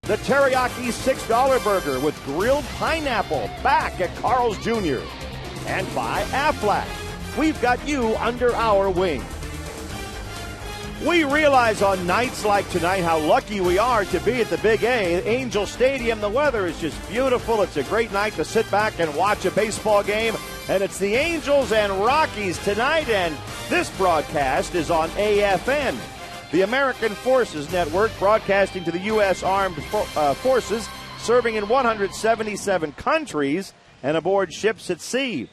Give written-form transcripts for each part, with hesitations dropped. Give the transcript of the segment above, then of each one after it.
The teriyaki $6 burger with grilled pineapple back at Carl's Jr. And by Aflac. We've got you under our wing. We realize on nights like tonight how lucky we are to be at the Big A, Angel Stadium. The weather is just beautiful. It's a great night to sit back and watch a baseball game. And it's the Angels and Rockies tonight, and this broadcast is on AFN, the American Forces Network, broadcasting to the U.S. Armed Forces, serving in 177 countries and aboard ships at sea.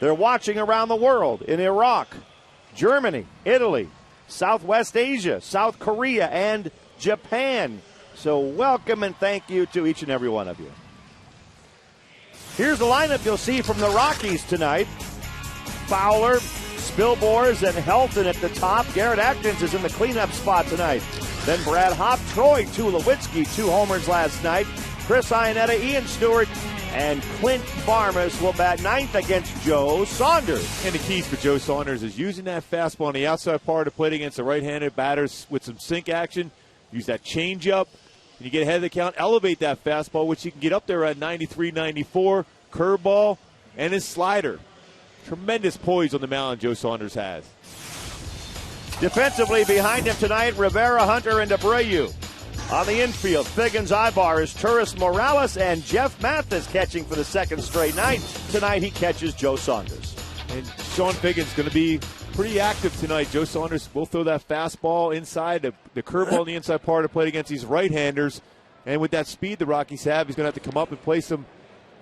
They're watching around the world in Iraq, Germany, Italy, Southwest Asia, South Korea, and Japan. So welcome and thank you to each and every one of you. Here's the lineup you'll see from the Rockies tonight. Fowler, Spilborghs, and Helton at the top. Garrett Atkins is in the cleanup spot tonight. Then Brad Hopp, Troy Tulowitzki, 2 homers last night. Chris Iannetta, Ian Stewart, and Clint Farmas will bat ninth against Joe Saunders. And the keys for Joe Saunders is using that fastball on the outside part of the plate against the right-handed batters with some sink action. Use that changeup. When you get ahead of the count, elevate that fastball, which you can get up there at 93, 94, curveball, and his slider. Tremendous poise on the mound Joe Saunders has. Defensively behind him tonight, Rivera, Hunter, and Abreu. On the infield, Figgins, Ibarz, Turris Morales, and Jeff Mathis catching for the second straight night. Tonight he catches Joe Saunders. And Sean Figgins going to be pretty active tonight. Joe Saunders will throw that fastball inside, the curveball on the inside part of the plate against these right-handers. And with that speed the Rockies have, he's going to have to come up and place them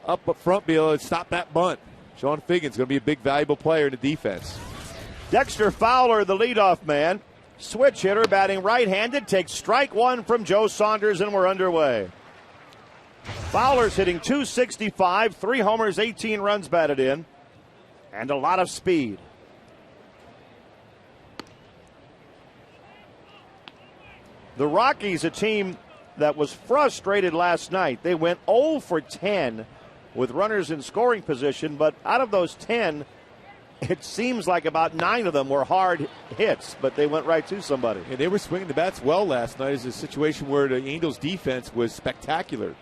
up front, be able to stop that bunt. Sean Figgins going to be a big, valuable player in the defense. Dexter Fowler, the leadoff man, switch hitter, batting right-handed, takes strike one from Joe Saunders, and we're underway. Fowler's hitting .265, 3 homers, 18 runs batted in, and a lot of speed. The Rockies, a team that was frustrated last night. They went 0 for 10 with runners in scoring position, but out of those 10, it seems like about 9 of them were hard hits, but they went right to somebody. Yeah, they were swinging the bats well last night. It's a situation where the Angels' defense was spectacular.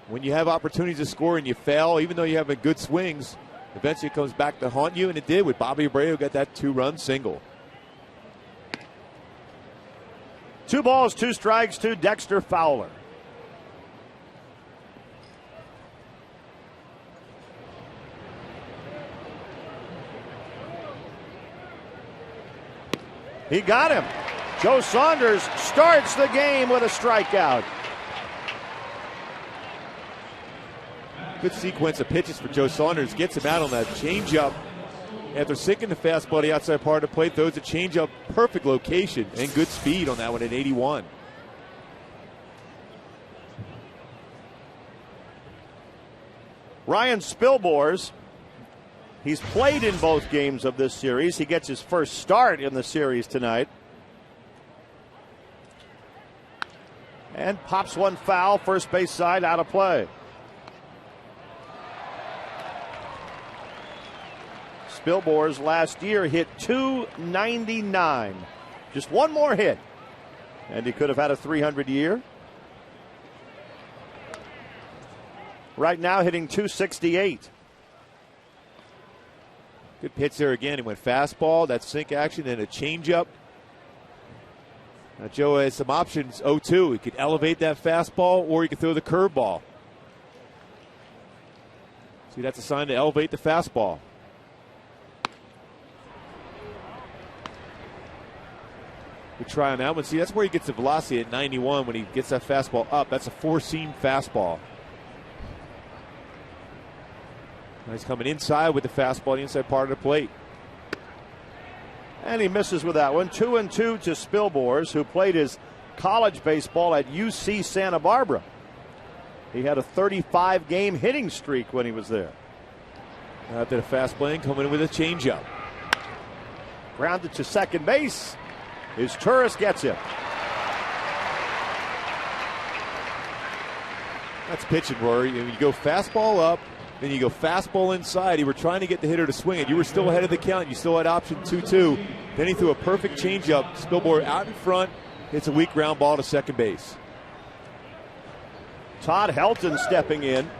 When you have opportunities to score and you fail, even though you have good swings, eventually it comes back to haunt you, and it did with Bobby Abreu got that 2-run single. 2 balls, 2 strikes to Dexter Fowler. He got him. Joe Saunders starts the game with a strikeout. Good sequence of pitches for Joe Saunders. Gets him out on that changeup. After sinking the fastball the outside part of the plate, throws a changeup, perfect location, and good speed on that one at 81. Ryan Spilborghs, he's played in both games of this series. He gets his first start in the series tonight. And pops one foul, first base side, out of play. Spilborghs last year hit .299. Just one more hit, and he could have had a 300 year. Right now hitting .268. Good pitch there again. He went fastball, that sink action, and a changeup. Now Joe has some options. 0-2. He could elevate that fastball, or he could throw the curveball. See, that's a sign to elevate the fastball. Good try on that one. See, that's where he gets the velocity at 91 when he gets that fastball up. That's a 4-seam fastball. Now he's coming inside with the fastball, the inside part of the plate. And he misses with that one. 2-2 to Spilborghs, who played his college baseball at UC Santa Barbara. He had a 35-game hitting streak when he was there. After the fast plane, coming in with a changeup. Grounded to second base. His Turris gets him. That's pitching, Rory. You go fastball up, then you go fastball inside. You were trying to get the hitter to swing it. You were still ahead of the count. You still had option 2-2. Then he threw a perfect changeup. Spilborghs out in front. Hits a weak ground ball to second base. Todd Helton stepping in,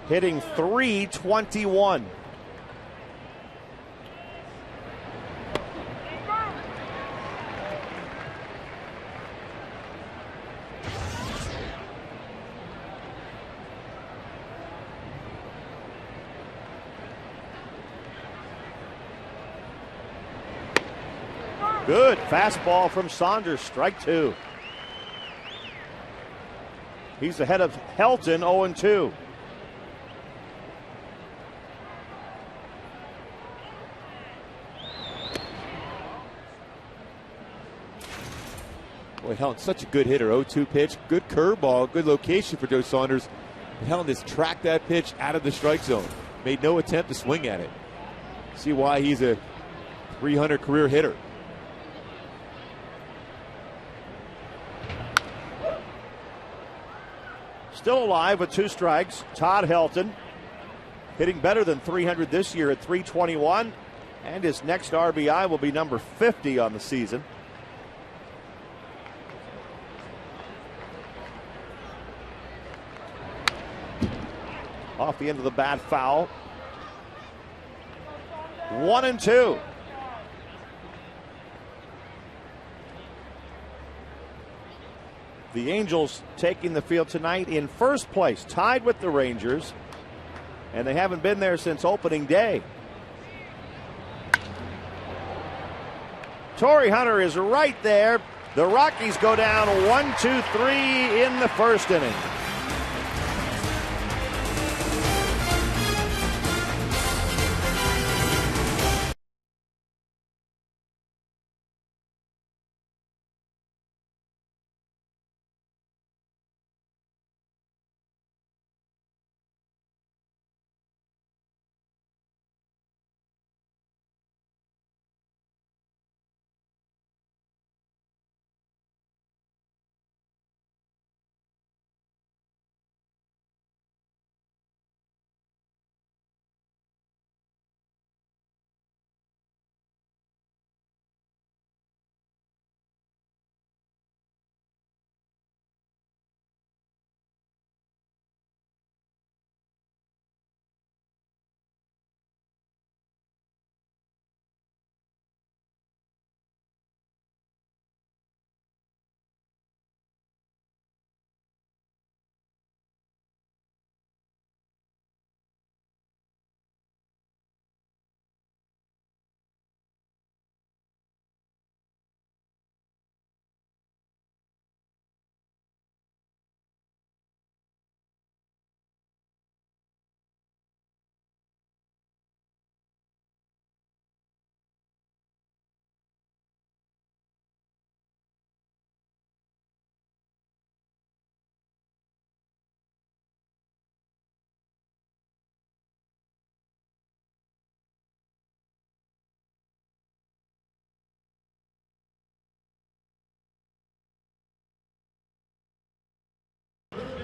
hitting .321. Good fastball from Saunders, strike two. He's ahead of Helton, 0-2. Boy, Helton's such a good hitter. 0-2 pitch, good curveball, good location for Joe Saunders. But Helton just tracked that pitch out of the strike zone. Made no attempt to swing at it. See why he's a .300 career hitter. Still alive with 2 strikes. Todd Helton hitting better than .300 this year at .321. And his next RBI will be number 50 on the season. Off the end of the bat, foul. 1-2. The Angels taking the field tonight in first place, tied with the Rangers, and they haven't been there since opening day. Torrey Hunter is right there. The Rockies go down 1-2-3 in the first inning.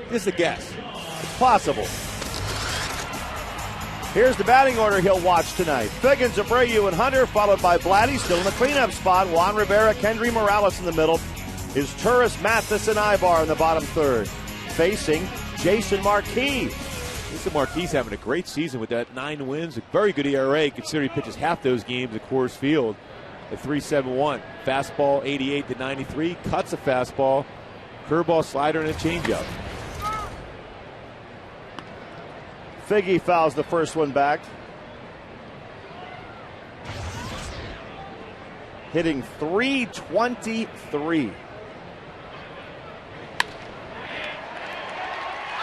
Just a guess. It's possible. Here's the batting order he'll watch tonight. Figgins, Abreu, and Hunter, followed by Blatty, still in the cleanup spot. Juan Rivera, Kendry Morales in the middle. Is Turris, Mathis, and Ibar in the bottom third. Facing Jason Marquis. Jason Marquis having a great season with that 9 wins. A very good ERA, considering he pitches half those games at Coors Field at 3.71. Fastball 88 to 93. Cuts a fastball. Curveball, slider, and a changeup. Figgy fouls the first one back. Hitting .323.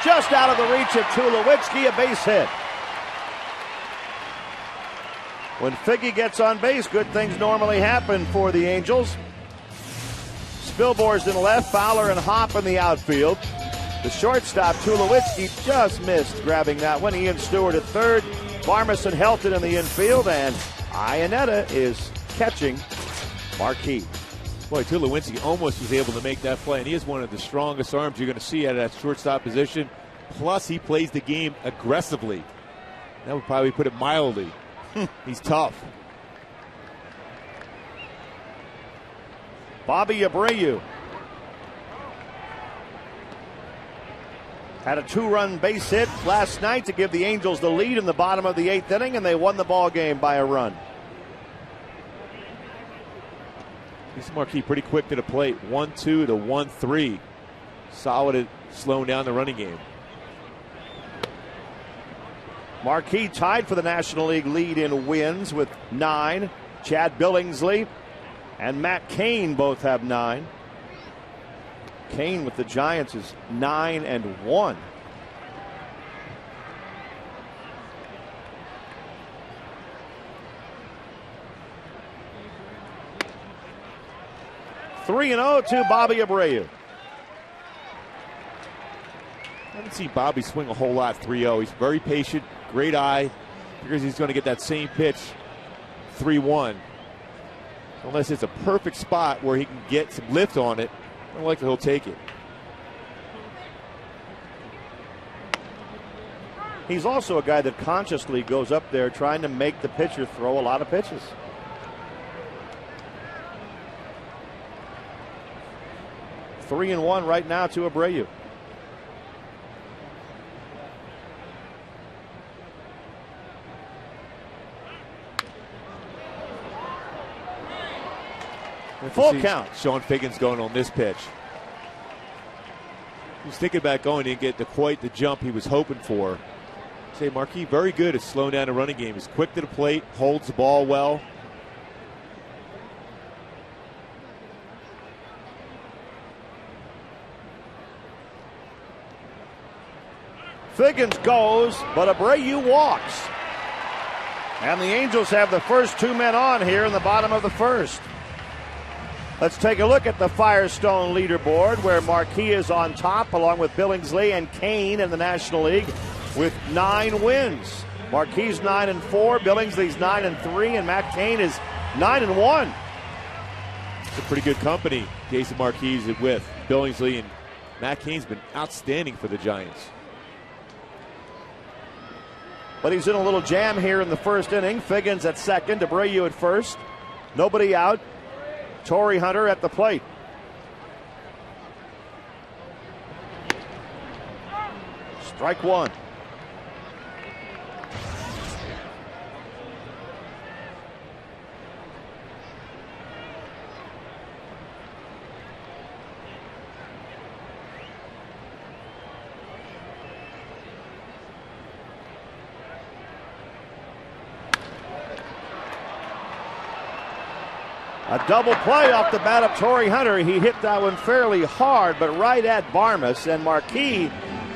Just out of the reach of Tulowitzki, a base hit. When Figgy gets on base, good things normally happen for the Angels. Spilbor's in left, Fowler and Hopp in the outfield. The shortstop, Tulowitzki, just missed grabbing that one. Ian Stewart at third. Barmas and Helton in the infield, and Iannetta is catching Marquis. Boy, Tulowitzki almost was able to make that play, and he is one of the strongest arms you're going to see out of that shortstop position. Plus, he plays the game aggressively. That would probably put it mildly. He's tough. Bobby Abreu. Had a 2-run base hit last night to give the Angels the lead in the bottom of the 8th inning, and they won the ball game by a run. This Marquis pretty quick to the plate. 1-2 to 1-3. Solid at slowing down the running game. Marquis tied for the National League lead in wins with 9. Chad Billingsley and Matt Cain both have 9. Cain with the Giants is 9-1. (3-0) to Bobby Abreu. I haven't seen Bobby swing a whole lot 3-0. He's very patient, great eye. Figures he's going to get that same pitch 3-1. Unless it's a perfect spot where he can get some lift on it, I don't like that he'll take it. He's also a guy that consciously goes up there trying to make the pitcher throw a lot of pitches. Three and one right now to Abreu. Full count. Sean Figgins going on this pitch. He was thinking about going to get quite the jump he was hoping for. Say Marquis very good at slowing down the running game. He's quick to the plate, holds the ball well. Figgins goes, but Abreu walks. And the Angels have the first 2 men on here in the bottom of the first. Let's take a look at the Firestone leaderboard, where Marquis is on top along with Billingsley and Cain in the National League with 9 wins. Marquis 9-4, Billingsley's 9-3, and Matt Cain is 9-1. It's a pretty good company Jason Marquis is with. Billingsley and Matt Cain's been outstanding for the Giants. But he's in a little jam here in the first inning. Figgins at second, Abreu at first. Nobody out. Torrey Hunter at the plate. Strike one. A double play off the bat of Torrey Hunter. He hit that one fairly hard, but right at Barmas. And Marquis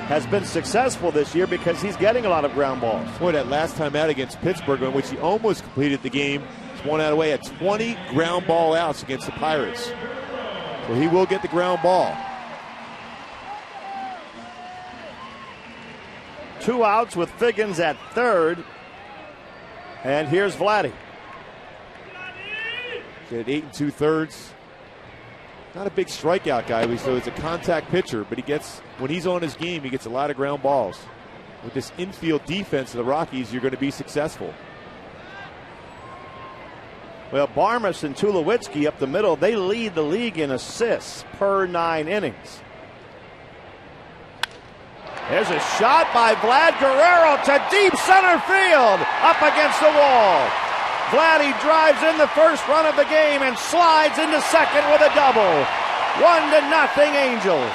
has been successful this year because he's getting a lot of ground balls. Boy, that last time out against Pittsburgh, in which he almost completed the game, he's one out away at 20 ground ball outs against the Pirates. So he will get the ground ball. 2 outs with Figgins at third. And here's Vladdy. At 8 2/3. Not a big strikeout guy, so it's a contact pitcher, but when he's on his game, he gets a lot of ground balls. With this infield defense of the Rockies, you're going to be successful. Well, Barmas and Tulowitzki up the middle, they lead the league in assists per 9 innings. There's a shot by Vlad Guerrero to deep center field, up against the wall. Vladdy drives in the first run of the game and slides into second with a double. 1-0 Angels.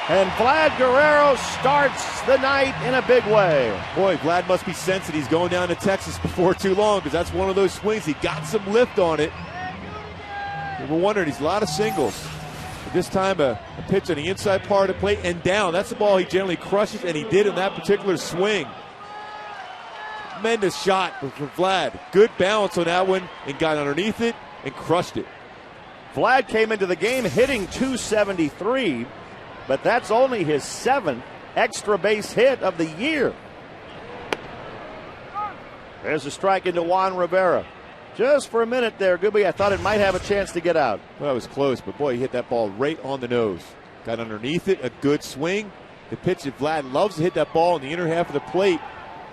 And Vlad Guerrero starts the night in a big way. Boy, Vlad must be sensing he's going down to Texas before too long, because that's one of those swings. He got some lift on it. And we're wondering, he's a lot of singles. But this time a pitch on the inside part of the plate and down. That's the ball he generally crushes, and he did in that particular swing. Tremendous shot from Vlad. Good balance on that one and got underneath it and crushed it. Vlad came into the game hitting .273, but that's only his 7th extra base hit of the year. There's a strike into Juan Rivera. Just for a minute there, Gooby, I thought it might have a chance to get out. Well, it was close, but boy, he hit that ball right on the nose. Got underneath it, a good swing. The pitch that Vlad loves to hit that ball in the inner half of the plate,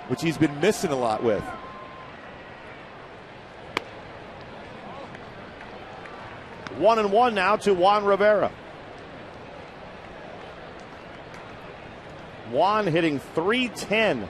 which he's been missing a lot with. One and one now to Juan Rivera. Juan hitting .310.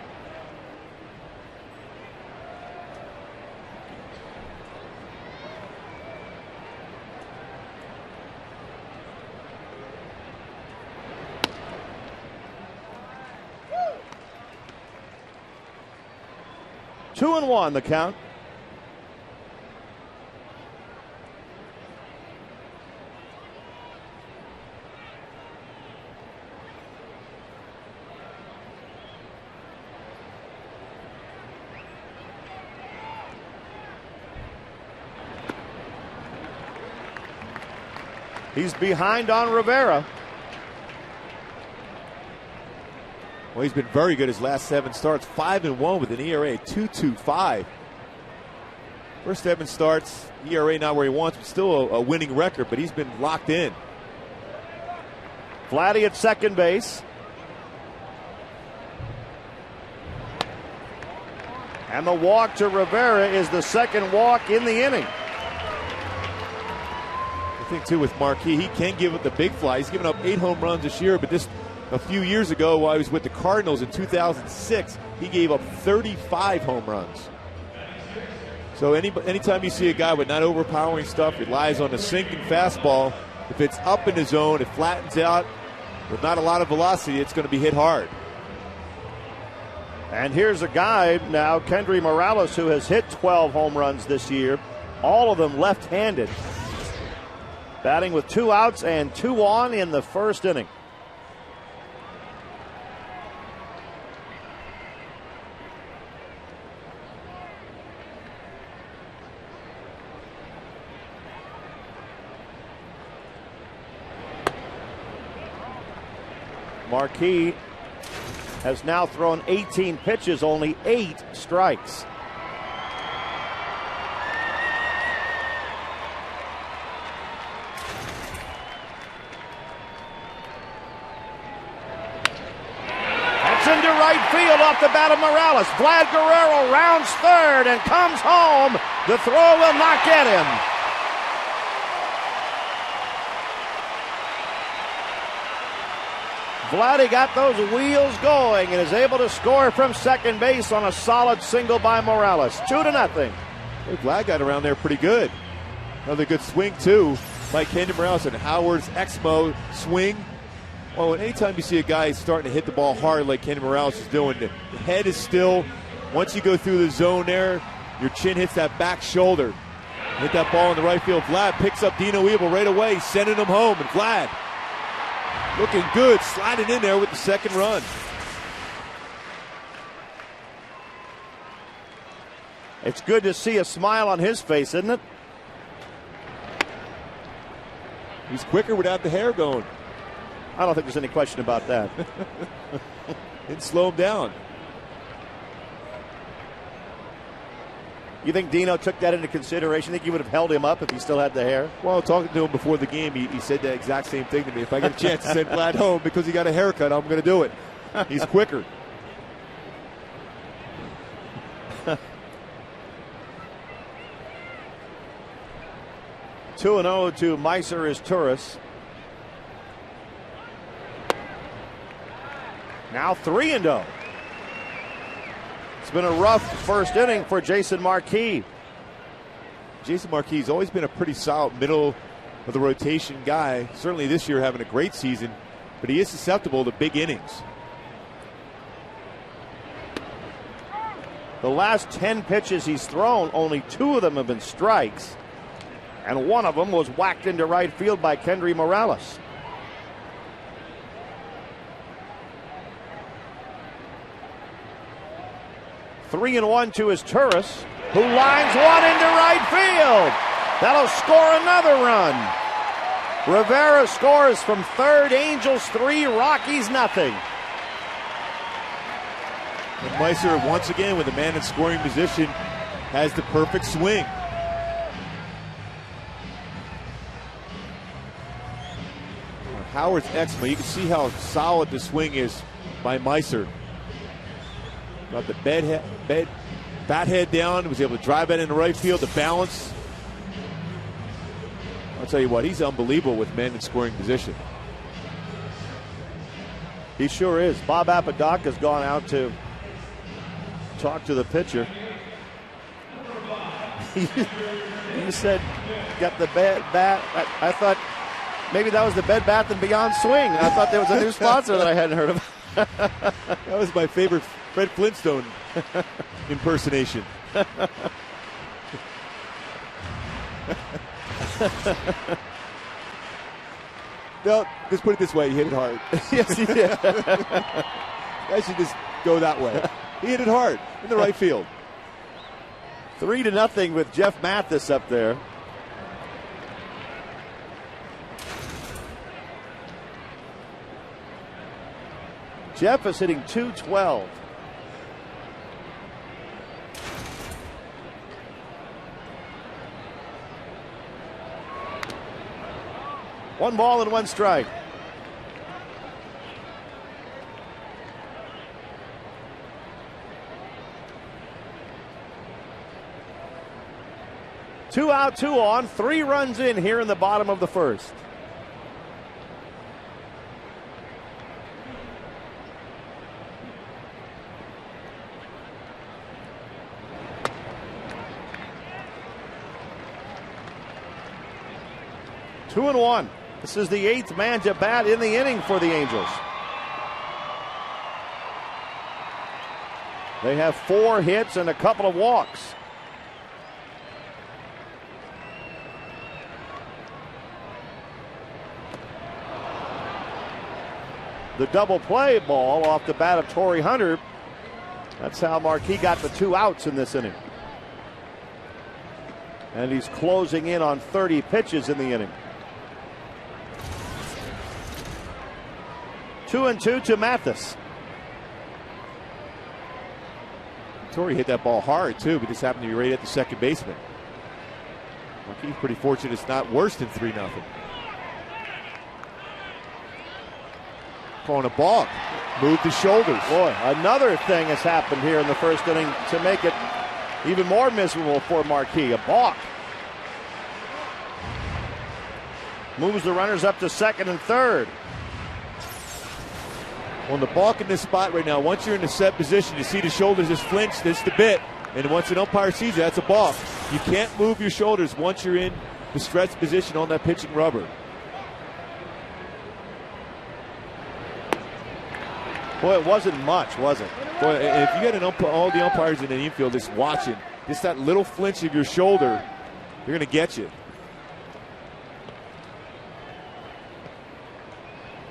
Two and one, the count. He's behind on Rivera. Well, he's been very good his last 7 starts. 5-1 with an ERA 2.25. First 7 starts, ERA not where he wants, but still a winning record, but he's been locked in. Vladdy at second base. And the walk to Rivera is the second walk in the inning. I think, too, with Marquis, he can give up the big fly. He's given up 8 home runs this year, but just a few years ago while he was with the Cardinals in 2006, he gave up 35 home runs. So anytime you see a guy with not overpowering stuff, relies on the sinking fastball, if it's up in the zone, it flattens out with not a lot of velocity, it's going to be hit hard. And here's a guy now, Kendry Morales, who has hit 12 home runs this year, all of them left-handed. Batting with 2 outs and 2 on in the first inning. Marquis has now thrown 18 pitches, only 8 strikes. That's into right field off the bat of Morales. Vlad Guerrero rounds third and comes home. The throw will not get him. Vladdy got those wheels going and is able to score from second base on a solid single by Morales. 2-0. Hey, Vlad got around there pretty good. Another good swing, too, by Kendry Morales and Howard's Exmo swing. Well, anytime you see a guy starting to hit the ball hard like Kendry Morales is doing, the head is still. Once you go through the zone there, your chin hits that back shoulder. Hit that ball in the right field. Vlad picks up Dino Evil right away, sending him home, and Vlad looking good, sliding in there with the second run. It's good to see a smile on his face, isn't it? He's quicker without the hair going. I don't think there's any question about that. Didn't slow him down. You think Dino took that into consideration? Think he would have held him up if he still had the hair? Well, talking to him before the game, he said that exact same thing to me. If I get a chance to send Vlad home because he got a haircut, I'm going to do it. He's quicker. Two and 0 to Meiser is Turris. Now 3-0. It's been a rough first inning for Jason Marquis. Jason Marquis has always been a pretty solid middle of the rotation guy. Certainly this year having a great season, but he is susceptible to big innings. The last 10 pitches he's thrown, only 2 of them have been strikes, and 1 of them was whacked into right field by Kendry Morales. Three and 1 to his Turris, who lines one into right field. That'll score another run. Rivera scores from third. Angels 3, Rockies nothing. And Meiser, once again, with a man in scoring position, has the perfect swing. Howard's Exmo, you can see how solid the swing is by Meiser. Got the bat head down, was able to drive it into right field, the balance. I'll tell you what, he's unbelievable with men in scoring position. He sure is. Bob Apodaca has gone out to talk to the pitcher. You said got the bad bat. I thought maybe that was the Bed Bath & Beyond swing. I thought there was a new sponsor that I hadn't heard of. That was my favorite Fred Flintstone impersonation. No, just put it this way, he hit it hard. Yes, he did. I should just go that way. He hit it hard in the right field. 3-0 with Jeff Mathis up there. Jeff is hitting .212. One ball and one strike. Two out, two on, 3 runs in here in the bottom of the first. Two and one. This is the 8th man to bat in the inning for the Angels. They have 4 hits and a couple of walks. The double play ball off the bat of Torrey Hunter. That's how Marquis got the 2 outs in this inning. And he's closing in on 30 pitches in the inning. 2-2 to Mathis. Torrey hit that ball hard, too, but just happened to be right at the second baseman. Marquis pretty fortunate it's not worse than 3-0. Calling a balk. Moved his shoulders. Boy, another thing has happened here in the first inning to make it even more miserable for Marquis. A balk. Moves the runners up to second and third. On the balk in this spot right now, once you're in the set position, you see the shoulders just flinch, that's the bit. And once an umpire sees it, that's a balk. You can't move your shoulders once you're in the stretch position on that pitching rubber. Boy, it wasn't much, was it? Boy, if you got all the umpires in the infield just watching, just that little flinch of your shoulder, they're going to get you.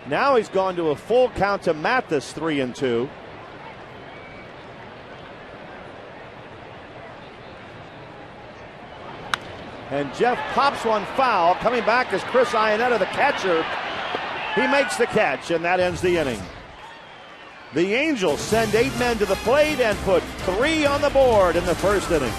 Now he's gone to a full count to Mathis, 3-2. And Jeff pops one foul. Coming back is Chris Iannetta, the catcher. He makes the catch, and that ends the inning. The Angels send 8 men to the plate and put 3 on the board in the first inning.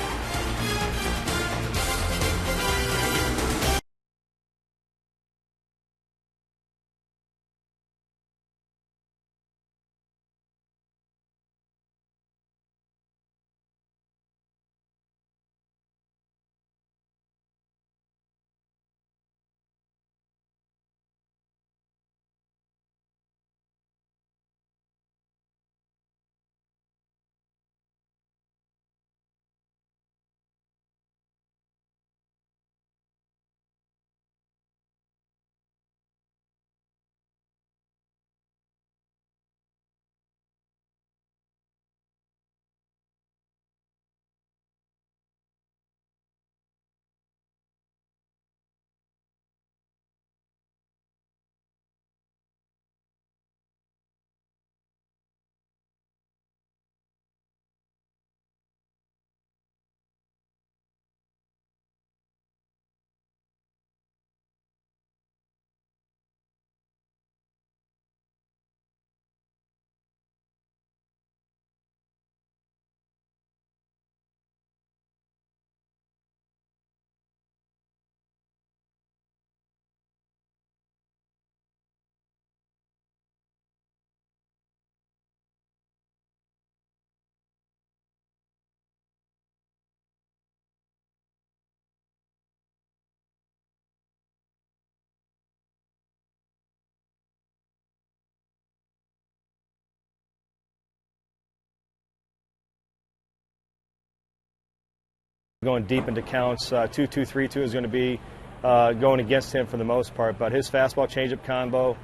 Going deep into counts, 2-2, 3-2 is going to be going against him for the most part. But his fastball changeup combo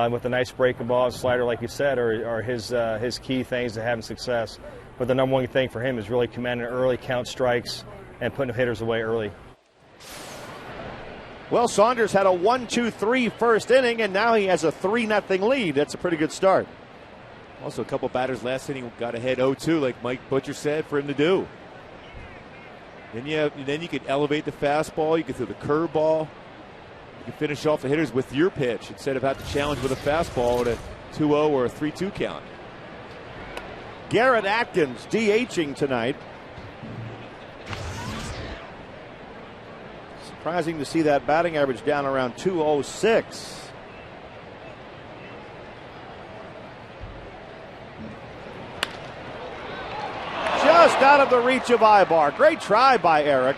with a nice breaking ball, slider, like you said, are his key things to having success. But the number one thing for him is really commanding early count strikes and putting hitters away early. Well, Saunders had a 1-2-3 first inning, and now he has a 3-0 lead. That's a pretty good start. Also, a couple batters last inning got ahead 0-2, like Mike Butcher said, for him to do. Then you could elevate the fastball. You could throw the curveball. You can finish off the hitters with your pitch instead of having to challenge with a fastball at a 2-0 or a 3-2 count. Garrett Atkins DHing tonight. Surprising to see that batting average down around 206. Just out of the reach of Ibar. Great try by Eric,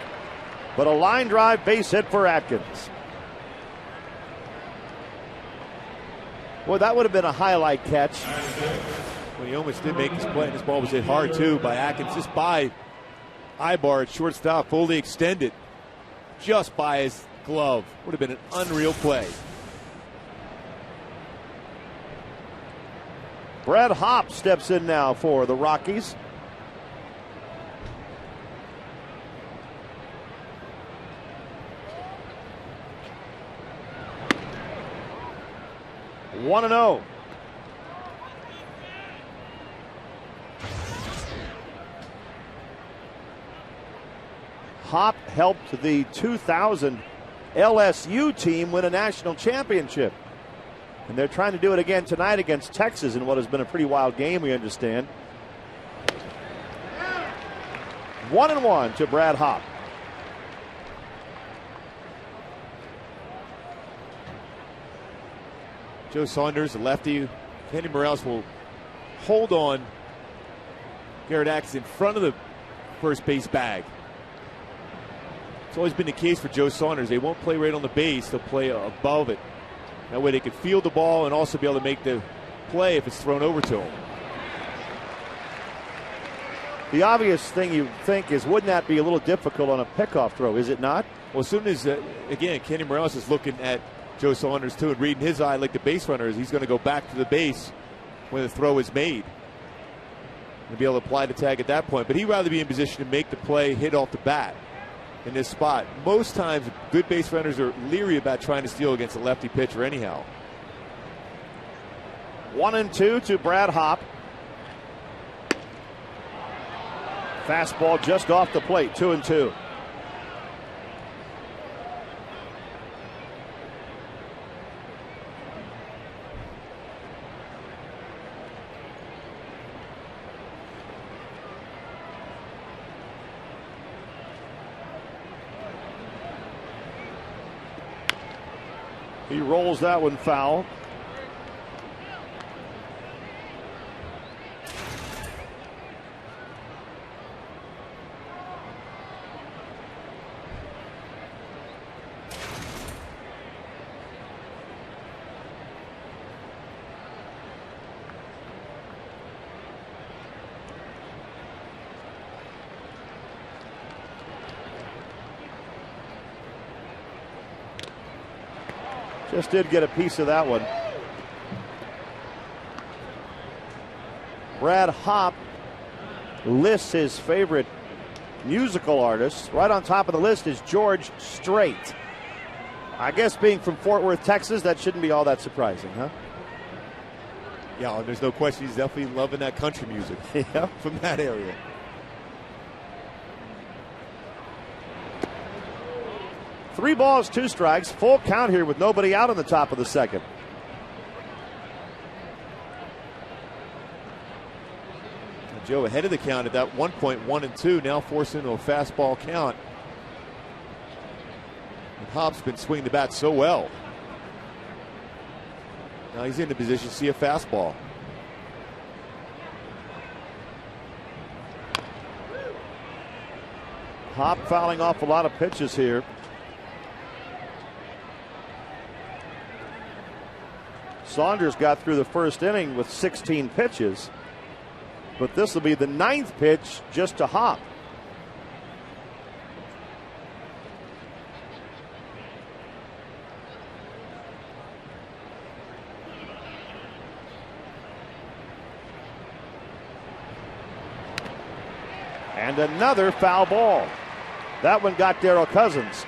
but a line drive base hit for Atkins. Well, that would have been a highlight catch. Well, he almost did make this play, and this ball was hit hard, too, by Atkins. Just by Ibar at shortstop, fully extended, just by his glove. Would have been an unreal play. Brad Hopp steps in now for the Rockies. One and 0. Hopp helped the 2000 LSU team win a national championship. And they're trying to do it again tonight against Texas in what has been a pretty wild game, we understand. 1-1 to Brad Hopp. Joe Saunders, the lefty. Kenny Morales will hold on Garrett Atkins in front of the first base bag. It's always been the case for Joe Saunders. They won't play right on the base. They'll play above it. That way they can field the ball and also be able to make the play if it's thrown over to them. The obvious thing you think is, wouldn't that be a little difficult on a pickoff throw, is it not? Well, as soon as, again, Kenny Morales is looking at Joe Saunders, too, and reading his eye like the base runner is, he's going to go back to the base when the throw is made and be able to apply the tag at that point. But he'd rather be in position to make the play, hit off the bat in this spot. Most times, good base runners are leery about trying to steal against a lefty pitcher anyhow. 1-2 to Brad Hopp. Fastball just off the plate, 2-2. He rolls that one foul. Just did get a piece of that one. Brad Hopp lists his favorite musical artists. Right on top of the list is George Strait. I guess being from Fort Worth, Texas, that shouldn't be all that surprising, huh? Yeah, there's no question. He's definitely loving that country music from that area. Three balls, two strikes. Full count here with nobody out on the top of the second. Joe ahead of the count at that 1.1-2, now forced into a fastball count. And Hopp's been swinging the bat so well. Now he's in the position to see a fastball. Hopp fouling off a lot of pitches here. Saunders got through the first inning with 16 pitches, but this will be the 9th pitch just to Hopp. And another foul ball. That one got Darryl Cousins.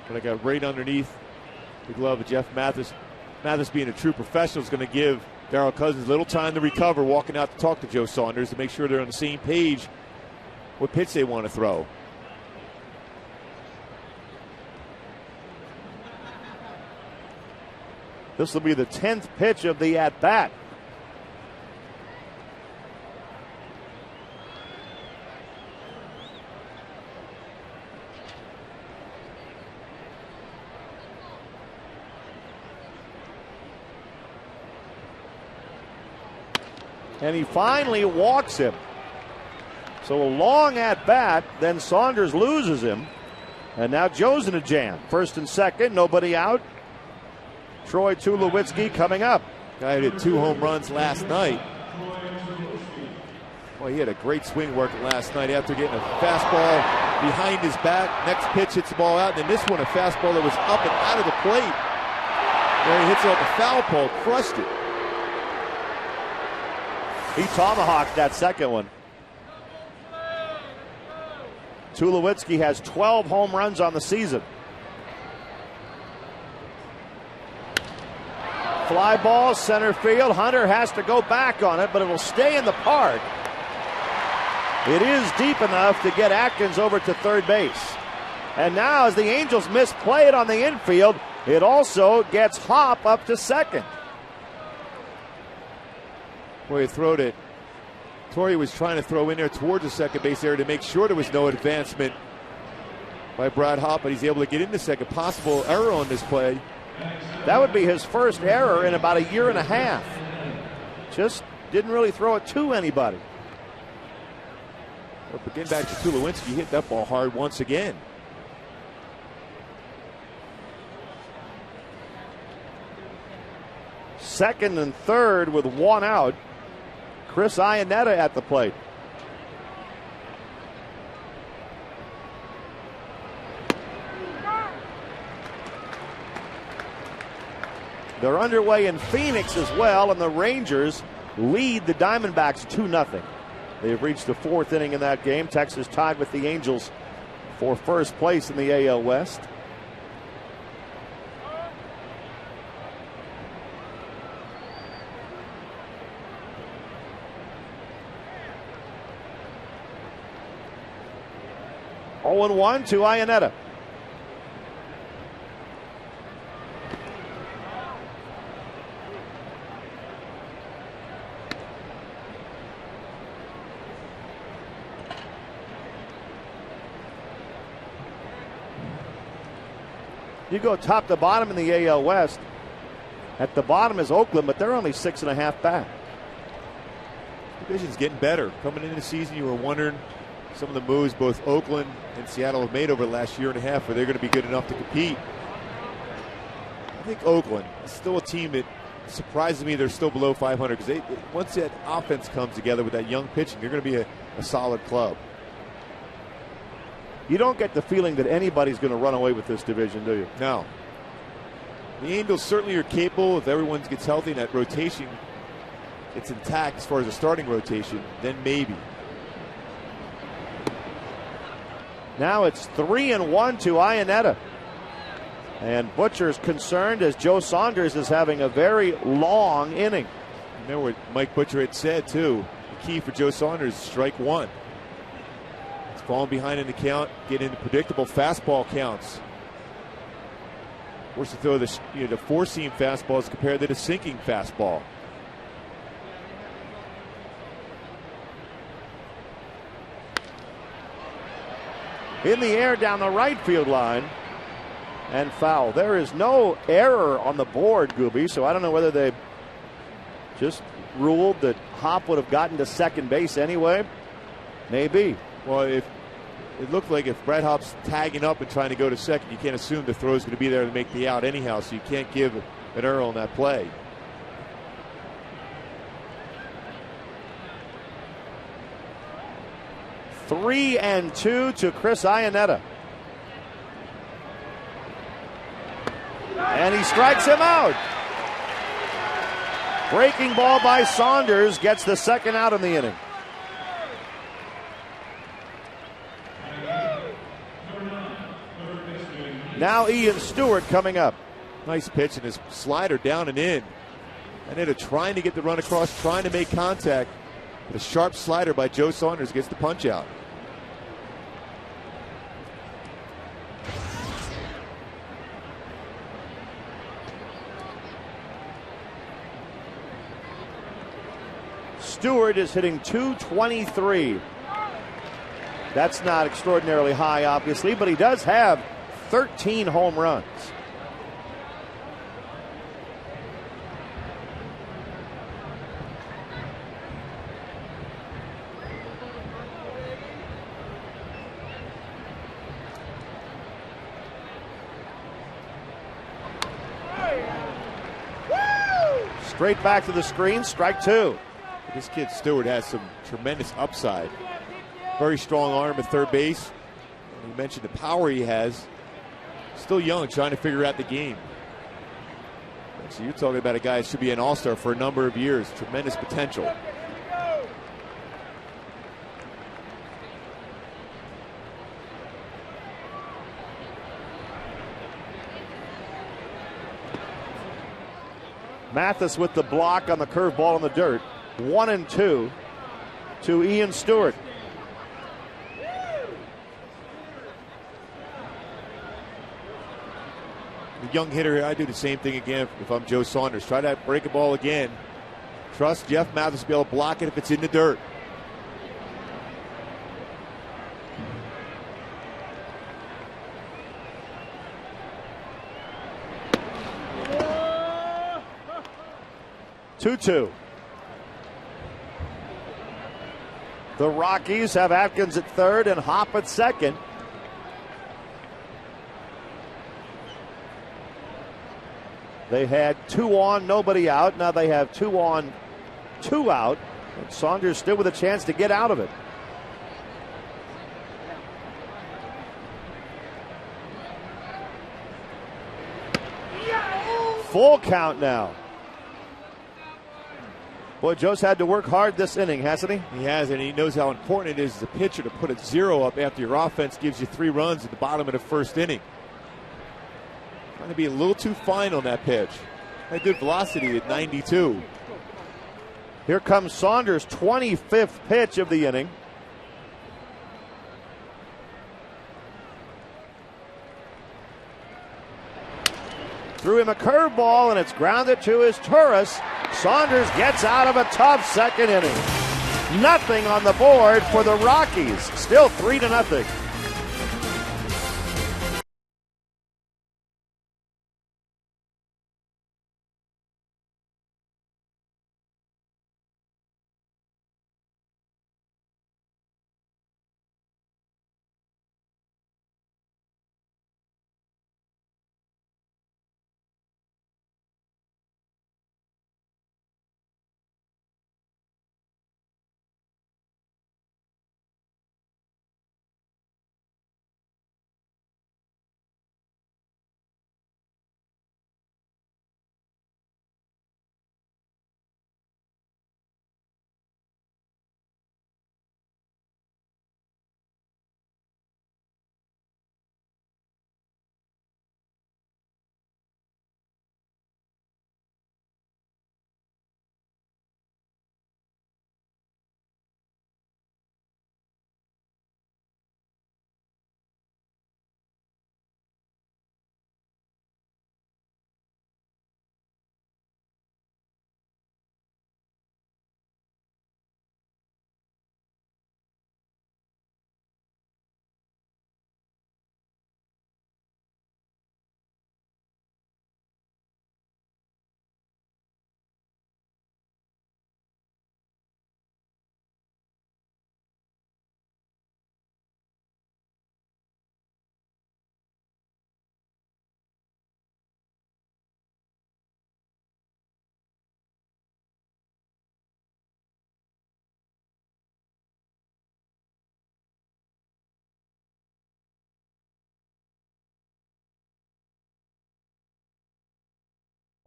But I got right underneath the glove of Jeff Mathis. Mathis, being a true professional, is going to give Darryl Cousins a little time to recover, walking out to talk to Joe Saunders to make sure they're on the same page what pitch they want to throw. This will be the 10th pitch of the at-bat. And he finally walks him. So a long at-bat, then Saunders loses him. And now Joe's in a jam. First and second, nobody out. Troy Tulowitzki coming up. Guy hit 2 home runs last night. Boy, he had a great swing work last night after getting a fastball behind his back. Next pitch hits the ball out. And then this one, a fastball that was up and out of the plate. There he hits it off the foul pole, crushed it. He tomahawked that second one. Tulowitzki has 12 home runs on the season. Fly ball, center field. Hunter has to go back on it, but it will stay in the park. It is deep enough to get Atkins over to third base. And now, as the Angels misplay it on the infield, it also gets Hop up to second. Boy, he throwed it. Torrey was trying to throw in there towards the second base area to make sure there was no advancement by Brad Hop, but he's able to get into second. Possible error on this play. That would be his first error in about a year and a half. Just didn't really throw it to anybody. But getting back to Tulowitzki, he hit that ball hard once again. Second and third with one out. Chris Iannetta at the plate. They're underway in Phoenix as well, and the Rangers lead the Diamondbacks 2-0. They've reached the 4th inning in that game. Texas tied with the Angels for first place in the AL West. Oh, 0-1 to Iannetta. You go top to bottom in the AL West. At the bottom is Oakland, but they're only 6.5 back. The division's getting better. Coming into the season, you were wondering some of the moves both Oakland and Seattle have made over the last year and a half, where they're going to be good enough to compete. I think Oakland is still a team that surprises me they're still below 500, because once that offense comes together with that young pitching, they're going to be a solid club. You don't get the feeling that anybody's going to run away with this division, do you? No. The Angels certainly are capable if everyone gets healthy and that rotation gets intact as far as the starting rotation, then maybe. Now it's 3-1 to Iannetta. And Butcher's concerned as Joe Saunders is having a very long inning. Remember what Mike Butcher had said, too. The key for Joe Saunders is strike one. It's falling behind in the count, get into predictable fastball counts. Forced to throw the four-seam fastballs compared to the sinking fastball. In the air down the right field line, and foul. There is no error on the board, Gooby, so I don't know whether they just ruled that Hop would have gotten to second base anyway. Maybe. Well, if it looked like if Brad Hop's tagging up and trying to go to second, you can't assume the throw is going to be there to make the out anyhow, so you can't give an error on that play. Three and 2 to Chris Iannetta. And he strikes him out. Breaking ball by Saunders gets the second out in the inning. Now Ian Stewart coming up. Nice pitch and his slider down and in. Aneta trying to get the run across, trying to make contact. But a sharp slider by Joe Saunders gets the punch out. Stewart is hitting .223. That's not extraordinarily high, obviously, but he does have 13 home runs. Straight back to the screen, strike two. This kid Stewart has some tremendous upside. Very strong arm at third base. And you mentioned the power he has. Still young, trying to figure out the game. So you're talking about a guy who should be an all-star for a number of years. Tremendous potential. Mathis with the block on the curveball in the dirt. 1-2 to Ian Stewart. The young hitter, I do the same thing again if I'm Joe Saunders. Try to break a ball again. Trust Jeff Mathis to be able to block it if it's in the dirt. Two. The Rockies have Atkins at third and Hop at second. They had 2 on, nobody out. Now they have 2 on, 2 out. And Saunders still with a chance to get out of it. Full count now. Boy, Joe's had to work hard this inning, hasn't he? He has, and he knows how important it is as a pitcher to put a 0 up after your offense gives you 3 runs at the bottom of the first inning. Trying to be a little too fine on that pitch. Had good velocity at 92. Here comes Saunders' 25th pitch of the inning. Threw him a curveball, and it's grounded to his Turris. Saunders gets out of a tough second inning. Nothing on the board for the Rockies. Still 3-0.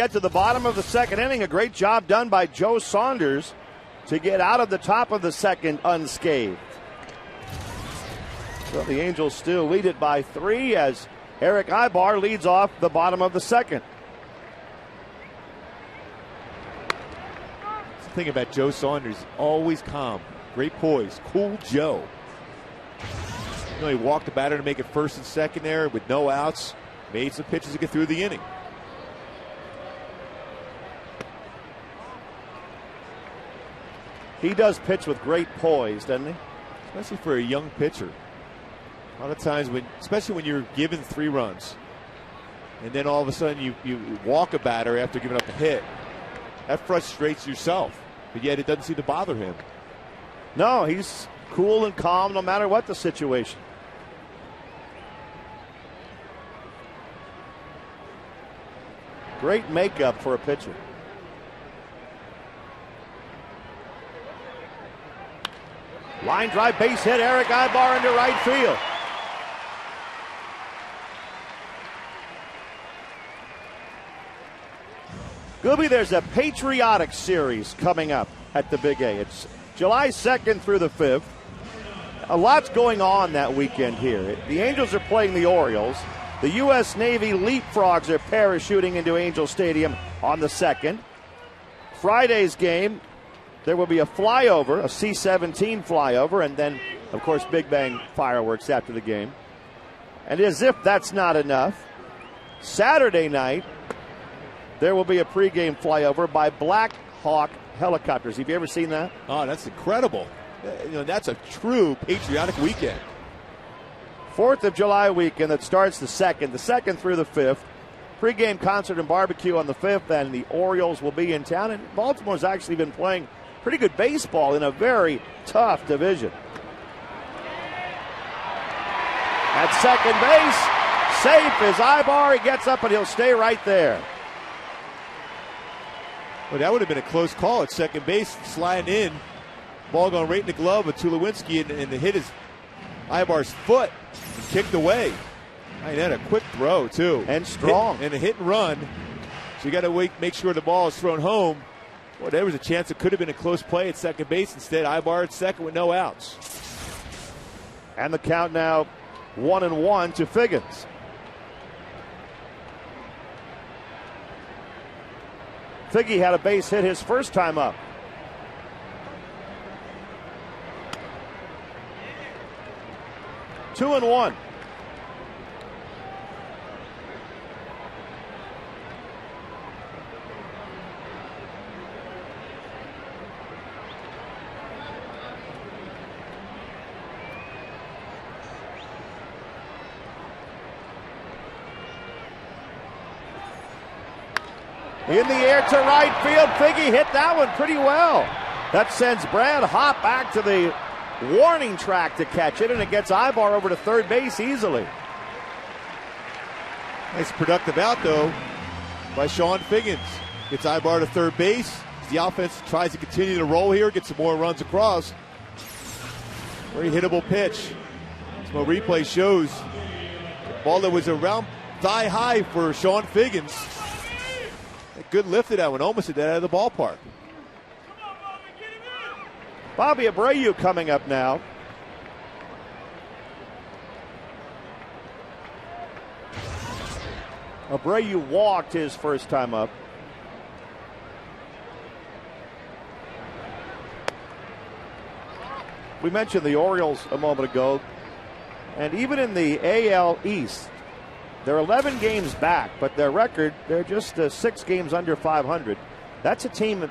Get to the bottom of the second inning. A great job done by Joe Saunders to get out of the top of the second unscathed. So the Angels still lead it by 3 as Eric Ibar leads off the bottom of the second. The thing about Joe Saunders, always calm, great poise, cool Joe. You know, he walked the batter to make it first and second there with no outs, made some pitches to get through the inning. He does pitch with great poise, doesn't he? Especially for a young pitcher. A lot of times, especially when you're given 3 runs, and then all of a sudden you walk a batter after giving up a hit, that frustrates yourself. But yet it doesn't seem to bother him. No, he's cool and calm no matter what the situation. Great makeup for a pitcher. Line drive, base hit, Eric Ibar into right field. Gooby, there's a patriotic series coming up at the Big A. It's July 2nd through the 5th. A lot's going on that weekend here. The Angels are playing the Orioles. The U.S. Navy Leapfrogs are parachuting into Angel Stadium on the 2nd. Friday's game, there will be a flyover, a C-17 flyover, and then, of course, Big Bang fireworks after the game. And as if that's not enough, Saturday night, there will be a pregame flyover by Black Hawk helicopters. Have you ever seen that? Oh, that's incredible. You know, that's a true patriotic weekend. 4th of July weekend that starts the 2nd through the 5th. Pregame concert and barbecue on the 5th, and the Orioles will be in town. And Baltimore's actually been playing pretty good baseball in a very tough division. At second base, safe is Ibar. He gets up and he'll stay right there. Well, that would have been a close call at second base, sliding in. Ball going right in the glove of Tulowitzki, and the hit is Ibar's foot and kicked away. I mean, that a quick throw, too. And strong. And a hit and run. So you got to make sure the ball is thrown home. Well, there was a chance it could have been a close play at second base. Instead, Ibar at second with no outs. And the count now 1-1 to Figgins. Figgy had a base hit his first time up. Two and one. In the air to right field. Figgy hit that one pretty well. That sends Brad Hopp back to the warning track to catch it, and it gets Ibar over to third base easily. Nice productive out, though, by Sean Figgins. Gets Ibar to third base. The offense tries to continue to roll here, get some more runs across. Very hittable pitch. As my replay shows, the ball that was around thigh high for Sean Figgins. Good lift of that one, almost hit that out of the ballpark. Bobby Abreu coming up now. Abreu walked his first time up. We mentioned the Orioles a moment ago, and even in the AL East, they're 11 games back, but their record, they're just 6 games under 500. That's a team that,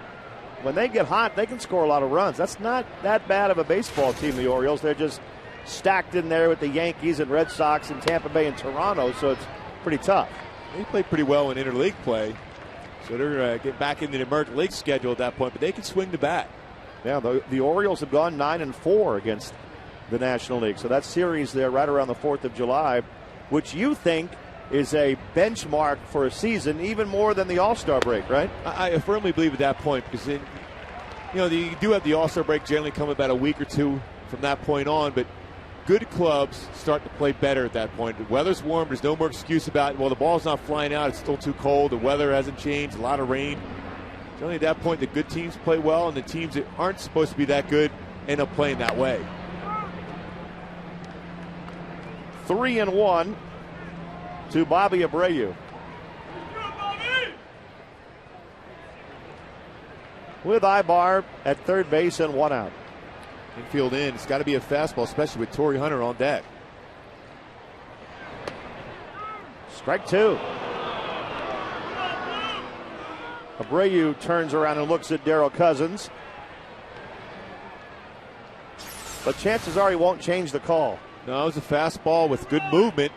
when they get hot, they can score a lot of runs. That's not that bad of a baseball team, the Orioles. They're just stacked in there with the Yankees and Red Sox and Tampa Bay and Toronto, so it's pretty tough. They play pretty well in interleague play, so they're getting back into the American League schedule at that point, but they can swing the bat. Yeah, the Orioles have gone 9-4 against the National League, so that series there right around the 4th of July, which you think is a benchmark for a season, even more than the All-Star break, right? I firmly believe at that point, because you do have the All-Star break generally come about a week or two from that point on, but good clubs start to play better at that point. The weather's warm. There's no more excuse about it. Well, the ball's not flying out. It's still too cold. The weather hasn't changed. A lot of rain. It's only at that point the good teams play well, and the teams that aren't supposed to be that good end up playing that way. 3-1 to Bobby Abreu. With Ibar at third base and 1 out. Infield in. It's got to be a fastball, especially with Torrey Hunter on deck. Strike 2. Abreu turns around and looks at Darryl Cousins. But chances are he won't change the call. No, it was a fastball with good movement.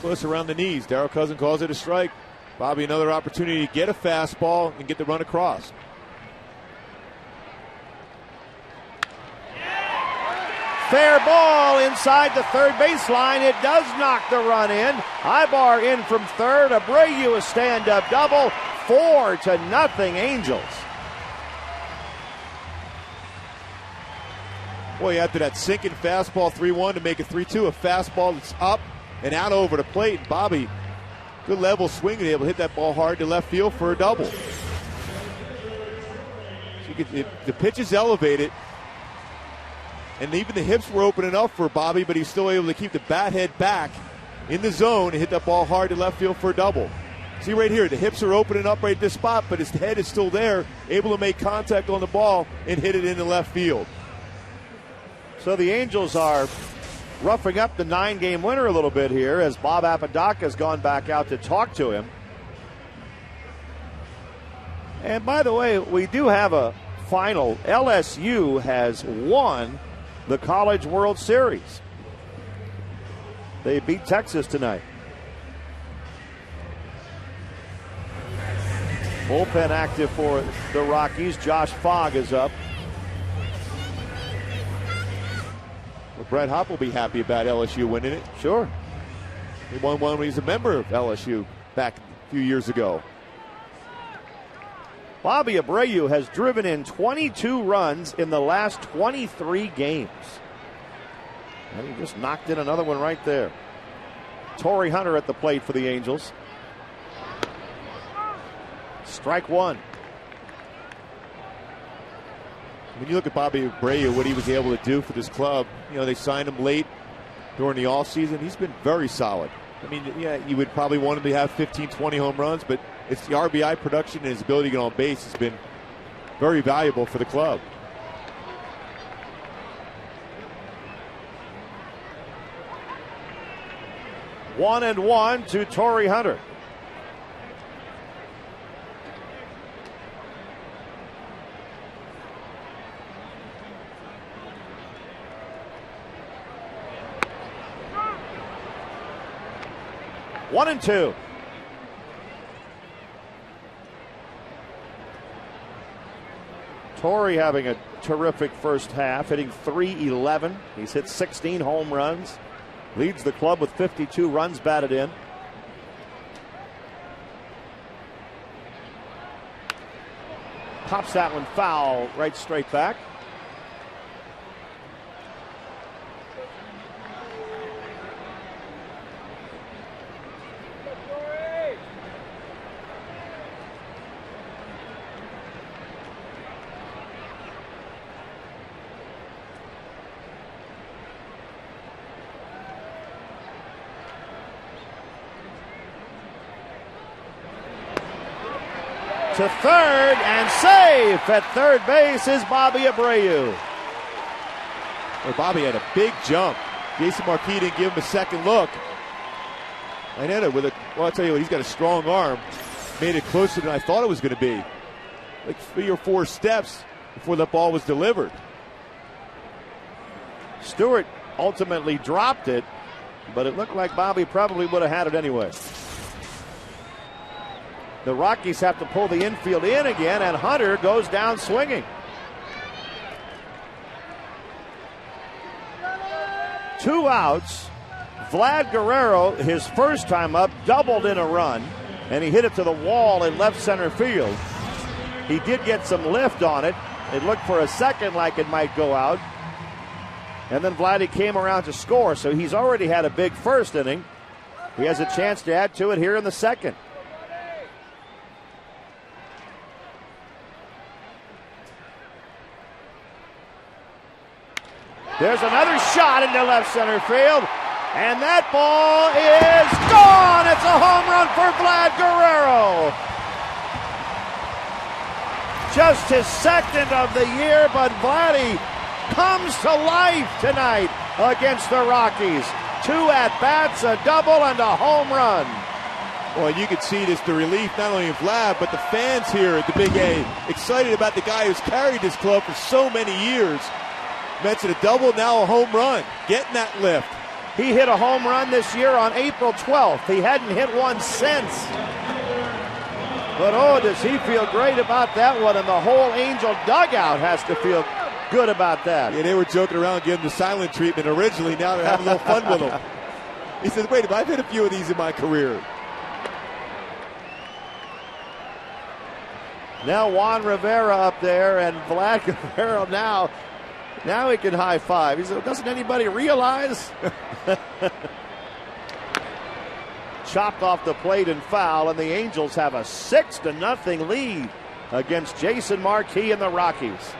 Close around the knees. Darryl Cousins calls it a strike. Bobby, another opportunity to get a fastball and get the run across. Fair ball inside the third baseline. It does knock the run in. Ibar in from third. Abreu a stand-up double. 4-0 Angels. Boy, after that sinking fastball 3-1 to make it 3-2, a fastball that's up and out over the plate. Bobby, good level swing, and able to hit that ball hard to left field for a double. The pitch is elevated, and even the hips were opening up for Bobby, but he's still able to keep the bat head back in the zone and hit that ball hard to left field for a double. See right here, the hips are opening up right at this spot, but his head is still there, able to make contact on the ball and hit it into left field. So the Angels are roughing up the 9-game winner a little bit here as Bob Apodaca has gone back out to talk to him. And by the way, we do have a final. LSU has won the College World Series. They beat Texas tonight. Bullpen active for the Rockies. Josh Fogg is up. Well, Brett Hopp will be happy about LSU winning it. Sure. He won one when he's a member of LSU back a few years ago. Bobby Abreu has driven in 22 runs in the last 23 games. And he just knocked in another one right there. Torrey Hunter at the plate for the Angels. Strike 1. When you look at Bobby Abreu, what he was able to do for this club, you know, they signed him late during the offseason. He's been very solid. I mean, yeah, you would probably want him to have 15, 20 home runs, but it's the RBI production and his ability to get on base has been very valuable for the club. One and one to Torrey Hunter. One and two. Torrey having a terrific first half, hitting .311. He's hit 16 home runs. Leads the club with 52 runs batted in. Pops that one foul right straight back. To third and safe at third base is Bobby Abreu. Well, Bobby had a big jump. Jason Marquis didn't give him a second look. And hit it with a, well, I'll tell you what, he's got a strong arm. Made it closer than I thought it was going to be. Like 3 or 4 steps before the ball was delivered. Stewart ultimately dropped it, but it looked like Bobby probably would have had it anyway. The Rockies have to pull the infield in again, and Hunter goes down swinging. 2 outs. Vlad Guerrero, his first time up, doubled in a run, and he hit it to the wall in left center field. He did get some lift on it. It looked for a second like it might go out. And then Vladdy came around to score, so he's already had a big first inning. He has a chance to add to it here in the second. There's another shot into left center field, and that ball is gone. It's a home run for Vlad Guerrero. Just his second of the year, but Vladdy comes to life tonight against the Rockies. 2 at-bats, a double, and a home run. Well, you can see this, the relief not only of Vlad, but the fans here at the Big A. Excited about the guy who's carried this club for so many years. Mentioned a double, now a home run. Getting that lift. He hit a home run this year on April 12th. He hadn't hit one since. But oh, does he feel great about that one, and the whole Angel dugout has to feel good about that. Yeah, they were joking around giving the silent treatment originally. Now they're having a little fun with him. He says, wait a minute, I've hit a few of these in my career. Now Juan Rivera up there, and Vlad Guerrero now he can high five. He said, doesn't anybody realize? Chopped off the plate and foul, and the Angels have a 6-0 lead against Jason Marquis and the Rockies.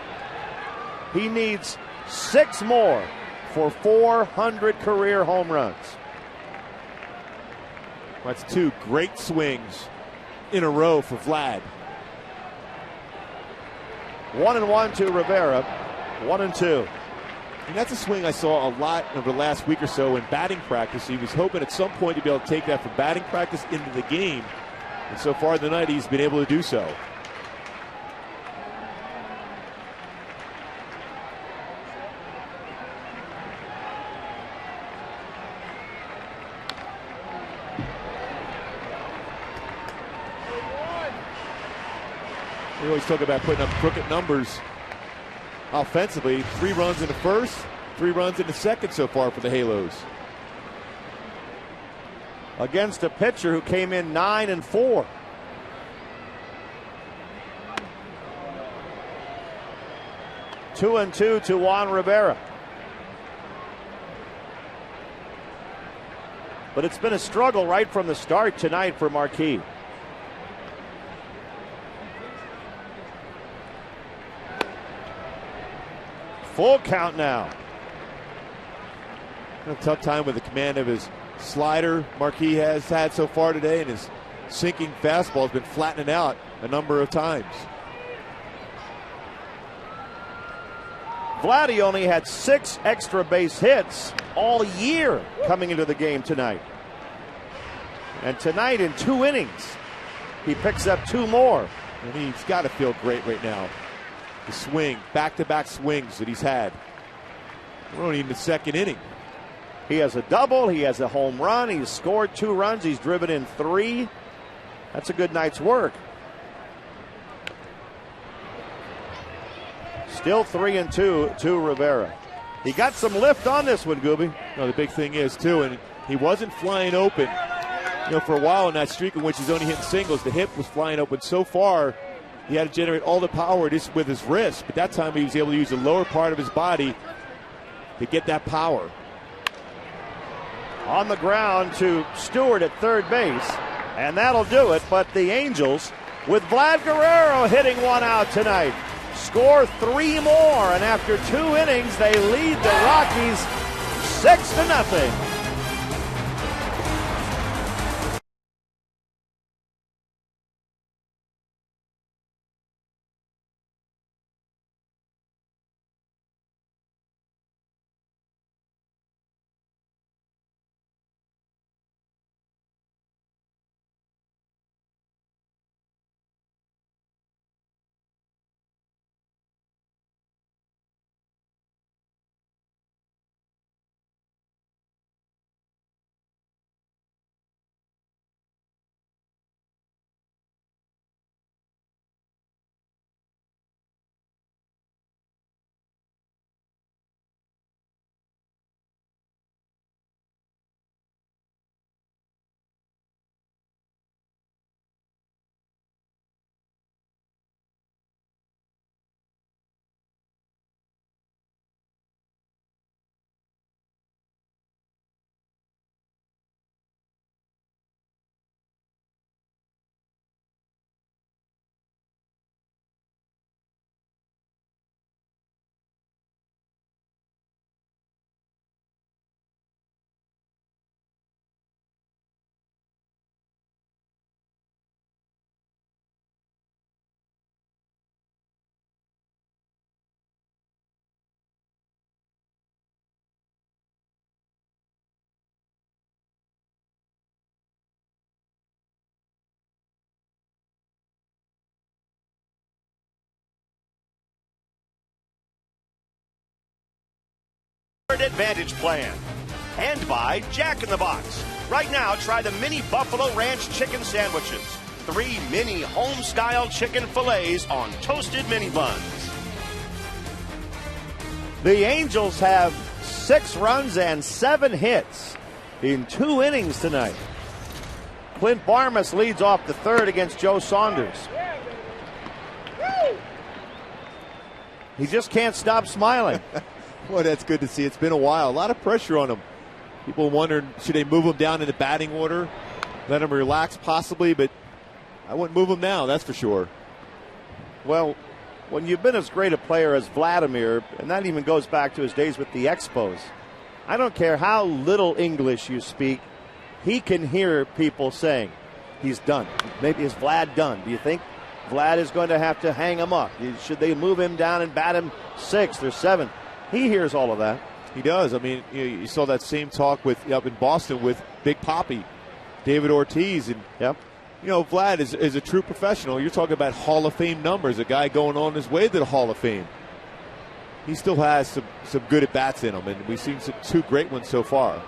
He needs 6 more for 400 career home runs. That's 2 great swings in a row for Vlad. 1-1 to Rivera. 1-2. And that's a swing I saw a lot over the last week or so in batting practice. He was hoping at some point to be able to take that from batting practice into the game. And so far tonight, he's been able to do so. We always talk about putting up crooked numbers offensively. 3 runs in the first, 3 runs in the second so far for the Halos. Against a pitcher who came in 9-4. Two and two to Juan Rivera. But it's been a struggle right from the start tonight for Marquis. Full count now. A tough time with the command of his slider Marquis has had so far today, and his sinking fastball has been flattening out a number of times. Vladdy only had 6 extra base hits all year coming into the game tonight. And tonight in 2 innings, he picks up 2 more. And he's got to feel great right now. The swing, back-to-back swings that he's had. We're only in the second inning. He has a double, he has a home run, he's scored 2 runs, he's driven in 3. That's a good night's work. Still 3-2 to Rivera. He got some lift on this one, Gooby. No, the big thing is, too, and he wasn't flying open. You know, for a while in that streak in which he's only hitting singles, the hip was flying open so far. He had to generate all the power just with his wrist, but that time he was able to use the lower part of his body to get that power. On the ground to Stewart at third base, and that'll do it. But the Angels, with Vlad Guerrero hitting 1 out tonight, score 3 more, and after 2 innings, they lead the Rockies 6-0. Advantage Plan. And by Jack in the Box. Right now, try the mini Buffalo Ranch chicken sandwiches. 3 mini home-style chicken fillets on toasted mini buns. The Angels have 6 runs and 7 hits in 2 innings tonight. Clint Barmas leads off the third against Joe Saunders. He just can't stop smiling. Well, that's good to see. It's been a while. A lot of pressure on him. People wondered, should they move him down in the batting order? Let him relax possibly, but I wouldn't move him now, that's for sure. Well, when you've been as great a player as Vladimir, and that even goes back to his days with the Expos, I don't care how little English you speak, he can hear people saying, he's done. Maybe is Vlad done? Do you think Vlad is going to have to hang him up? Should they move him down and bat him 6th or 7th? He hears all of that. He does. I mean, you saw that same talk up in Boston with Big Papi, David Ortiz. And, Vlad is a true professional. You're talking about Hall of Fame numbers, a guy going on his way to the Hall of Fame. He still has some good at-bats in him, and we've seen 2 great ones so far.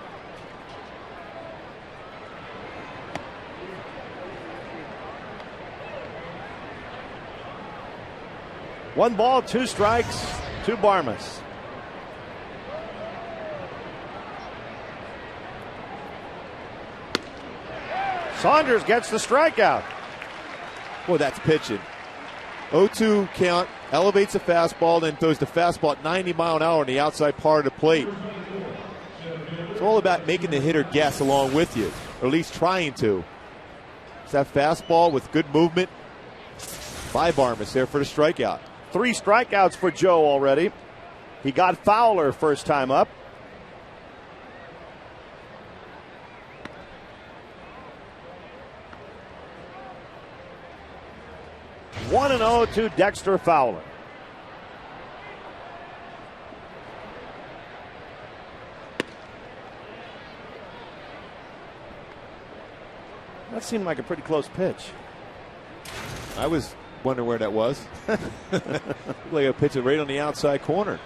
One ball, 2 strikes to Barmas. Saunders gets the strikeout. Well, that's pitching. 0-2 count, elevates the fastball, then throws the fastball at 90 mile an hour on the outside part of the plate. It's all about making the hitter guess along with you, or at least trying to. It's that fastball with good movement by Barmas there for the strikeout. 3 strikeouts for Joe already. He got Fowler first time up. One and 0 to Dexter Fowler. That seemed like a pretty close pitch. I was wondering where that was. Like a pitch right on the outside corner.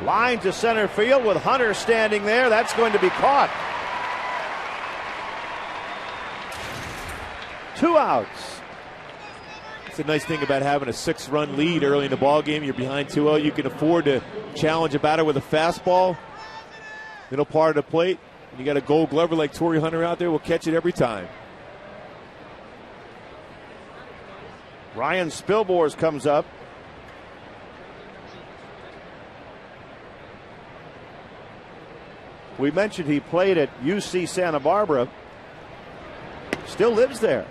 Line to center field with Hunter standing there. That's going to be caught. 2 outs. It's a nice thing about having a 6-run lead early in the ball game. You're behind 2-0. You can afford to challenge a batter with a fastball. Middle part of the plate. And you got a Gold Glover like Torrey Hunter out there. Will catch it every time. Ryan Spilbors comes up. We mentioned he played at UC Santa Barbara. Still lives there.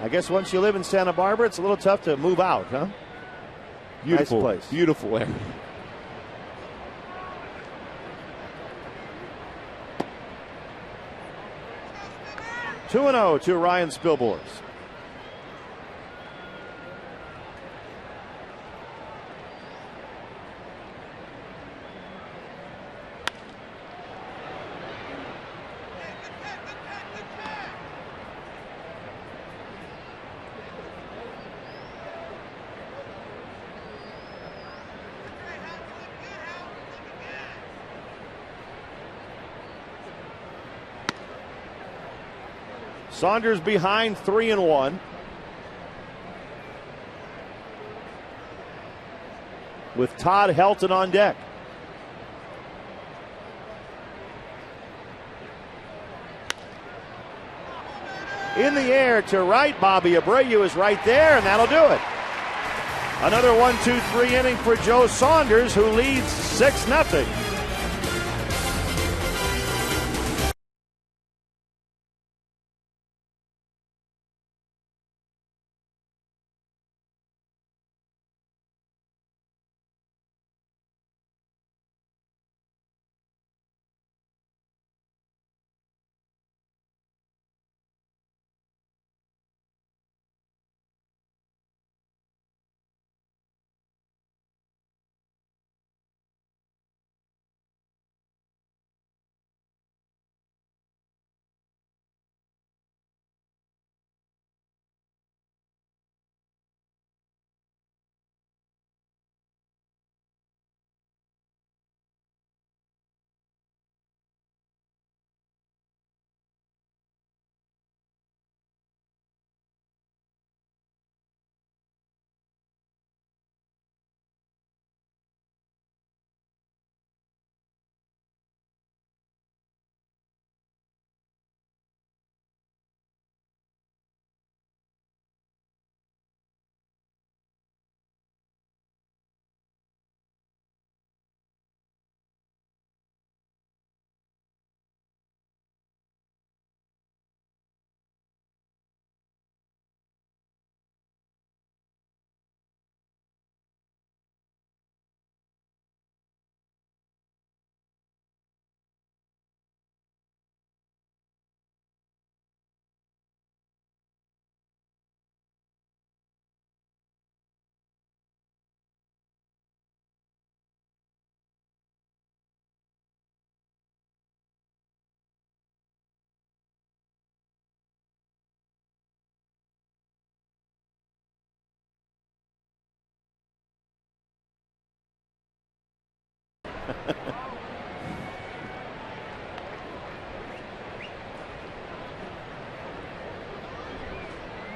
I guess once you live in Santa Barbara, it's a little tough to move out, huh? Beautiful nice place. Beautiful area. Two 2-0 to Ryan Spilbors. Saunders behind 3-1. With Todd Helton on deck. In the air to right. Bobby Abreu is right there, and that'll do it. Another 1-2-3 inning for Joe Saunders, who leads 6-0.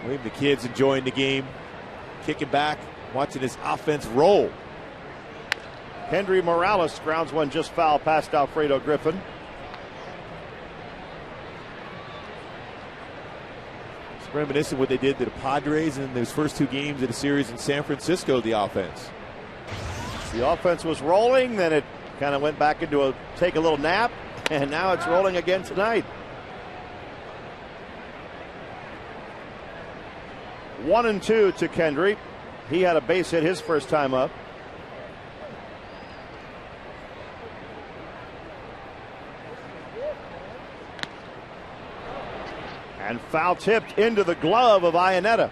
Even the kids enjoying the game, kicking back, watching this offense roll. Kendry Morales grounds one just foul past Alfredo Griffin. It's reminiscent of what they did to the Padres in those first two games of the series in San Francisco, the offense. The offense was rolling, then it kind of went back into take a little nap, and now it's rolling again tonight. 1-2 to Kendry. He had a base hit his first time up. And foul tipped into the glove of Iannetta.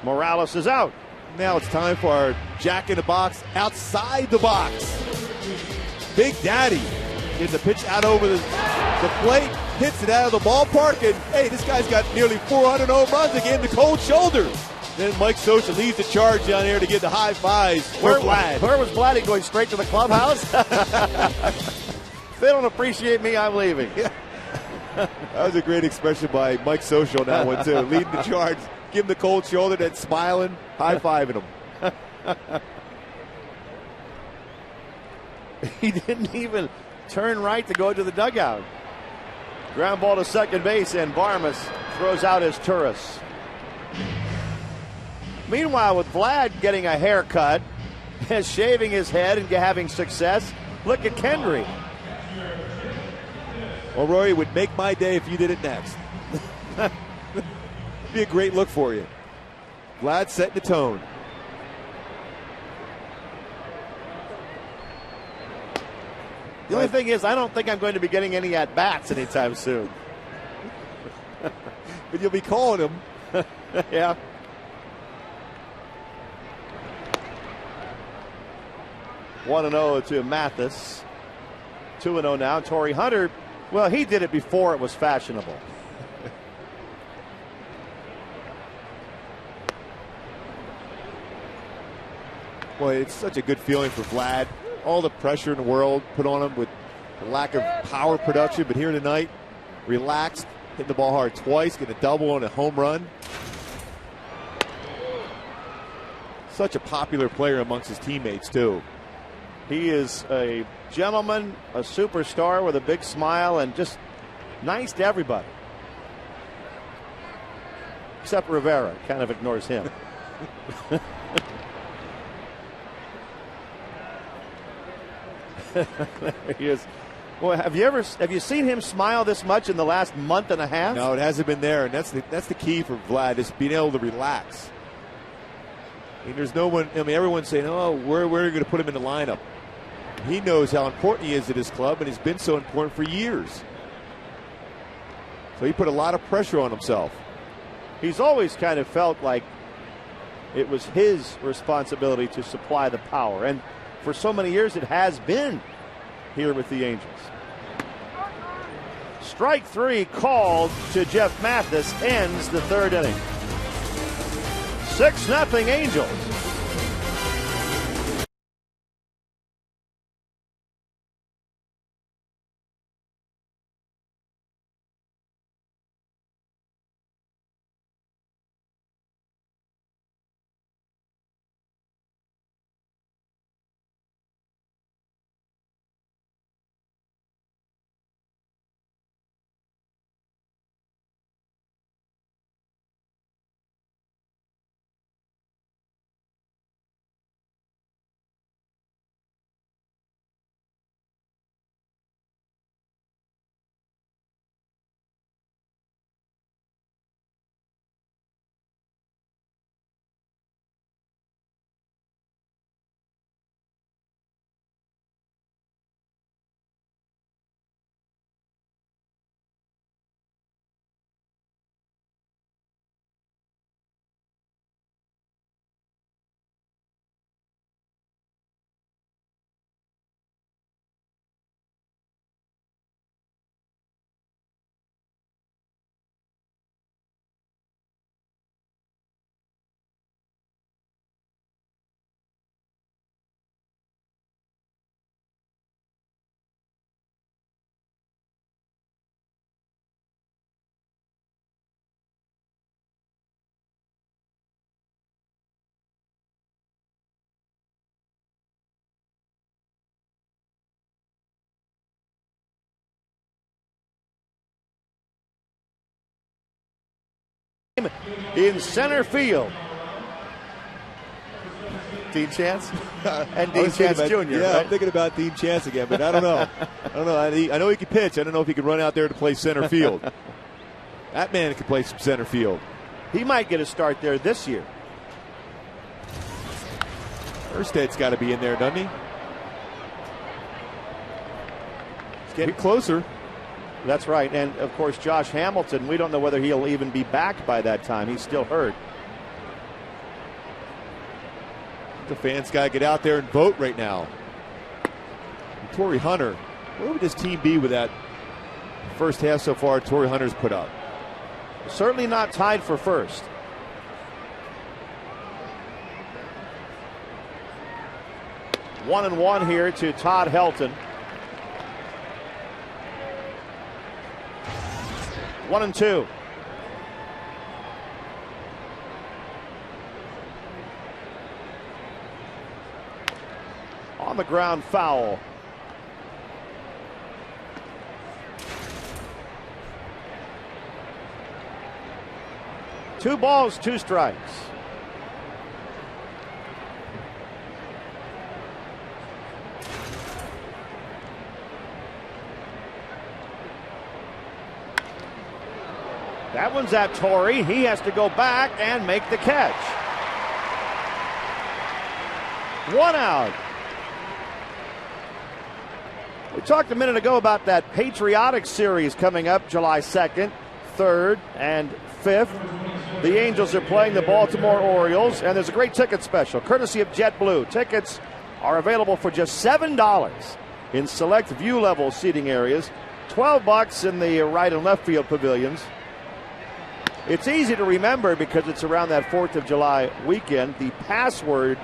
Morales is out. Now it's time for our Jack in the Box outside the box. Big Daddy gets a pitch out over the plate, hits it out of the ballpark, and hey, this guy's got nearly 400 home runs. They gave him the cold shoulder. Then Mike Socha leads the charge down there to get the high fives for Vlad. Where was Vladdy going straight to the clubhouse? If they don't appreciate me, I'm leaving. Yeah. That was a great expression by Mike Socha on that one, too. Leading the charge, give him the cold shoulder, then smiling, high-fiving him. He didn't even turn right to go to the dugout. Ground ball to second base, and Barmas throws out his Turris. Meanwhile, with Vlad getting a haircut, shaving his head and having success, look at Kendry. Well, Roy, it would make my day if you did it next. Be a great look for you. Vlad setting the tone. The only thing is, I don't think I'm going to be getting any at-bats anytime soon. But you'll be calling him. Yeah. One 1-0 to Mathis. 2-0 now. Torrey Hunter, well, he did it before it was fashionable. Boy, it's such a good feeling for Vlad. All the pressure in the world put on him with the lack of power production, but here tonight, relaxed, hitting the ball hard twice, getting a double and a home run. Such a popular player amongst his teammates, too. He is a gentleman, a superstar with a big smile, and just nice to everybody. Except Rivera, kind of ignores him. There he is. Boy, have you seen him smile this much in the last month and a half? No, it hasn't been there, and that's the key for Vlad, is being able to relax. I mean, there's no one. I mean, everyone's saying, "Oh, where are you going to put him in the lineup?" He knows how important he is to this club, and he's been so important for years. So he put a lot of pressure on himself. He's always kind of felt like it was his responsibility to supply the power, and for so many years it has been here with the Angels. Strike three called to Jeff Mathis ends the third inning. 6-0 Angels. time in center field. Dean Chance and Dean Chance Jr. Yeah, right? I'm thinking about Dean Chance again, but I don't know. I know he can pitch. I don't know if he can run out there to play center field. That man can play some center field. He might get a start there this year. Ersted's got to be in there, doesn't he? He's getting closer. That's right. And, of course, Josh Hamilton, we don't know whether he'll even be back by that time. He's still hurt. The fans got to get out there and vote right now. And Torrey Hunter, where would this team be with that first half so far Torrey Hunter's put up? Certainly not tied for first. One and one here to Todd Helton. 1-2. On the ground, foul. Two balls, two strikes. That one's at Torrey. He has to go back and make the catch. One out. We talked a minute ago about that Patriotic Series coming up July 2nd, 3rd, and 5th. The Angels are playing the Baltimore Orioles, and there's a great ticket special, courtesy of JetBlue. Tickets are available for just $7 in select view-level seating areas, $12 in the right and left field pavilions. It's easy to remember because it's around that 4th of July weekend. The password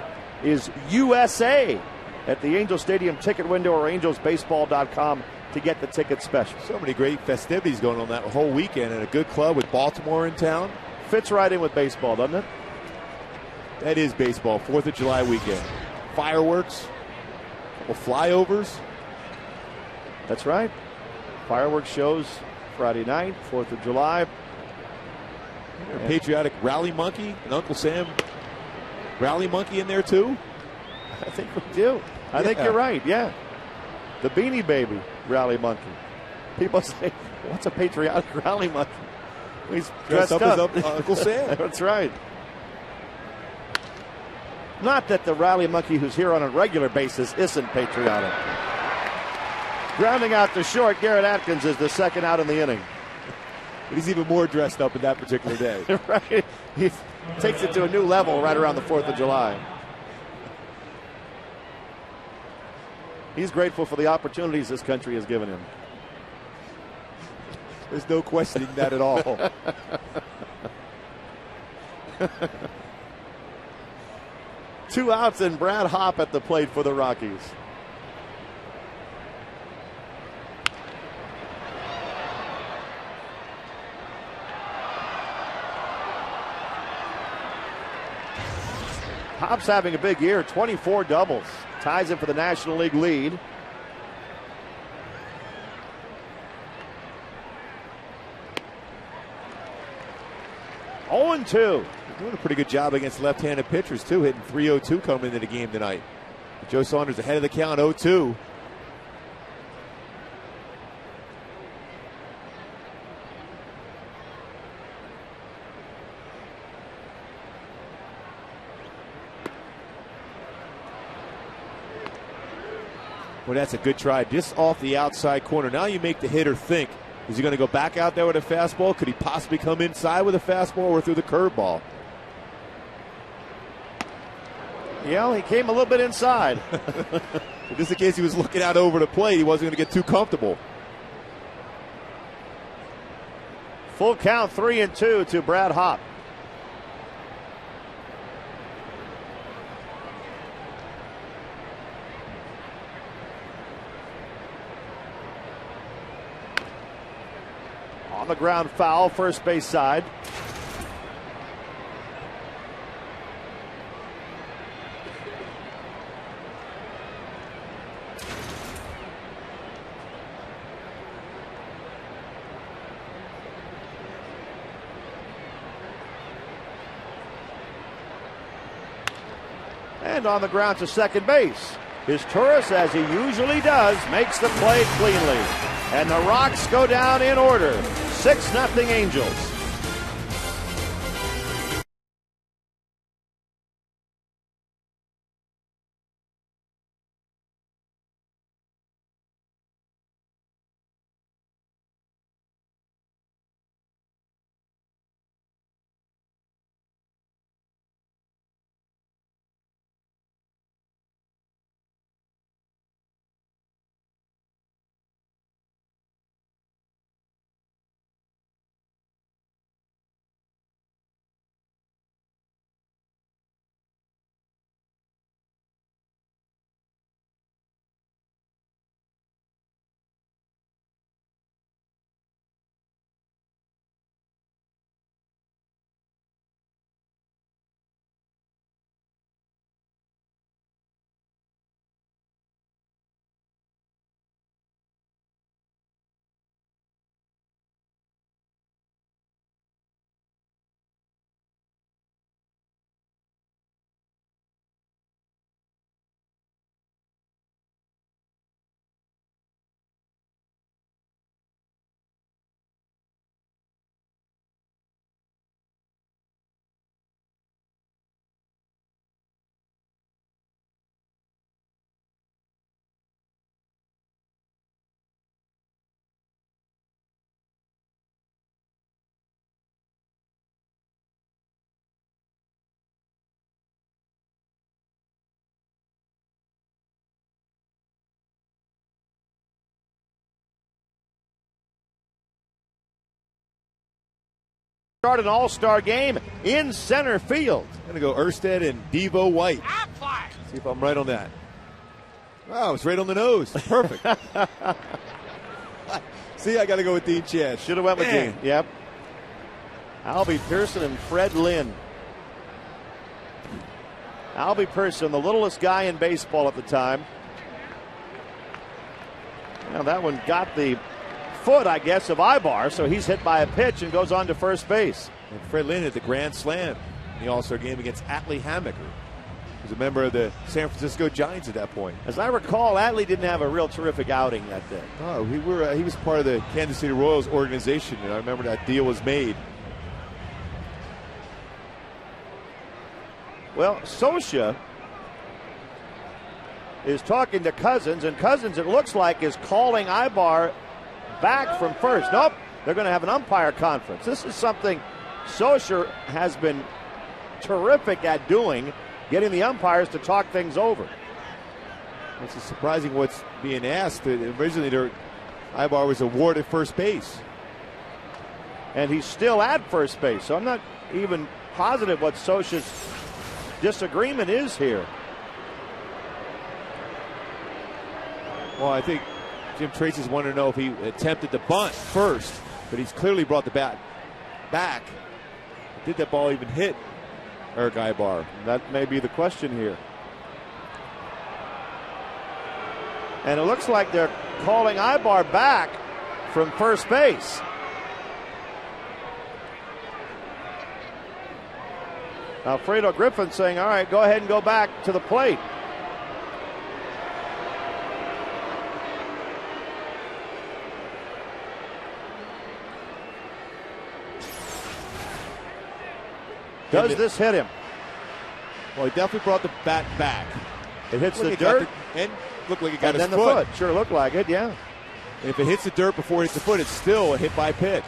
is USA at the Angel Stadium ticket window or angelsbaseball.com to get the ticket special. So many great festivities going on that whole weekend, and a good club with Baltimore in town. Fits right in with baseball, doesn't it? That is baseball, 4th of July weekend. Fireworks, couple flyovers. That's right. Fireworks shows Friday night, 4th of July. A patriotic rally monkey, and Uncle Sam rally monkey in there too? I think we do. I think you're right, yeah. The Beanie Baby rally monkey. People say, what's a patriotic rally monkey? He's dressed up as Uncle Sam. That's right. Not that the rally monkey who's here on a regular basis isn't patriotic. Grounding out to short, Garrett Atkins is the second out in the inning. But he's even more dressed up in that particular day. Right. He takes it to a new level right around the 4th of July. He's grateful for the opportunities this country has given him. There's no questioning that at all. Two outs and Brad Hopp at the plate for the Rockies. Hopp's having a big year, 24 doubles. Ties him for the National League lead. Oh, 2. Doing a pretty good job against left-handed pitchers, too, hitting .302 coming into the game tonight. Joe Saunders ahead of the count, 0-2. Well, that's a good try, just off the outside corner. Now you make the hitter think, is he going to go back out there with a fastball? Could he possibly come inside with a fastball or through the curveball? Yeah, he came a little bit inside. Just in case he was looking out over the plate, he wasn't going to get too comfortable. Full count, 3-2 to Brad Hopp. On the ground, foul, first base side. and on the ground to second base. His Turris, as he usually does, makes the play cleanly. And the Rocks go down in order. 6-0 Angels. Start an all-star game in center field. Going to go Erstad and Devo White. See if I'm right on that. Wow, it's right on the nose. Perfect. See, I got to go with Dean Chad. Should have went with Dean. Yep. Albie Pearson and Fred Lynn. Albie Pearson, the littlest guy in baseball at the time. Now that one got the foot, I guess, of Ibar, so he's hit by a pitch and goes on to first base. And Fred Lynn hit the grand slam in the All-Star game against Atlee Hammaker, who's a member of the San Francisco Giants at that point. As I recall, Atlee didn't have a real terrific outing that day. Oh, he was part of the Kansas City Royals organization, and I remember that deal was made. Well, Scioscia is talking to Cousins, and Cousins, it looks like, is calling Ibar back from first. Nope, they're going to have an umpire conference. This is something Scioscia has been terrific at doing, getting the umpires to talk things over. It's surprising what's being asked. Originally, Ibar was awarded first base. And he's still at first base, so I'm not even positive what Scioscia's disagreement is here. Well, I think Jim Tracy's wanting to know if he attempted to bunt first, but he's clearly brought the bat back. Did that ball even hit Eric Ibar? That may be the question here. And it looks like they're calling Ibar back from first base. Alfredo Griffin saying, all right, go ahead and go back to the plate. Does this hit him? Well, he definitely brought the bat back. It hits the dirt. And looked like it got his his foot. Sure looked like it, yeah. And if it hits the dirt before it hits the foot, it's still a hit by pitch.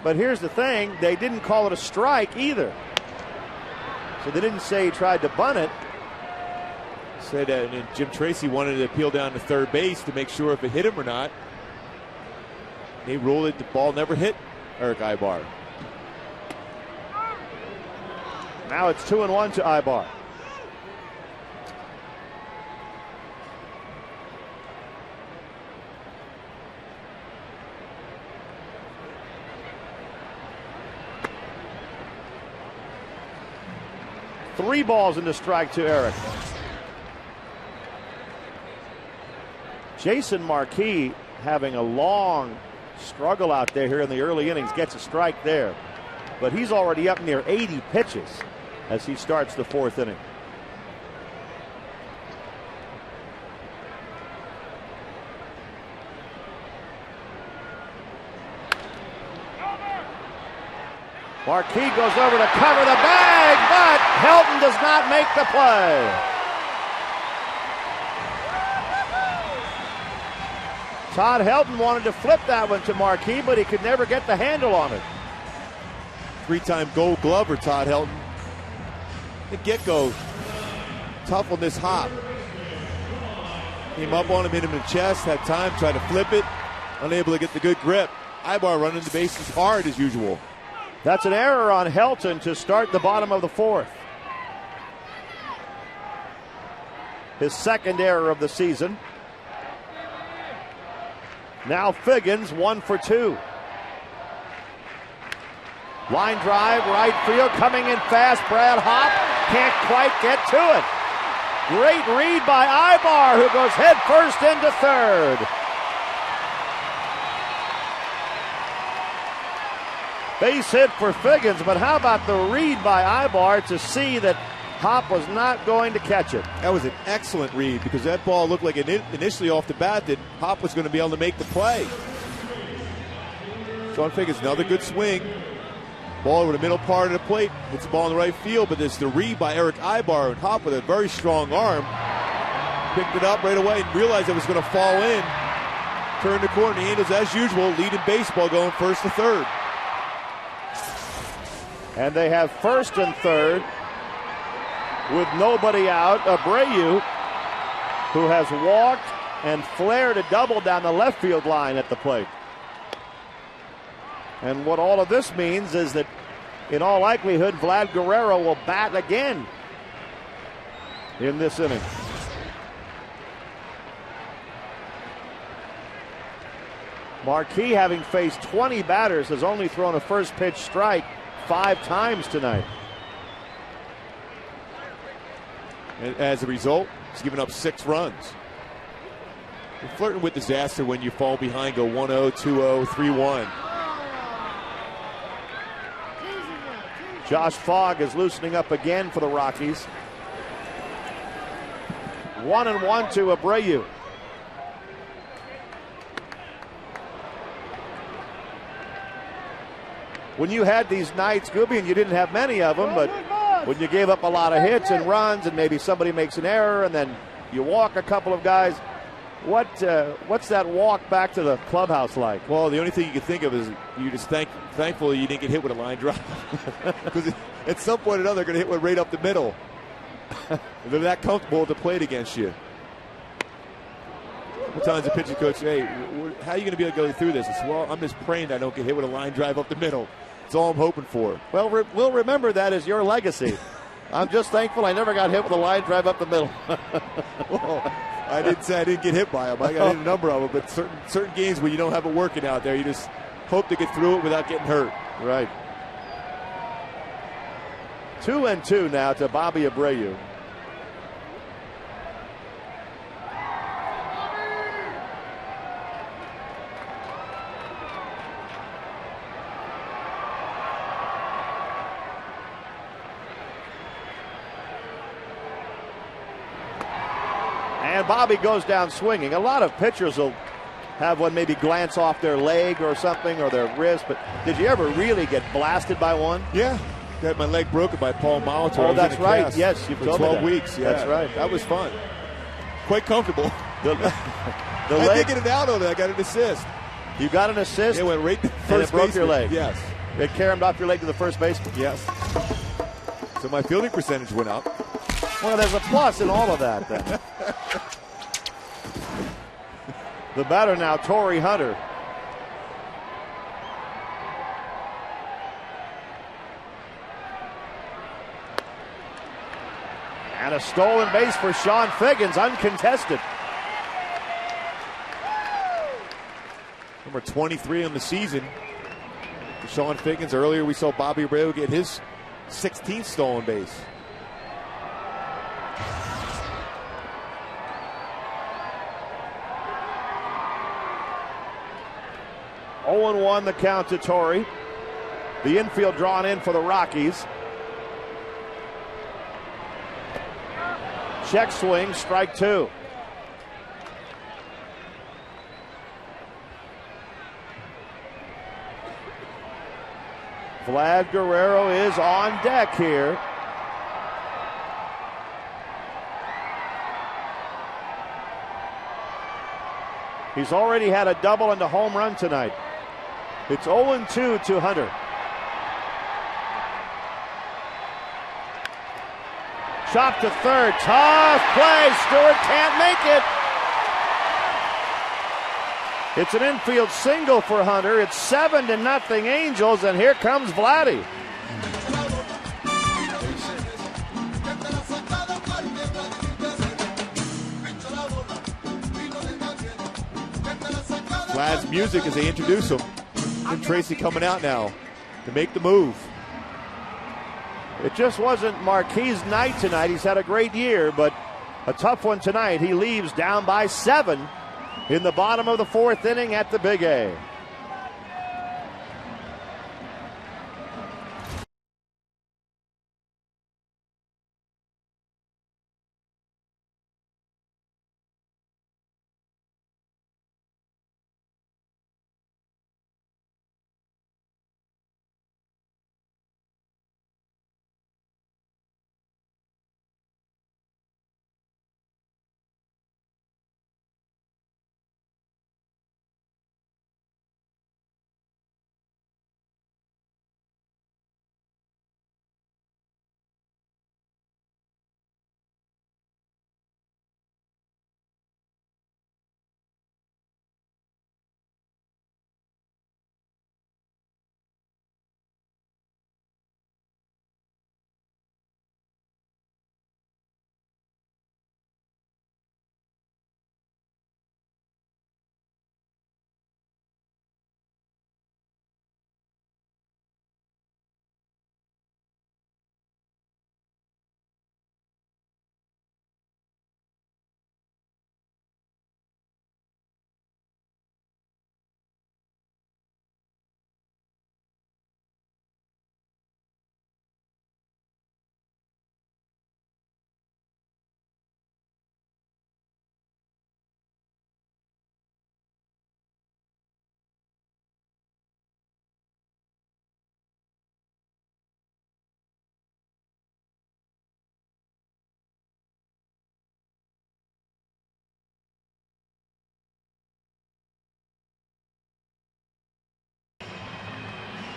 But here's the thing, they didn't call it a strike either. So they didn't say he tried to bunt it. Said and Jim Tracy wanted to peel down to third base to make sure if it hit him or not. They ruled it, the ball never hit Eric Ibar. Now it's 2-1 to Ibar. Three balls into strike to Eric. Jason Marquis having a long struggle out there here in the early innings. Gets a strike there. but he's already up near 80 pitches as he starts the fourth inning. Marquis goes over to cover the bag, but Helton does not make the play. Todd Helton wanted to flip that one to Marquis, but he could never get the handle on it. Three-time Gold Glover, Todd Helton. The get-go, tough on this hop. Came up on him, hit him in the chest, had time, tried to flip it, unable to get the good grip. Ibar running the bases hard as usual. That's an error on Helton to start the bottom of the fourth. His second error of the season. Now Figgins, 1 for 2. Line drive, right field, coming in fast. Brad Hopp can't quite get to it. Great read by Ibar, who goes head first into third. Base hit for Figgins, but how about the read by Ibar to see that Hopp was not going to catch it? That was an excellent read because that ball looked like initially off the bat that Hopp was going to be able to make the play. Sean Figgins, another good swing. Ball over the middle part of the plate. Hits the ball in the right field, but it's the read by Eric Ibar, and Hopp with a very strong arm picked it up right away and realized it was going to fall in. Turned the corner. The Angels, as usual, leading baseball going first to third. And they have first and third with nobody out. Abreu, who has walked and flared a double down the left field line at the plate. And what all of this means is that in all likelihood, Vlad Guerrero will bat again in this inning. Marquis, having faced 20 batters, has only thrown a first pitch strike 5 times tonight. And as a result, he's given up 6 runs. You're flirting with disaster when you fall behind, go 1-0, 2-0, 3-1. Josh Fogg is loosening up again for the Rockies. 1-1 to Abreu. When you had these nights, Gooby, and you didn't have many of them, but when you gave up a lot of hits and runs and maybe somebody makes an error and then you walk a couple of guys, what's that walk back to the clubhouse like? Well, the only thing you can think of is you're just thankful you didn't get hit with a line drive. Because at some point or another, they're going to hit one right up the middle. They're that comfortable at the plate against you. Sometimes the pitching coach, hey, how are you going to be able to go through this? I said, well, I'm just praying that I don't get hit with a line drive up the middle. That's all I'm hoping for. Well, we'll remember that as your legacy. I'm just thankful I never got hit with a line drive up the middle. Well, I didn't say I didn't get hit by them. I got hit a number of them. But certain games where you don't have it working out there, you just hope to get through it without getting hurt. Right. 2-2 now to Bobby Abreu. And Bobby goes down swinging. A lot of pitchers will have one maybe glance off their leg or something, or their wrist, but did you ever really get blasted by one? Yeah. I had my leg broken by Paul Molitor. Oh, that's right. Yes, you've told me that. 12 weeks. Yeah. That's right. That was fun. Quite comfortable. I did get it out on it. I got an assist. You got an assist? It went right to first and it broke your baseman. leg? Yes. It caromed off your leg to the first baseman? Yes. So my fielding percentage went up. Well, there's a plus in all of that then. The batter now, Torrey Hunter. And a stolen base for Sean Figgins, uncontested. Number 23 on the season for Sean Figgins. Earlier we saw Bobby Abreu get his 16th stolen base. Oh, 0-1 the count to Torrey. The infield drawn in for the Rockies. Check swing, strike 2. Vlad Guerrero is on deck here. He's already had a double and a home run tonight. It's 0-2 to Hunter. Chop to third. Tough play. Stewart can't make it. It's an infield single for Hunter. It's 7-0 Angels, and here comes Vladdy. Vlad's music as they introduce him. And Tracy coming out now to make the move. It just wasn't Marquis' night tonight. He's had a great year, but a tough one tonight. He leaves down by 7 in the bottom of the 4th inning at the Big A.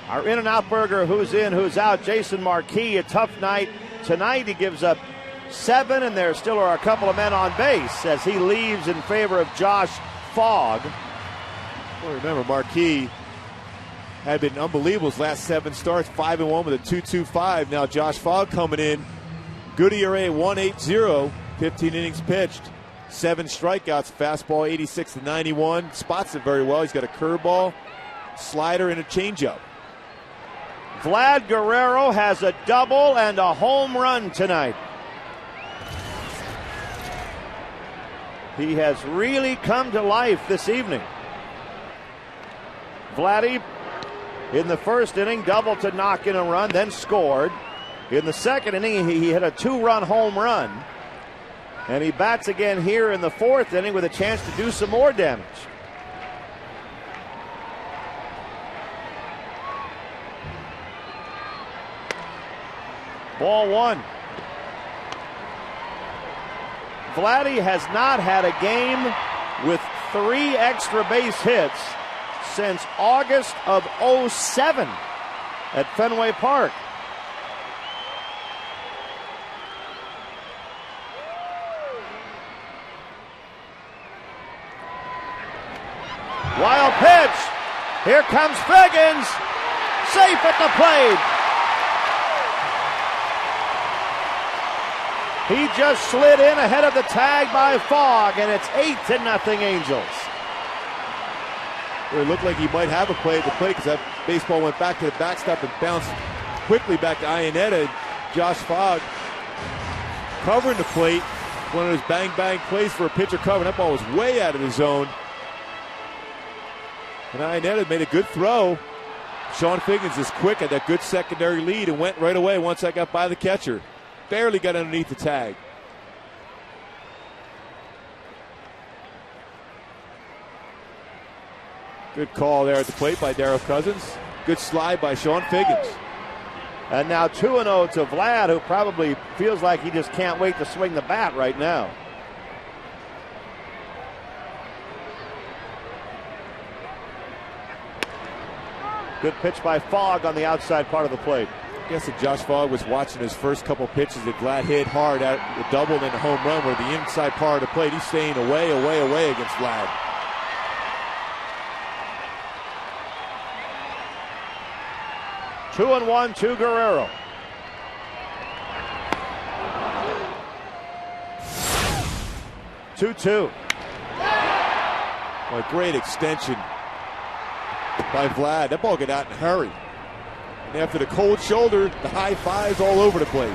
Our In-N-Out Burger, who's in, who's out. Jason Marquis, a tough night. Tonight he gives up 7, and there still are a couple of men on base as he leaves in favor of Josh Fogg. Well, remember, Marquis had been unbelievable his last 7 starts, 5-1 with a 2.25. Now Josh Fogg coming in. Good ERA, 1.80, 15 innings pitched, 7 strikeouts, fastball 86-91. Spots it very well. He's got a curveball, slider, and a changeup. Vlad Guerrero has a double and a home run tonight. He has really come to life this evening. Vladdy, in the first inning, doubled to knock in a run, then scored. In the second inning, he hit a 2-run home run. And he bats again here in the 4th inning with a chance to do some more damage. Ball 1. Vladdy has not had a game with 3 extra base hits since August of 2007 at Fenway Park. Wild pitch. Here comes Figgins. Safe at the plate. He just slid in ahead of the tag by Fogg, and it's 8-0 Angels. It looked like he might have a play at the plate because that baseball went back to the backstop and bounced quickly back to Iannetta. Josh Fogg covering the plate. One of those bang-bang plays for a pitcher cover. That ball was way out of the zone. And Iannetta made a good throw. Sean Figgins is quick, had that good secondary lead and went right away once I got by the catcher. Barely got underneath the tag. Good call there at the plate by Darryl Cousins. Good slide by Sean Figgins. And now 2-0 to Vlad, who probably feels like he just can't wait to swing the bat right now. Good pitch by Fogg on the outside part of the plate. I guess that Josh Fogg was watching his first couple pitches that Vlad hit hard at the double and then the home run where the inside part of the plate. He's staying away against Vlad. Two and one to Guerrero. Two. Well, great extension by Vlad. That ball got out in a hurry. And after the cold shoulder, the high fives all over the place.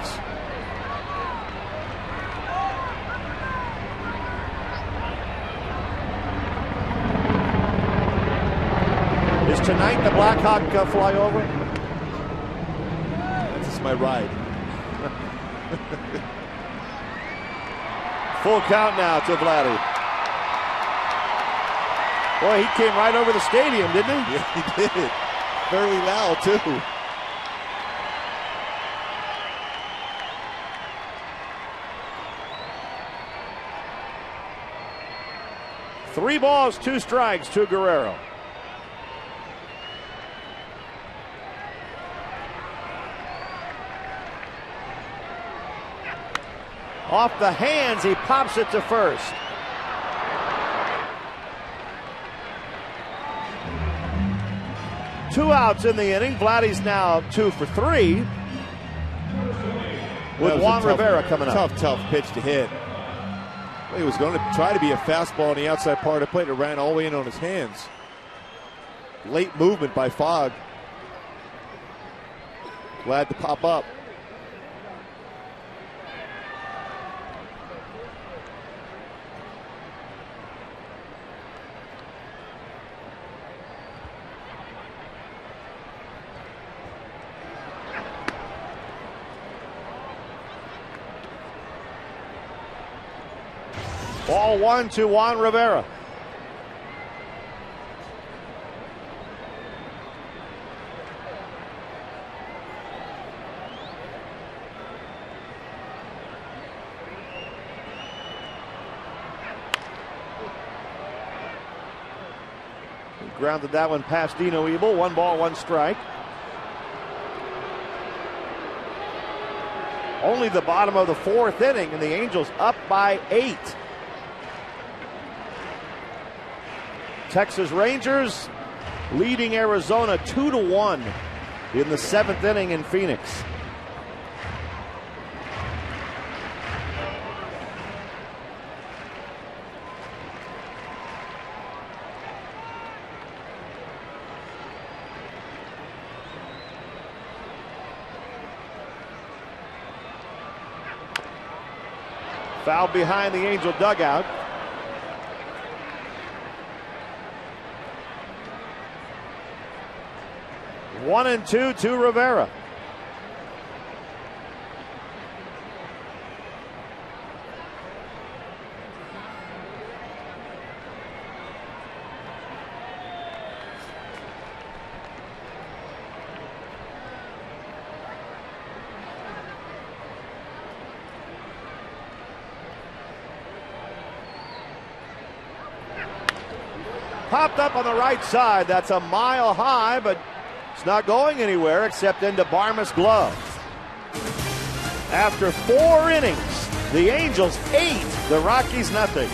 Is tonight the Blackhawk flyover? That's my ride. Full count now to Vladdy. Boy, he came right over the stadium, didn't he? Yeah, he did. Fairly loud, too. Three balls, two strikes to Guerrero. Off the hands, he pops it to first. Two outs in the inning. Vladdy's now 2 for 3. With Juan Rivera coming up. Tough pitch to hit. He was going to try to be a fastball on the outside part of the plate. It ran all the way in on his hands. Late movement by Fogg. Glad to pop up. Ball one to Juan Rivera. He grounded that one past Dino Ebel. 1 ball, 1 strike. Only the bottom of the 4th inning, and the Angels up by 8. Texas Rangers leading Arizona 2-1 in the 7th inning in Phoenix. Foul behind the Angel dugout. One and two to Rivera. Popped up on the right side. That's a mile high, but it's not going anywhere except into Barmas' glove. After 4 innings, the Angels 8, the Rockies nothing.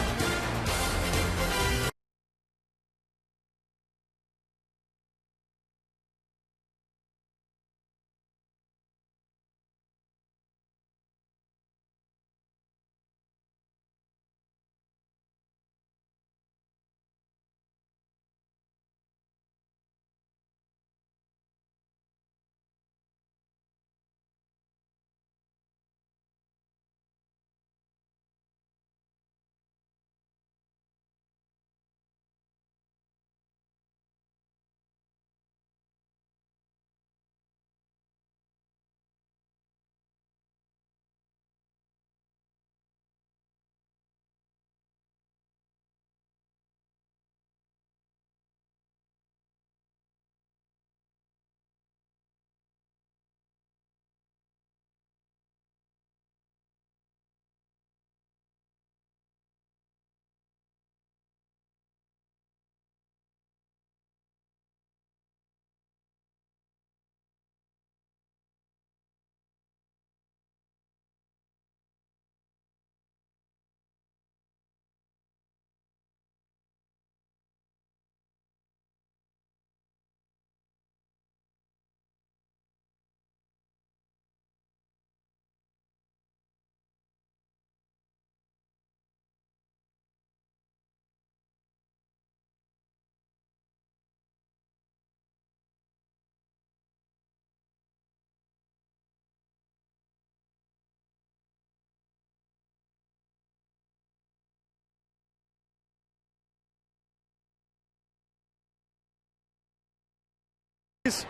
Rockies.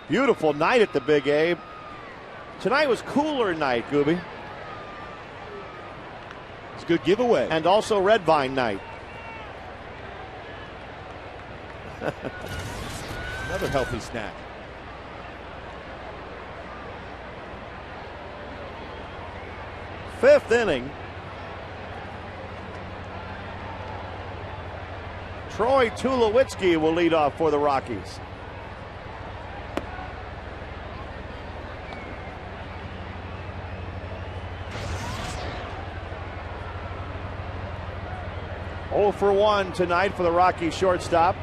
Beautiful night at the Big Abe. Tonight was cooler night, Gooby. It's a good giveaway. And also Red Vine night. Another healthy snack. Fifth inning. Troy Tulowitzki will lead off for the Rockies. Oh for 1 tonight for the Rockies shortstop.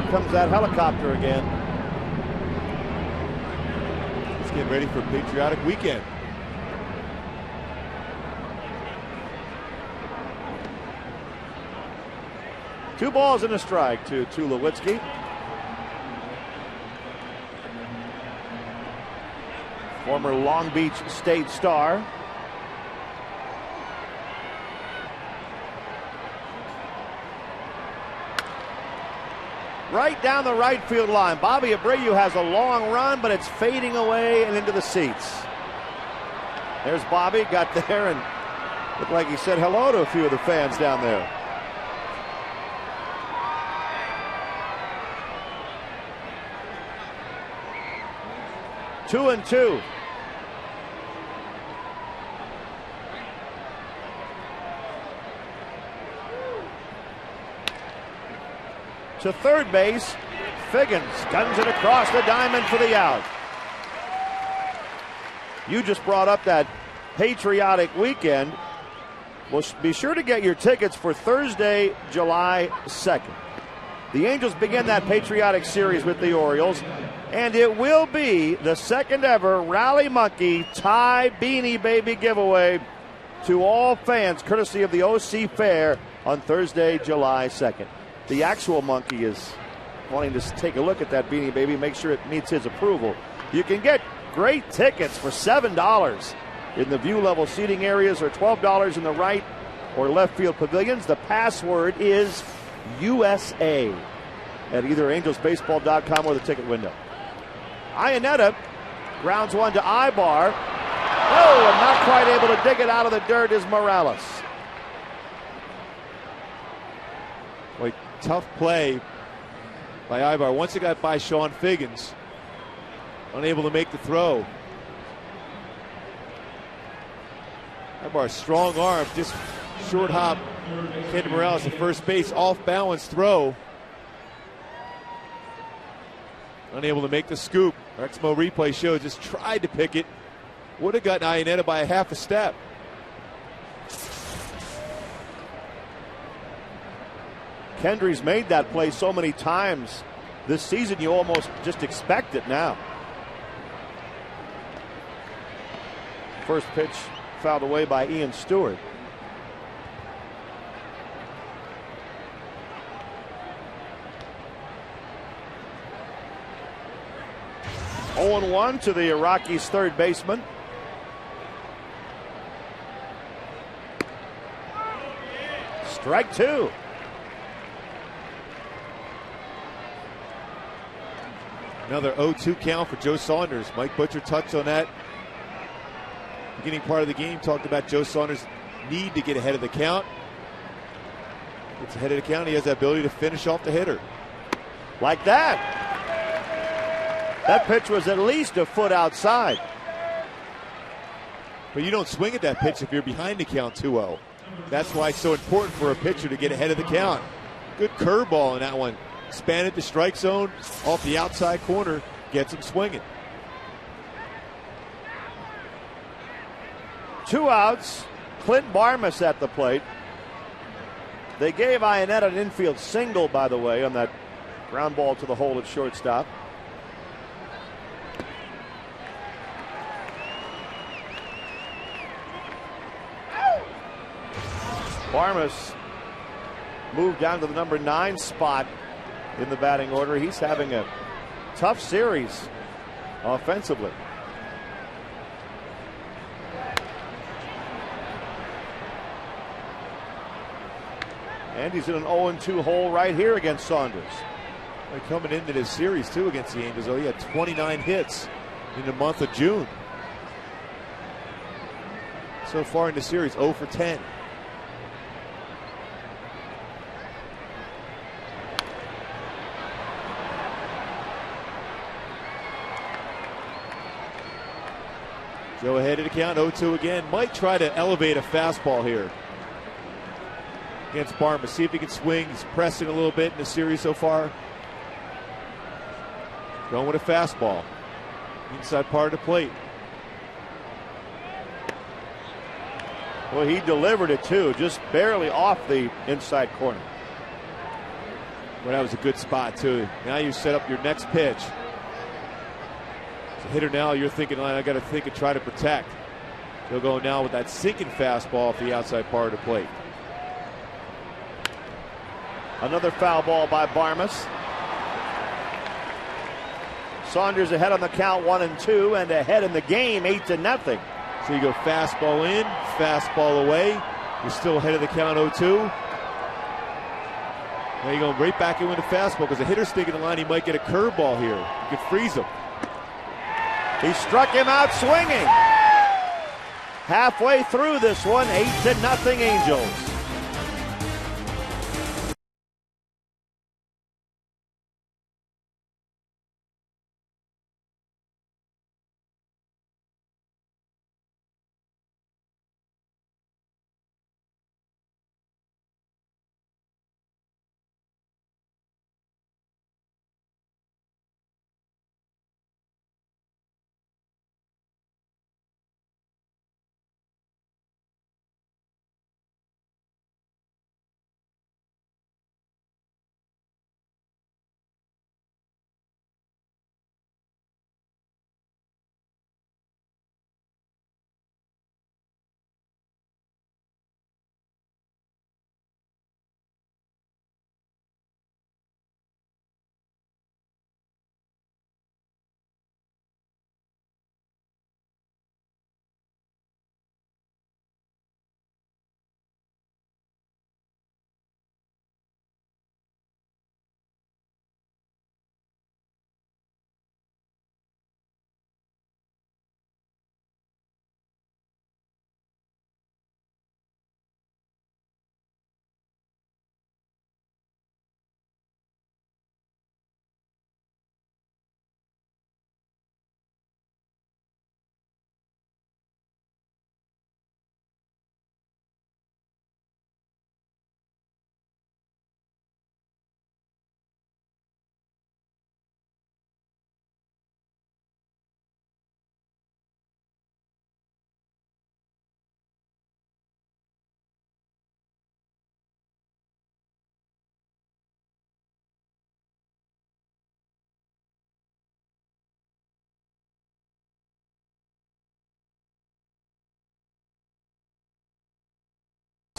Comes that helicopter again. Let's get ready for a patriotic weekend. Two balls and a strike to Tulowitzki. Former Long Beach State star. Right down the right field line. Bobby Abreu has a long run, but it's fading away and into the seats. There's Bobby, got there and looked like he said hello to a few of the fans down there. Two and two. To third base, Figgins guns it across the diamond for the out. You just brought up that patriotic weekend. Well, be sure to get your tickets for Thursday, July 2nd. The Angels begin that patriotic series with the Orioles, and it will be the second ever Rally Monkey Tie Beanie Baby giveaway to all fans, courtesy of the OC Fair on Thursday, July 2nd. The actual monkey is wanting to take a look at that Beanie Baby, make sure it meets his approval. You can get great tickets for $7 in the view level seating areas or $12 in the right or left field pavilions. The password is USA at either angelsbaseball.com or the ticket window. Iannetta grounds one to Ibar. Oh, and not quite able to dig it out of the dirt is Morales. Boy, tough play by Ibar. Once it got by Sean Figgins, unable to make the throw. Ibar, strong arm, just short hop. Kendall Morales at first base, off balance throw. Unable to make the scoop. Our Exmo replay show just tried to pick it. Would have gotten Iannetta by a half a step. Kendry's made that play so many times this season, you almost just expect it now. First pitch fouled away by Ian Stewart. Oh and 1 to the Rockies' third baseman. Strike two. Another 0-2 count for Joe Saunders. Mike Butcher touched on that beginning part of the game. Talked about Joe Saunders' need to get ahead of the count. Gets ahead of the count. He has the ability to finish off the hitter. Like that. That pitch was at least a foot outside. But you don't swing at that pitch if you're behind the count 2-0. That's why it's so important for a pitcher to get ahead of the count. Good curveball in that one. Expanded the strike zone off the outside corner, gets him swinging. 2 outs. Clint Barmas at the plate. They gave Iannetta an infield single, by the way, on that ground ball to the hole at shortstop. Barmas moved down to the number 9 spot in the batting order. He's having a tough series offensively. And he's in an 0-2 hole right here against Saunders. Coming into this series, too, against the Angels, he had 29 hits in the month of June. So far in the series, 0 for 10. Joe ahead of the count, 0-2 again. Might try to elevate a fastball here against Barma. See if he can swing. He's pressing a little bit in the series so far. Going with a fastball. Inside part of the plate. Well, he delivered it too, just barely off the inside corner. Well, that was a good spot too. Now you set up your next pitch. As a hitter now, you're thinking, I got to think and try to protect. He'll go now with that sinking fastball off the outside part of the plate. Another foul ball by Barmas. Saunders ahead on the count, 1-2, and ahead in the game, 8-0. So you go fastball in, fastball away. You're still ahead of the count, 0-2. Now you're going right back in with the fastball because the hitter's thinking the line he might get a curveball here. You could freeze him. He struck him out swinging. Halfway through this one, 8-0 Angels.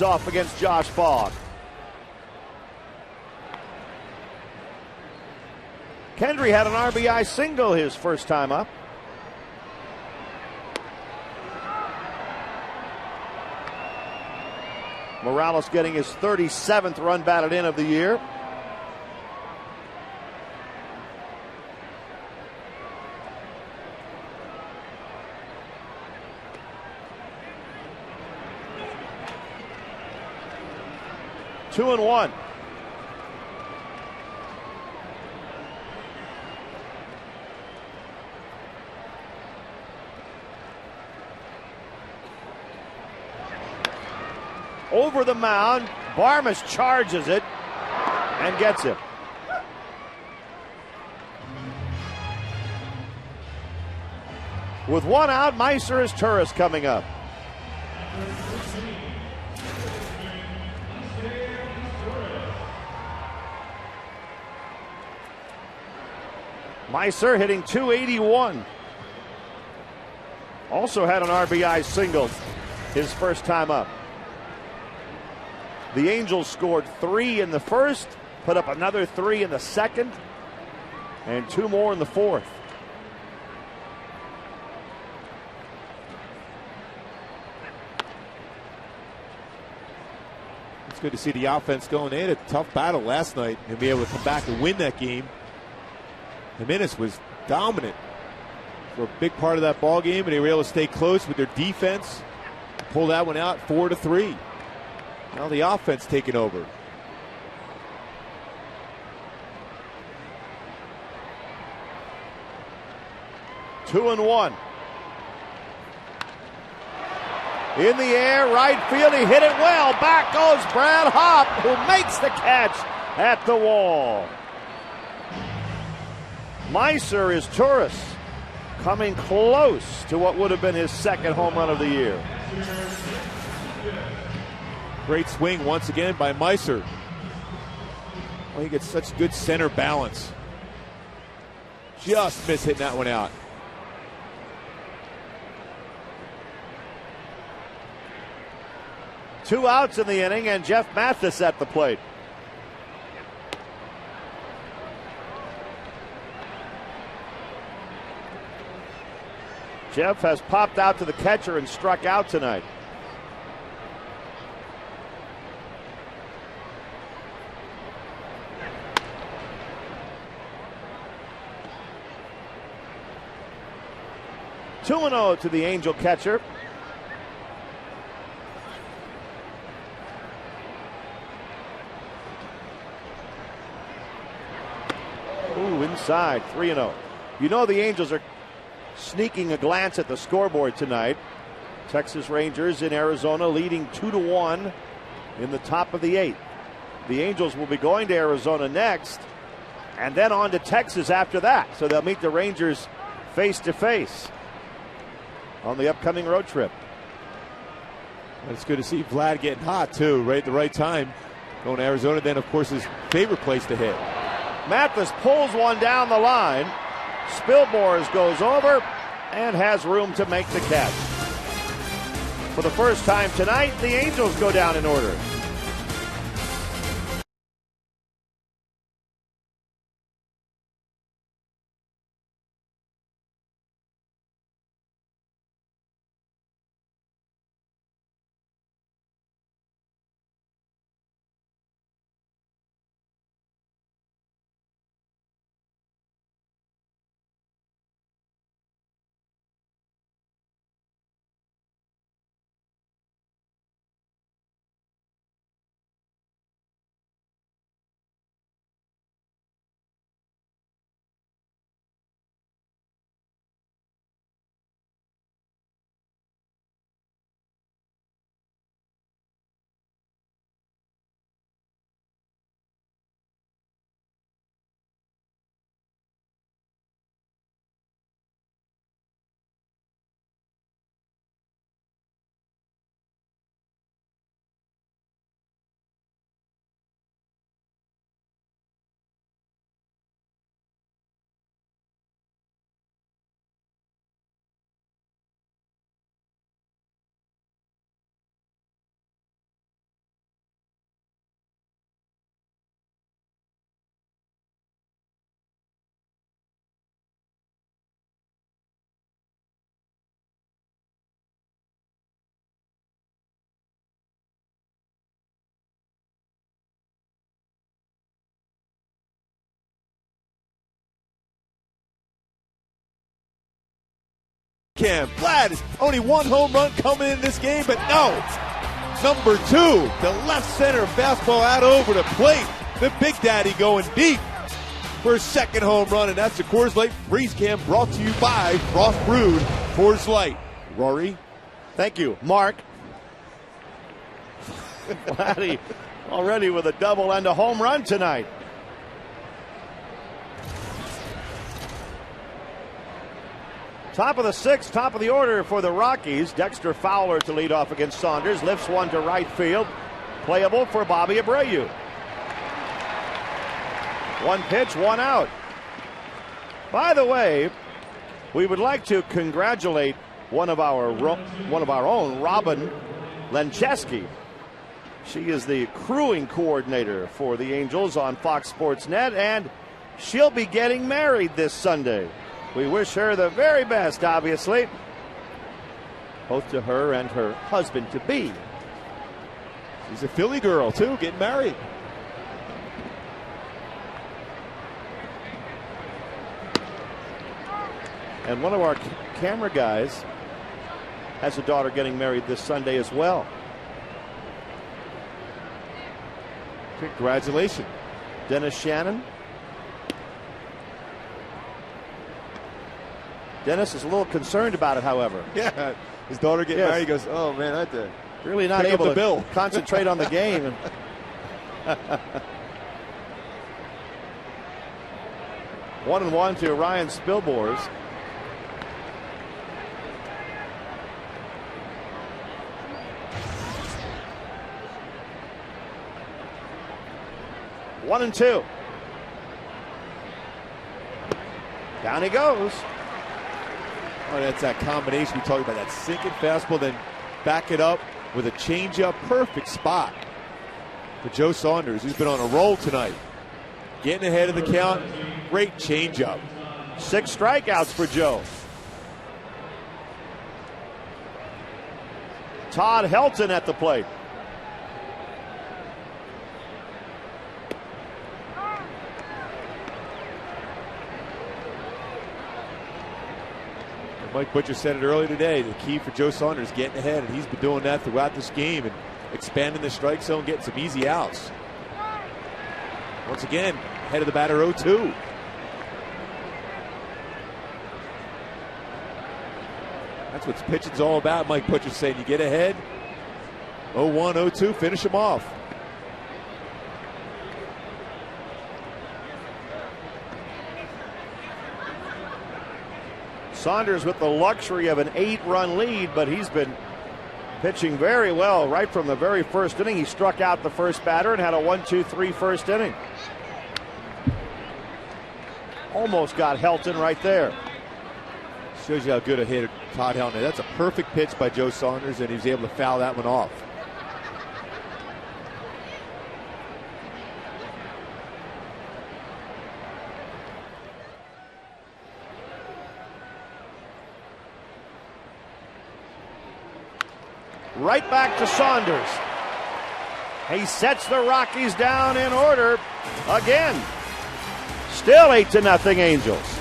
Off against Josh Fogg. Kendry had an RBI single his first time up. Morales getting his 37th run batted in of the year. Two and one. Over the mound, Barmas charges it and gets him. With one out, Meiser is Turris coming up. Meiser hitting .281. Also had an RBI single his first time up. The Angels scored 3 in the first, put up another 3 in the second and 2 more in the fourth. It's good to see the offense going. They had a tough battle last night and be able to come back and win that game. Jimenez was dominant for a big part of that ball game, and they were able to stay close with their defense. Pull that one out 4-3. Now the offense taking over. Two and one. In the air, right field, he hit it well. Back goes Brad Hopp, who makes the catch at the wall. Meiser is tourist, coming close to what would have been his second home run of the year. Great swing once again by Meiser. Oh, he gets such good center balance. Just miss hitting that one out. Two outs in the inning, and Jeff Mathis at the plate. Jeff has popped out to the catcher and struck out tonight. Two and 0 to the Angel catcher. Ooh, inside, 3-0. You know the Angels are sneaking a glance at the scoreboard tonight. Texas Rangers in Arizona leading 2-1 in the top of the 8th. The Angels will be going to Arizona next and then on to Texas after that. So they'll meet the Rangers face to face on the upcoming road trip. It's good to see Vlad getting hot too, right at the right time. Going to Arizona, then of course his favorite place to hit. Mathis pulls one down the line. Spilmores goes over and has room to make the catch. For the first time tonight, the Angels go down in order. Vlad is only one home run coming in this game, but no. Number 2, the left center fastball out over the plate. The Big Daddy going deep for his second home run, and that's the Coors Light Freeze Cam brought to you by Frost Brewed Coors Light. Rory? Thank you, Mark. Vladdy already with a double and a home run tonight. Top of the 6th, top of the order for the Rockies. Dexter Fowler to lead off against Saunders. Lifts one to right field. Playable for Bobby Abreu. One pitch, one out. By the way, we would like to congratulate one of our own, Robin Lencheski. She is the crewing coordinator for the Angels on Fox Sports Net, and she'll be getting married this Sunday. We wish her the very best, obviously, both to her and her husband-to-be. She's a Philly girl, too, getting married. And one of our camera guys has a daughter getting married this Sunday as well. Congratulations. Dennis Shannon. Dennis is a little concerned about it, however. Yeah, his daughter getting married. He goes, "Oh man, I had to really not pick able up the to bill. Concentrate on the game." 1-1 to Ryan Spilborz. One and two. Down he goes. Oh, that's that combination we talked about, that sinking fastball, then back it up with a changeup. Perfect spot for Joe Saunders, who's been on a roll tonight. Getting ahead of the count. Great changeup. 6 strikeouts for Joe. Todd Helton at the plate. Mike Butcher said it earlier today. The key for Joe Saunders getting ahead, and he's been doing that throughout this game and expanding the strike zone, getting some easy outs. Once again, head of the batter 0-2. That's what pitching's all about. Mike Butcher saying you get ahead, 0-1, 0-2, finish them off. Saunders with the luxury of an 8-run lead, but he's been pitching very well right from the very first inning. He struck out the first batter and had a 1-2-3 first inning. Almost got Helton right there. Shows you how good a hitter Todd Helton is. That's a perfect pitch by Joe Saunders, and he was able to foul that one off. Right back to Saunders. He sets the Rockies down in order again. Still 8-0 Angels.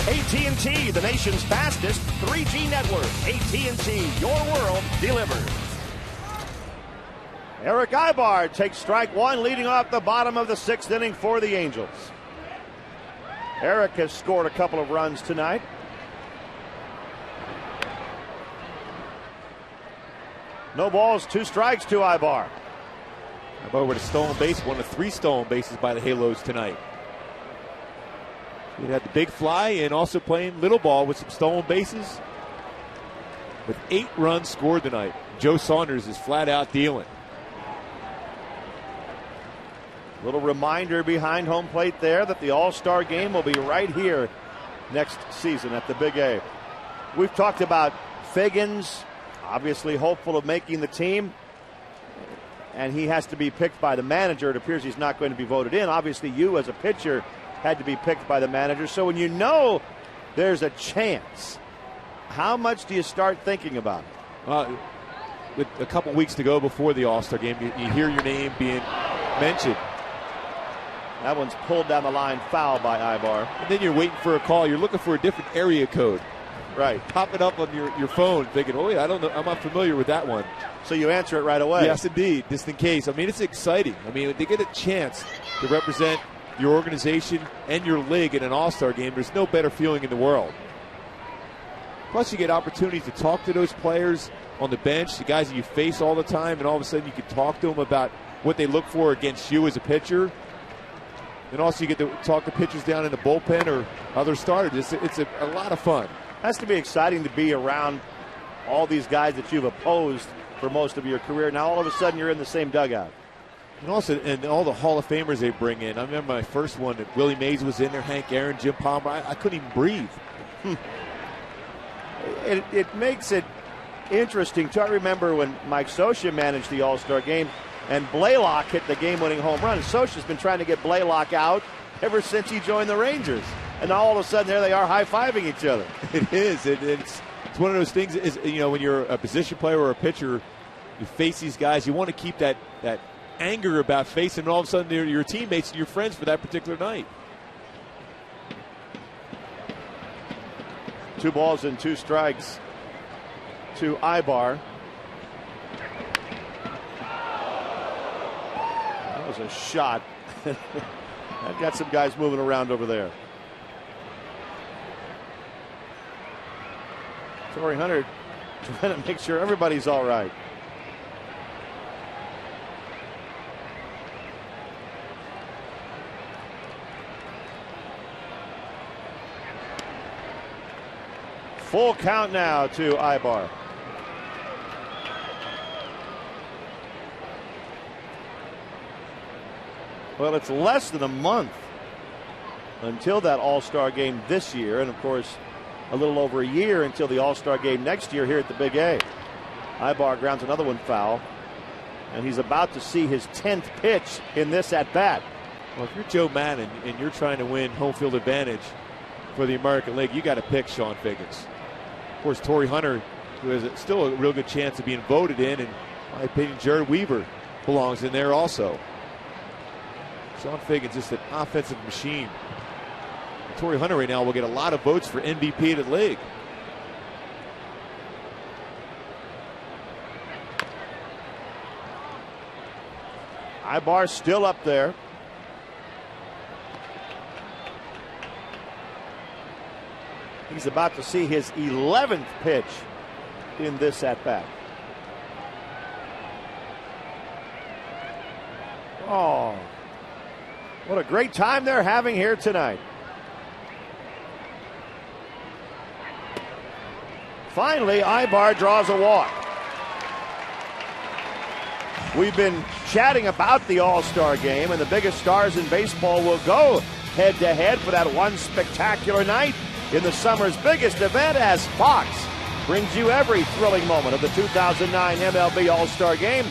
AT&T, the nation's fastest 3G network. AT&T, your world delivered. Eric Ibar takes strike one, leading off the bottom of the 6th inning for the Angels. Eric has scored a couple of runs tonight. No balls, 2 strikes to Ibar. Ibar with a stolen base, one of 3 stolen bases by the Halos tonight. He had the big fly and also playing little ball with some stolen bases. With 8 runs scored tonight, Joe Saunders is flat out dealing. Little reminder behind home plate there that the All-Star game will be right here next season at the Big A. We've talked about Figgins, obviously hopeful of making the team, and he has to be picked by the manager. It appears he's not going to be voted in. Obviously, you as a pitcher had to be picked by the manager. So when you know there's a chance, how much do you start thinking about it? With a couple weeks to go before the All-Star game, you hear your name being mentioned. That one's pulled down the line, foul by Ibar. And then you're waiting for a call. You're looking for a different area code. Right. Pop it up on your phone thinking, oh, yeah, I don't know. I'm not familiar with that one. So you answer it right away. Yes, indeed, just in case. I mean, it's exciting. I mean, they get a chance to represent your organization and your league in an All-Star game. There's no better feeling in the world. Plus, you get opportunities to talk to those players on the bench, the guys that you face all the time, and all of a sudden you can talk to them about what they look for against you as a pitcher. And also you get to talk to pitchers down in the bullpen or other starters. It's a lot of fun. Has to be exciting to be around all these guys that you've opposed for most of your career. Now all of a sudden you're in the same dugout. And also, and all the Hall of Famers they bring in. I remember my first one that Willie Mays was in there, Hank Aaron, Jim Palmer. I couldn't even breathe. It makes it interesting, too. I remember when Mike Scioscia managed the All-Star game, and Blaylock hit the game-winning home run. Scioscia's been trying to get Blaylock out ever since he joined the Rangers. And now all of a sudden, there they are high-fiving each other. It is. It's one of those things, when you're a position player or a pitcher, you face these guys, you want to keep that anger about facing, and all of a sudden they're your teammates and your friends for that particular night. 2 balls and 2 strikes to Ibar. That was a shot. I've got some guys moving around over there. Torrey Hunter trying to make sure everybody's all right. Full count now to Ibar. Well, it's less than a month until that All-Star game this year, and of course a little over a year until the All-Star game next year here at the Big A. Ibar grounds another one foul, and he's about to see his 10th pitch in this at-bat. Well, if you're Joe Madden and you're trying to win home field advantage for the American League, you got to pick Sean Figgins. Of course, Torrey Hunter, who has still a real good chance of being voted in, and in my opinion, Jared Weaver belongs in there also. Sean Figgins, just an offensive machine. Torrey Hunter right now will get a lot of votes for MVP of the league. Ibar still up there. He's about to see his 11th pitch in this at-bat. Oh, what a great time they're having here tonight. Finally, Ibar draws a walk. We've been chatting about the All-Star game, and the biggest stars in baseball will go head-to-head for that one spectacular night in the summer's biggest event, as Fox brings you every thrilling moment of the 2009 MLB All-Star Game.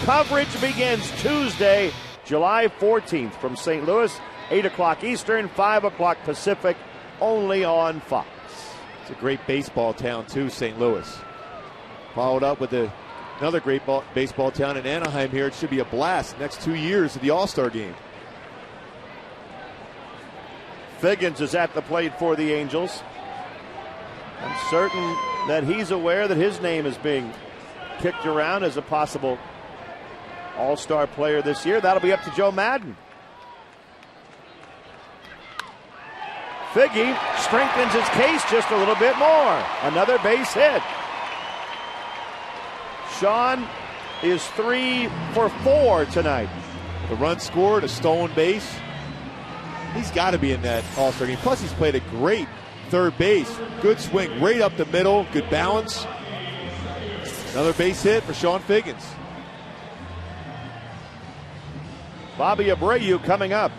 Coverage begins Tuesday, July 14th from St. Louis, 8 o'clock Eastern, 5 o'clock Pacific, only on Fox. It's a great baseball town, too, St. Louis. Followed up with another great baseball town in Anaheim here. It should be a blast next 2 years of the All-Star game. Figgins is at the plate for the Angels. I'm certain that he's aware that his name is being kicked around as a possible All-Star player this year. That'll be up to Joe Madden. Figgy strengthens his case just a little bit more. Another base hit. Sean is 3 for 4 tonight. The run scored, a stolen base. He's got to be in that All-Star game. Plus, he's played a great third base. Good swing, right up the middle, good balance. Another base hit for Sean Figgins. Bobby Abreu coming up.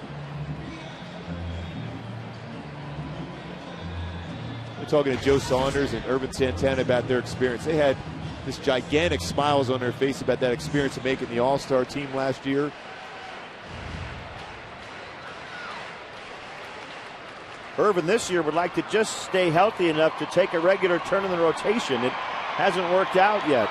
We're talking to Joe Saunders and Irvin Santana about their experience. They had this gigantic smiles on their face about that experience of making the All-Star team last year. Irvin this year would like to just stay healthy enough to take a regular turn in the rotation. It hasn't worked out yet.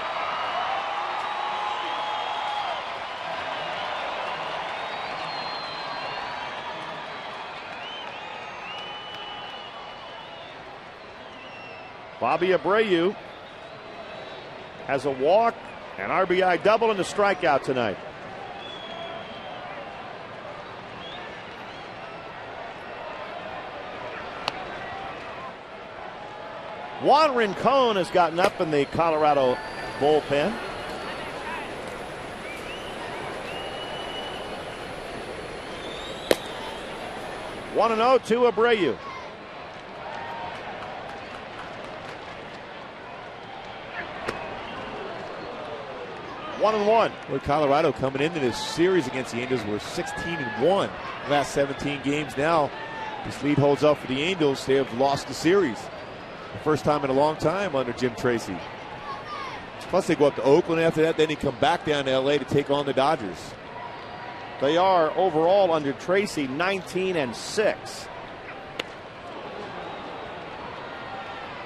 Bobby Abreu has a walk, an RBI double, and a strikeout tonight. Juan Rincon has gotten up in the Colorado bullpen. One and 0 to Abreu. One and 1. Well, Colorado coming into this series against the Angels were 16-1 last 17 games. Now, this lead holds up for the Angels. They have lost the series. The first time in a long time under Jim Tracy. Plus, they go up to Oakland after that. Then they come back down to L.A. to take on the Dodgers. They are overall under Tracy 19-6.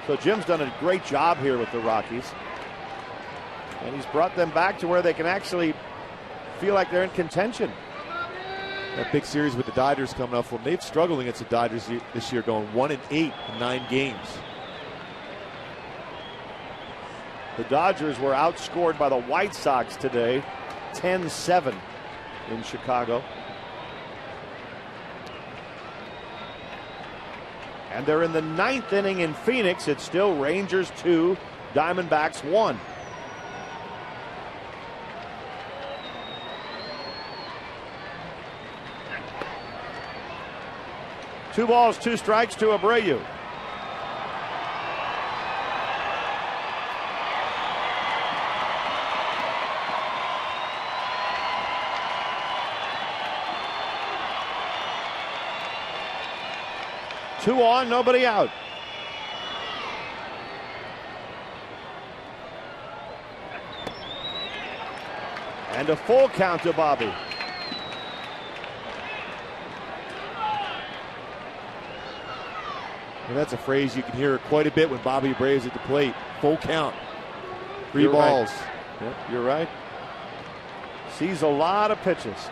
So Jim's done a great job here with the Rockies. And he's brought them back to where they can actually feel like they're in contention. That big series with the Dodgers coming up for them. They've struggled against the Dodgers this year, going 1-8 in 9 games. The Dodgers were outscored by the White Sox today, 10-7 in Chicago. And they're in the 9th inning in Phoenix. It's still Rangers 2, Diamondbacks 1. Two balls, 2 strikes to Abreu. Two on, nobody out. And a full count to Bobby. And that's a phrase you can hear quite a bit when Bobby Abreu is at the plate. Full count. 3 You're balls. Right. Yep, you're right. Sees a lot of pitches.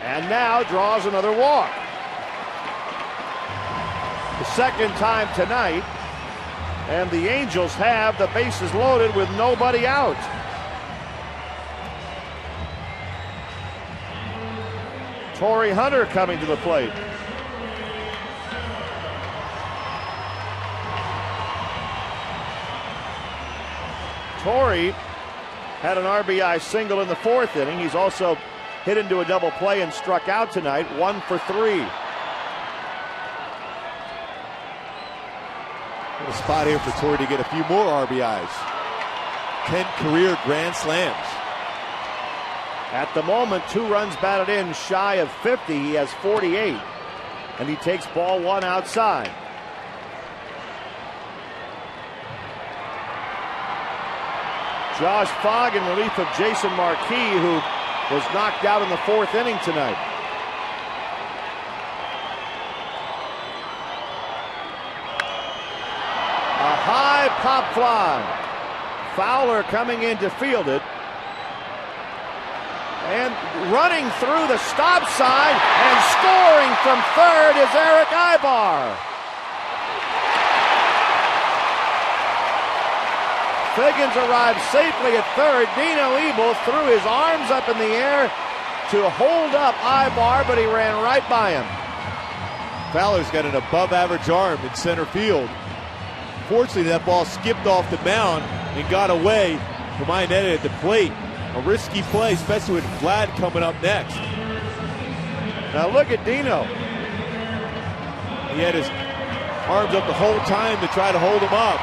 And now draws another walk. The second time tonight. And the Angels have the bases loaded with nobody out. Torrey Hunter coming to the plate. Torrey had an RBI single in the 4th inning. He's also hit into a double play and struck out tonight, 1 for 3. A spot here for Torrey to get a few more RBIs. 10 career grand slams. At the moment, 2 runs batted in, shy of 50. He has 48. And he takes ball 1 outside. Josh Fogg in relief of Jason Marquis, who was knocked out in the 4th inning tonight. A high pop fly. Fowler coming in to field it. And running through the stop sign and scoring from third is Eric Ibar. Figgins arrives safely at third. Dino Ebel threw his arms up in the air to hold up Ibar, but he ran right by him. Fowler's got an above-average arm in center field. Fortunately, that ball skipped off the mound and got away from Iannetta at the plate. A risky play, especially with Vlad coming up next. Now look at Dino. He had his arms up the whole time to try to hold him up.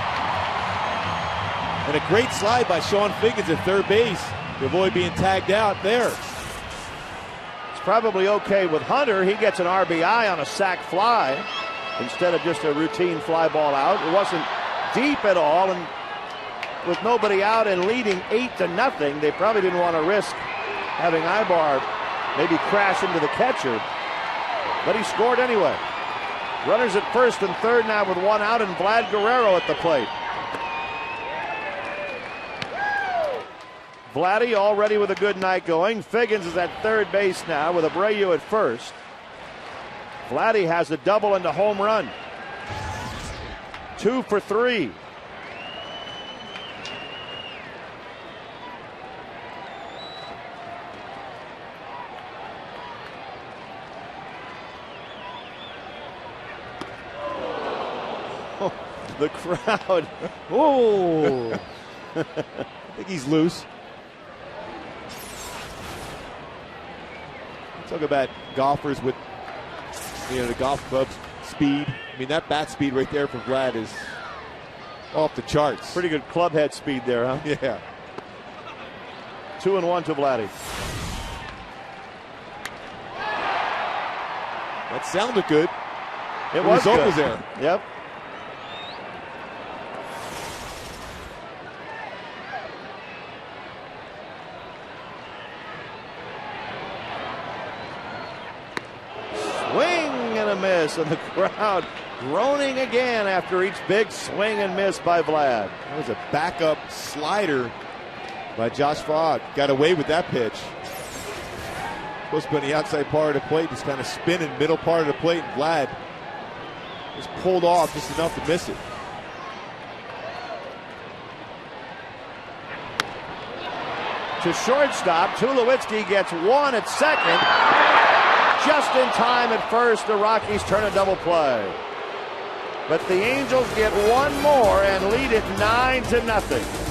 And a great slide by Sean Figgins at third base to avoid being tagged out there. It's probably okay with Hunter. He gets an RBI on a sac fly instead of just a routine fly ball out. It wasn't deep at all, and with nobody out and leading 8-0, they probably didn't want to risk having Ibar maybe crash into the catcher, but he scored anyway. Runners at first and third now with one out, and Vlad Guerrero at the plate. Vladdy already with a good night going. Figgins is at third base now with Abreu at first. Vladdy has a double and a home run. 2 for 3. The crowd. Oh, I think he's loose. Talk about golfers with, the golf club's speed. I mean, that bat speed right there for Vlad is off the charts. Pretty good club head speed there, huh? Yeah. 2-1 to Vladdy. That sounded good. The result good. was there. Yep. Swing and a miss, and the crowd groaning again after each big swing and miss by Vlad. That was a backup slider by Josh Fogg. Got away with that pitch. Supposed to be on the outside part of the plate, just kind of spinning middle part of the plate, and Vlad just pulled off just enough to miss it. To shortstop, Tulowitzki gets one at second. Just in time at first, the Rockies turn a double play. But the Angels get one more and lead it 9-0.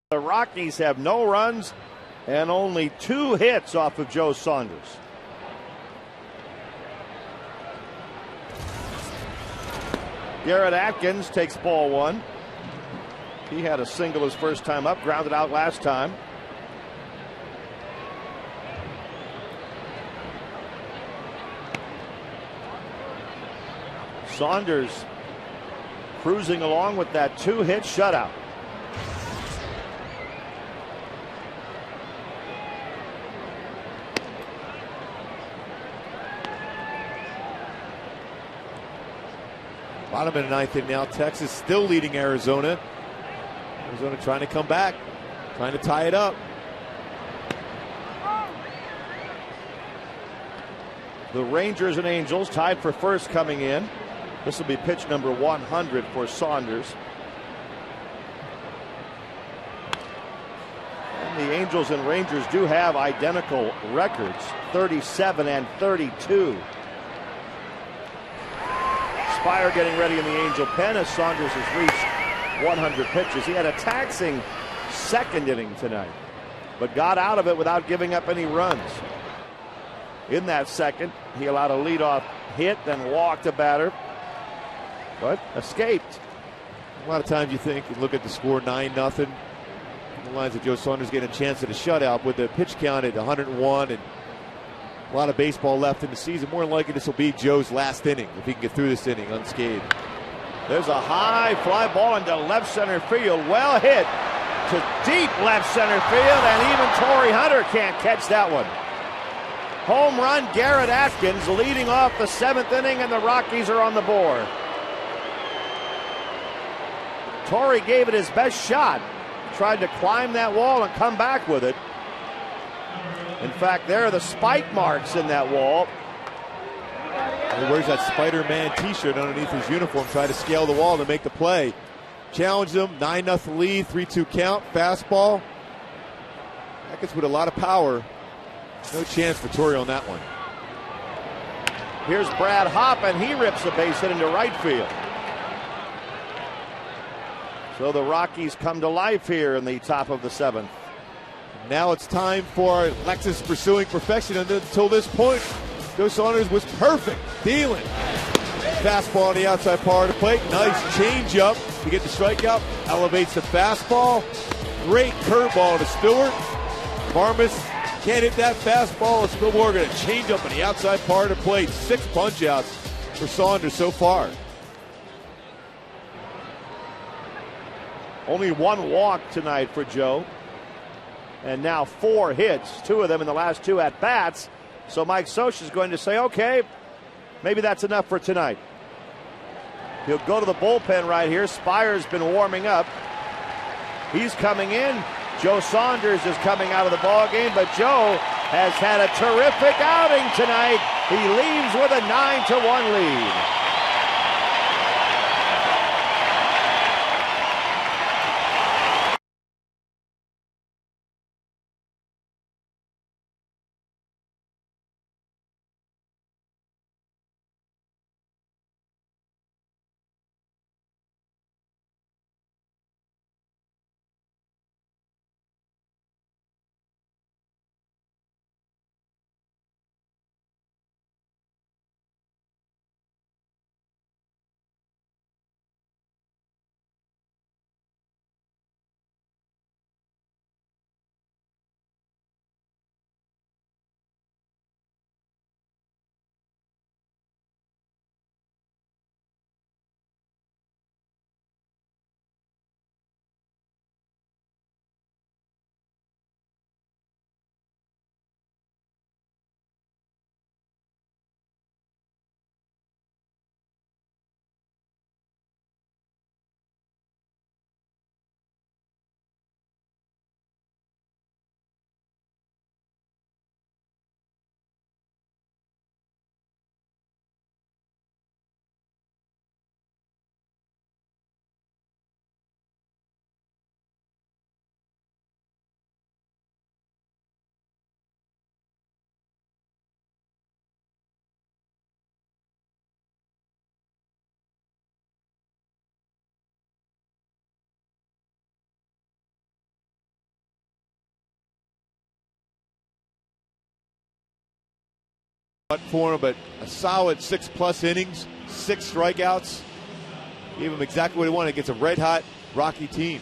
The Rockies have no runs and only 2 hits off of Joe Saunders. Garrett Atkins takes ball 1. He had a single his first time up, grounded out last time. Saunders cruising along with that 2-hit shutout. Bottom of the ninth inning now. Texas still leading Arizona. Arizona trying to come back, trying to tie it up. The Rangers and Angels tied for first coming in. This will be pitch number 100 for Saunders. And the Angels and Rangers do have identical records, 37 and 32. Spire getting ready in the Angel pen as Saunders has reached 100 pitches. He had a taxing second inning tonight, but got out of it without giving up any runs. In that second, he allowed a leadoff hit, then walked a batter, but escaped. A lot of times you think, you look at the score 9-0. The lines of Joe Saunders getting a chance at a shutout with the pitch count at 101 and a lot of baseball left in the season. More than likely this will be Joe's last inning if he can get through this inning unscathed. There's a high fly ball into left center field. Well hit to deep left center field, and even Torrey Hunter can't catch that one. Home run, Garrett Atkins leading off the 7th inning, and the Rockies are on the board. Torrey gave it his best shot. Tried to climb that wall and come back with it. In fact, there are the spike marks in that wall. He wears that Spider-Man t-shirt underneath his uniform, trying to scale the wall to make the play. Challenged him, 9-0 lead, 3-2 count, fastball. Atkins with a lot of power. No chance for Torrey on that one. Here's Brad Hopp, and he rips a base hit into right field. So the Rockies come to life here in the top of the 7th. Now it's time for Lexus pursuing perfection. Until this point, Joe Saunders was perfect, dealing. Fastball on the outside part of the plate. Nice changeup to get the strikeout. Elevates the fastball. Great curveball to Stewart. Varmus can't hit that fastball. Spilborg going to change up on the outside part of the plate. 6 punch outs for Saunders so far. Only 1 walk tonight for Joe. And now 4 hits, 2 of them in the last 2 at-bats. So Mike Socha is going to say, okay, maybe that's enough for tonight. He'll go to the bullpen right here. Spire's been warming up. He's coming in. Joe Saunders is coming out of the ballgame, but Joe has had a terrific outing tonight. He leaves with a 9-1 lead. For him, but a solid 6+ innings, 6 strikeouts. Gave him exactly what he wanted against a red-hot Rocky team.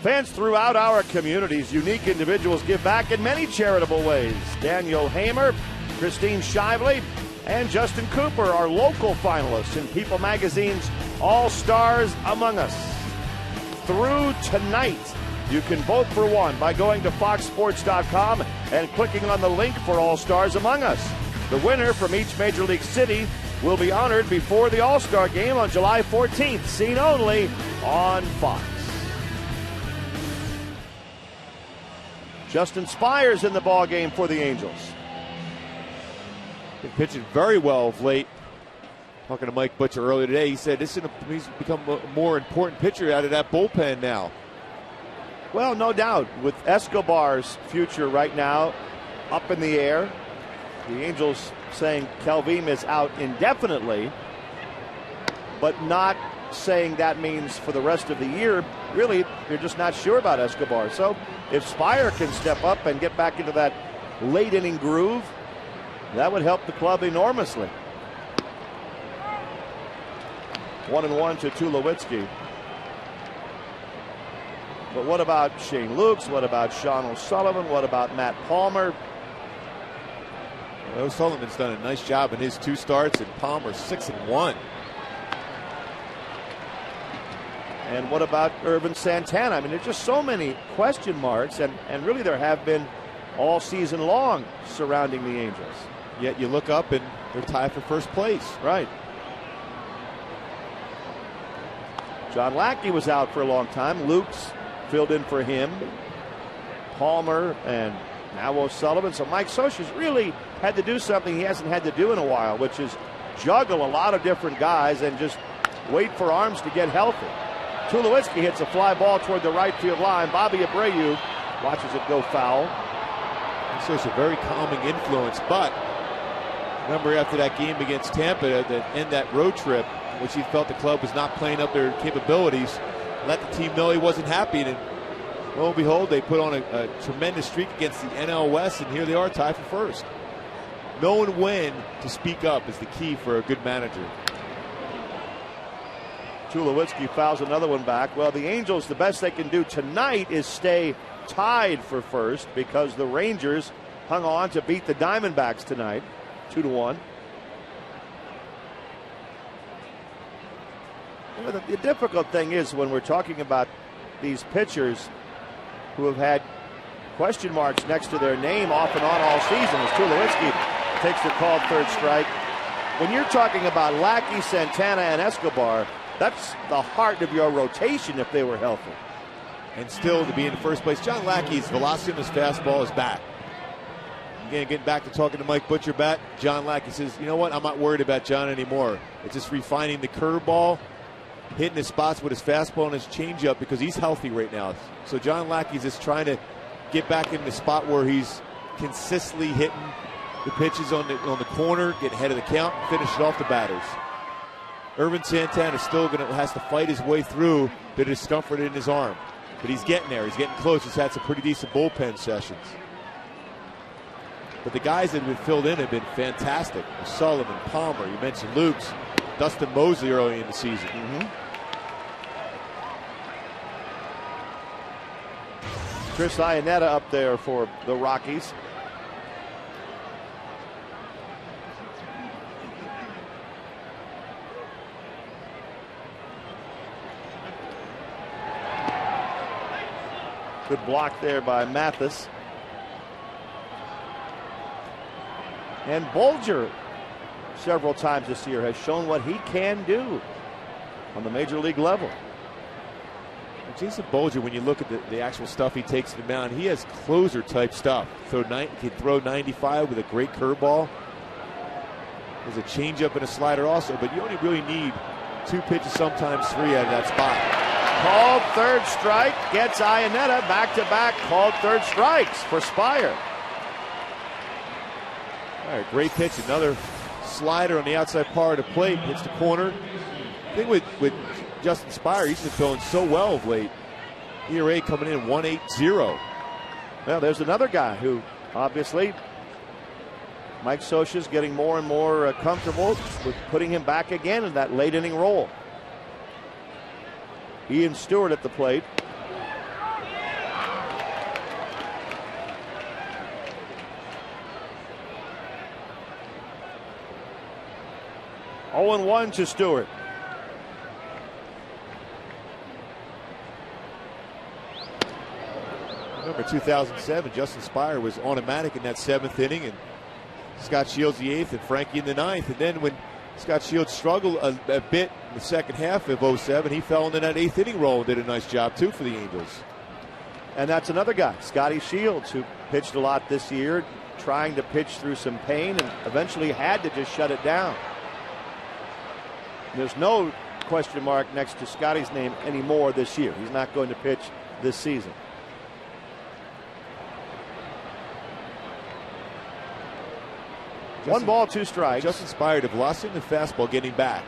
Fans throughout our communities, unique individuals give back in many charitable ways. Daniel Hamer, Christine Shively, and Justin Cooper are local finalists in People Magazine's All-Stars Among Us. Through tonight, you can vote for one by going to foxsports.com and clicking on the link for All-Stars Among Us. The winner from each Major League city will be honored before the All-Star Game on July 14th, seen only on Fox. Justin Spires in the ballgame for the Angels. Been pitching very well of late. Talking to Mike Butcher earlier today, he said he's become a more important pitcher out of that bullpen now. Well, no doubt. With Escobar's future right now up in the air, the Angels saying Kelvim is out indefinitely, but not saying that means for the rest of the year. Really, they're just not sure about Escobar. So if Spire can step up and get back into that late inning groove, that would help the club enormously. 1-1 to Tulowitzki. But what about Shane Lukes? What about Sean O'Sullivan? What about Matt Palmer? Well, O'Sullivan's done a nice job in his 2 starts, and Palmer 6-1. And what about Irvin Santana? I mean, there's just so many question marks, and really there have been all season long surrounding the Angels. Yet you look up and they're tied for first place. Right. John Lackey was out for a long time. Lukes filled in for him. Palmer and now O'Sullivan. So Mike Scioscia's really had to do something he hasn't had to do in a while, which is juggle a lot of different guys and just wait for arms to get healthy. Tulowitzki hits a fly ball toward the right field line. Bobby Abreu watches it go foul. Scioscia, a very calming influence, but remember after that game against Tampa that end that road trip, which he felt the club was not playing up their capabilities, let the team know he wasn't happy, and lo and behold, they put on a tremendous streak against the NL West, and here they are tied for first. Knowing when to speak up is the key for a good manager. Tulowitzki fouls another one back. Well, the Angels, the best they can do tonight is stay tied for first because the Rangers hung on to beat the Diamondbacks tonight, 2-1. The difficult thing is when we're talking about these pitchers who have had question marks next to their name off and on all season, as Tulowitzki takes the called third strike. When you're talking about Lackey, Santana, and Escobar, that's the heart of your rotation if they were healthy. And still to be in the first place. John Lackey's velocity on his fastball is back. Again, getting back to talking to Mike Butcher back, John Lackey says, you know what, I'm not worried about John anymore. It's just refining the curveball, hitting his spots with his fastball and his changeup because he's healthy right now. So John Lackey's just trying to get back in the spot where he's consistently hitting the pitches on the corner, get ahead of the count, and finish it off the batters. Irvin Santana still has to fight his way through the discomfort in his arm. But he's getting there. He's getting close. He's had some pretty decent bullpen sessions. But the guys that have been filled in have been fantastic. Sullivan, Palmer, you mentioned Lukes, Dustin Mosley early in the season. Chris Iannetta up there for the Rockies. Good block there by Mathis. And Bolger, several times this year, has shown what he can do on the major league level. Jason Bolger, when you look at the actual stuff he takes to the mound, he has closer type stuff. He can throw 95 with a great curveball. There's a changeup and a slider also, but you only really need 2 pitches, sometimes 3 out of that spot. Called third strike, gets Iannetta back-to-back called third strikes for Spire. All right, great pitch. Another slider on the outside part of the plate. Hits the corner. I think with Justin Spire, he's been throwing so well of late. ERA coming in 1.80. Well, there's another guy who obviously Mike Scioscia's getting more and more comfortable with putting him back again in that late inning role. Ian Stewart at the plate. Oh, 0-1 to Stewart. or 2007, Justin Spire was automatic in that 7th inning, and Scott Shields the 8th, and Frankie in the 9th. And then when Scott Shields struggled a bit in the second half of 07, he fell into that 8th inning role and did a nice job too for the Angels. And that's another guy, Scotty Shields, who pitched a lot this year, trying to pitch through some pain and eventually had to just shut it down. There's no question mark next to Scotty's name anymore this year. He's not going to pitch this season. One ball, 2 strikes. Justin Spire, the velocity in the fastball getting back.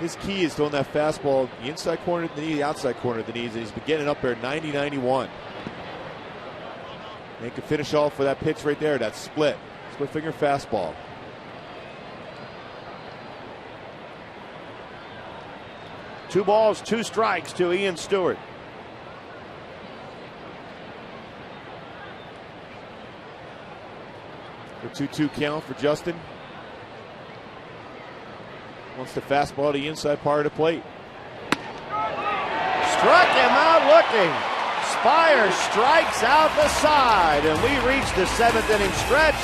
His key is throwing that fastball the inside corner of the knee, the outside corner of the knees, and he's been getting up there 90-91. And he can finish off with that pitch right there, that split finger fastball. Two balls, 2 strikes to Ian Stewart. The 2-2 count for Justin. Wants the fastball to the inside part of the plate. Struck him out looking. Spire strikes out the side, and we reach the 7th inning stretch.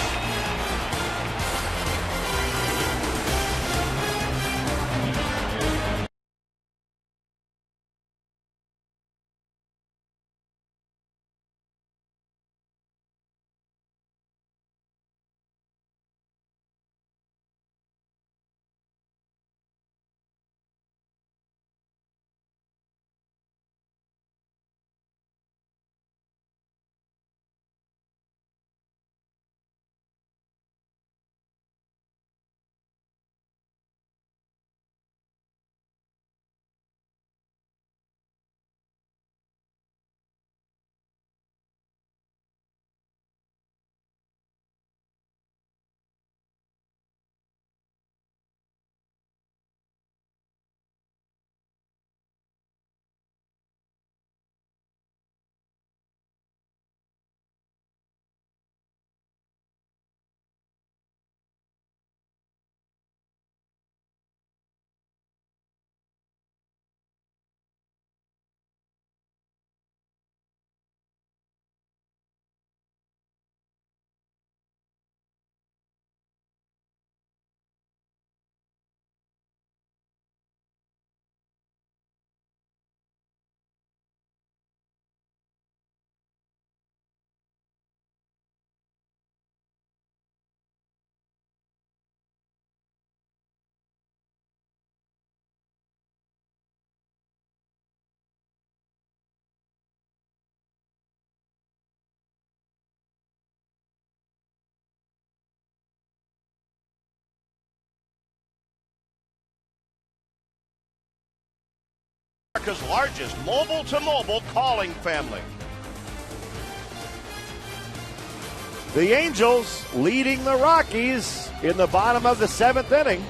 America's largest mobile-to-mobile calling family. The Angels leading the Rockies in the bottom of the 7th inning.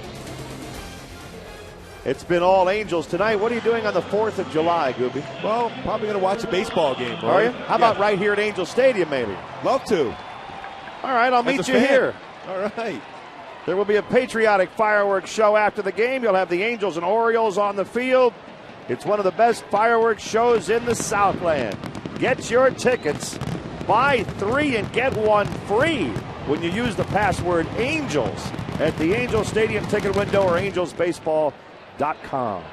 It's been all Angels tonight. What are you doing on the 4th of July, Gooby? Well, probably going to watch a baseball game, bro. Are you? How about right here at Angel Stadium, maybe? Love to. All right, I'll meet you here. All right. There will be a patriotic fireworks show after the game. You'll have the Angels and Orioles on the field. It's one of the best fireworks shows in the Southland. Get your tickets. Buy 3 and get 1 free when you use the password ANGELS at the Angel Stadium ticket window or angelsbaseball.com.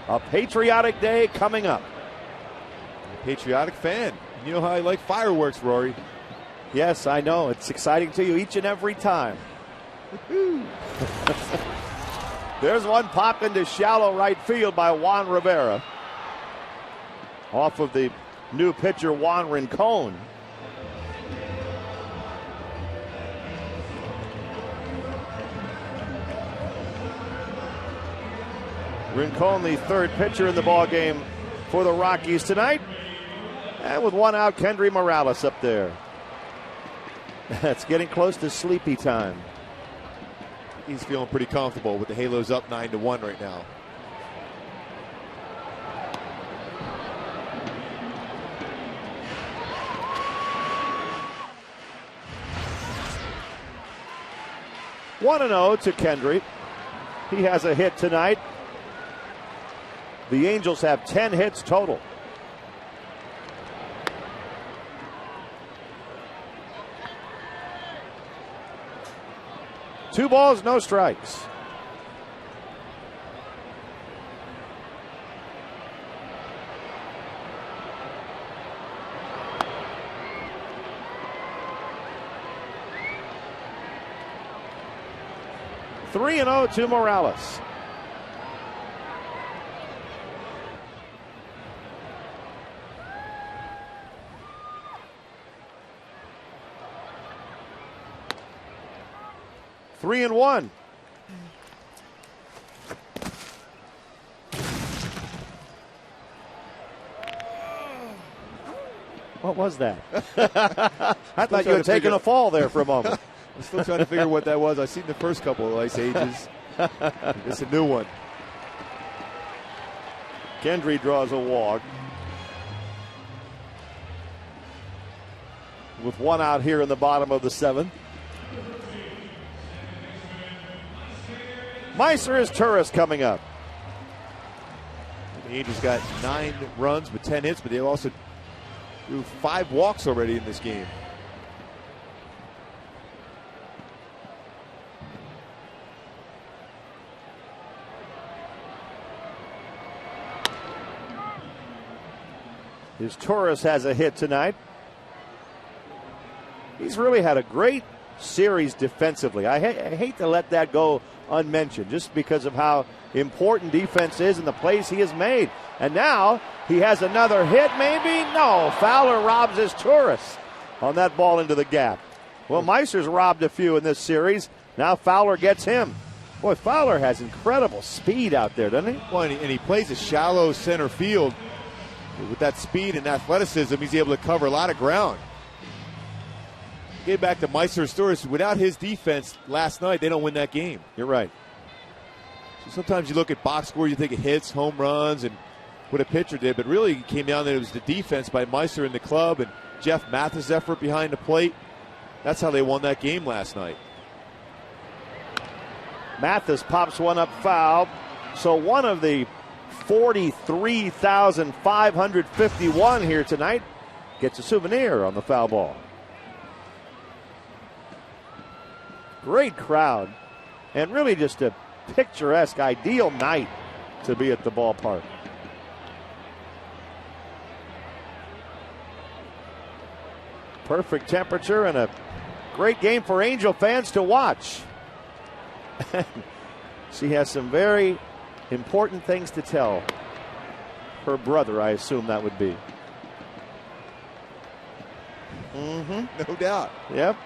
A patriotic day coming up. A patriotic fan. You know how I like fireworks, Rory. Yes, I know. It's exciting to you each and every time. There's one popped into shallow right field by Juan Rivera. Off of the new pitcher, Juan Rincon. Rincon, the third pitcher in the ballgame for the Rockies tonight. And with one out, Kendry Morales up there. That's getting close to sleepy time. He's feeling pretty comfortable with the Halos up 9-1 right now. One 1-0 to Kendry. He has a hit tonight. The Angels have 10 hits total. 2 balls, no strikes. Three and 0 to Morales. Three and 1. What was that? I thought you had taken a fall there for a moment. I'm still trying to figure what that was. I've seen the first couple of Ice Ages. It's a new one. Gendry draws a walk. With 1 out here in the bottom of the 7th. Meiser is Turris coming up. The Angels got 9 runs with 10 hits, but they also threw 5 walks already in this game. His Turris has a hit tonight. He's really had a great series defensively. I hate to let that go unmentioned just because of how important defense is and the plays he has made. And now he has another hit, maybe? No, Fowler robs his Turris on that ball into the gap. Well, Meiser's robbed a few in this series. Now Fowler gets him. Boy, Fowler has incredible speed out there, doesn't he? Well, and he plays a shallow center field. With that speed and athleticism, he's able to cover a lot of ground. Get back to Meiser's story. Without his defense last night, they don't win that game. You're right. So sometimes you look at box score, you think of hits, home runs, and what a pitcher did. But really, it came down that it was the defense by Meiser in the club and Jeff Mathis' effort behind the plate. That's how they won that game last night. Mathis pops one up foul. So one of the 43,551 here tonight gets a souvenir on the foul ball. Great crowd, and really just a picturesque, ideal night to be at the ballpark. Perfect temperature and a great game for Angel fans to watch. She has some very important things to tell her brother, I assume that would be. No doubt. Yep.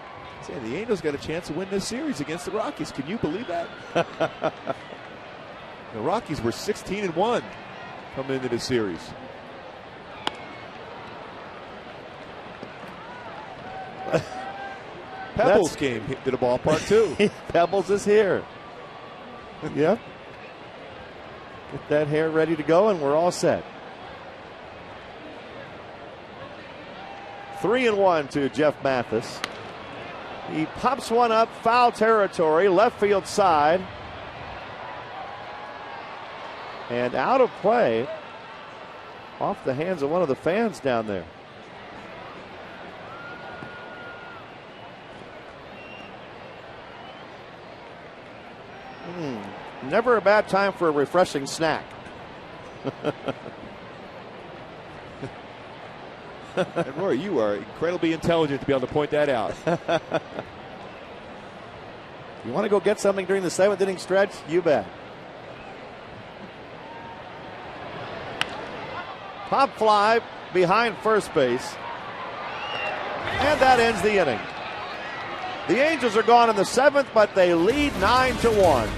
Say, the Angels got a chance to win this series against the Rockies. Can you believe that? The Rockies were 16-1 coming into this series. Pebbles came to the ballpark too. Pebbles is here. Yep. Get that hair ready to go, and we're all set. 3-1 to Jeff Mathis. He pops one up, foul territory, left field side. And out of play, off the hands of one of the fans down there. Never a bad time for a refreshing snack. And Roy, you are incredibly intelligent to be able to point that out. You want to go get something during the 7th inning stretch? You bet. Pop fly behind first base. And that ends the inning. The Angels are gone in the 7th, but they lead 9-1.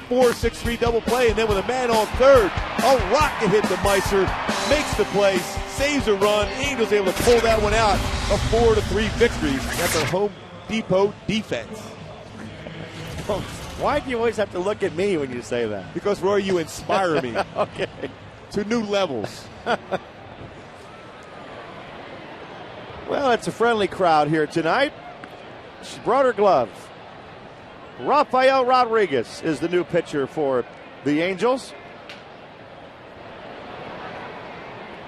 4-6-3 double play, and then with a man on third, a rocket hit to Meister, makes the play, saves a run. Angels able to pull that one out. A 4-3 victory. That's our Home Depot defense. Why do you always have to look at me when you say that? Because, Roy, you inspire me. Okay. To new levels. Well, it's a friendly crowd here tonight. She brought her gloves. Rafael Rodriguez is the new pitcher for the Angels.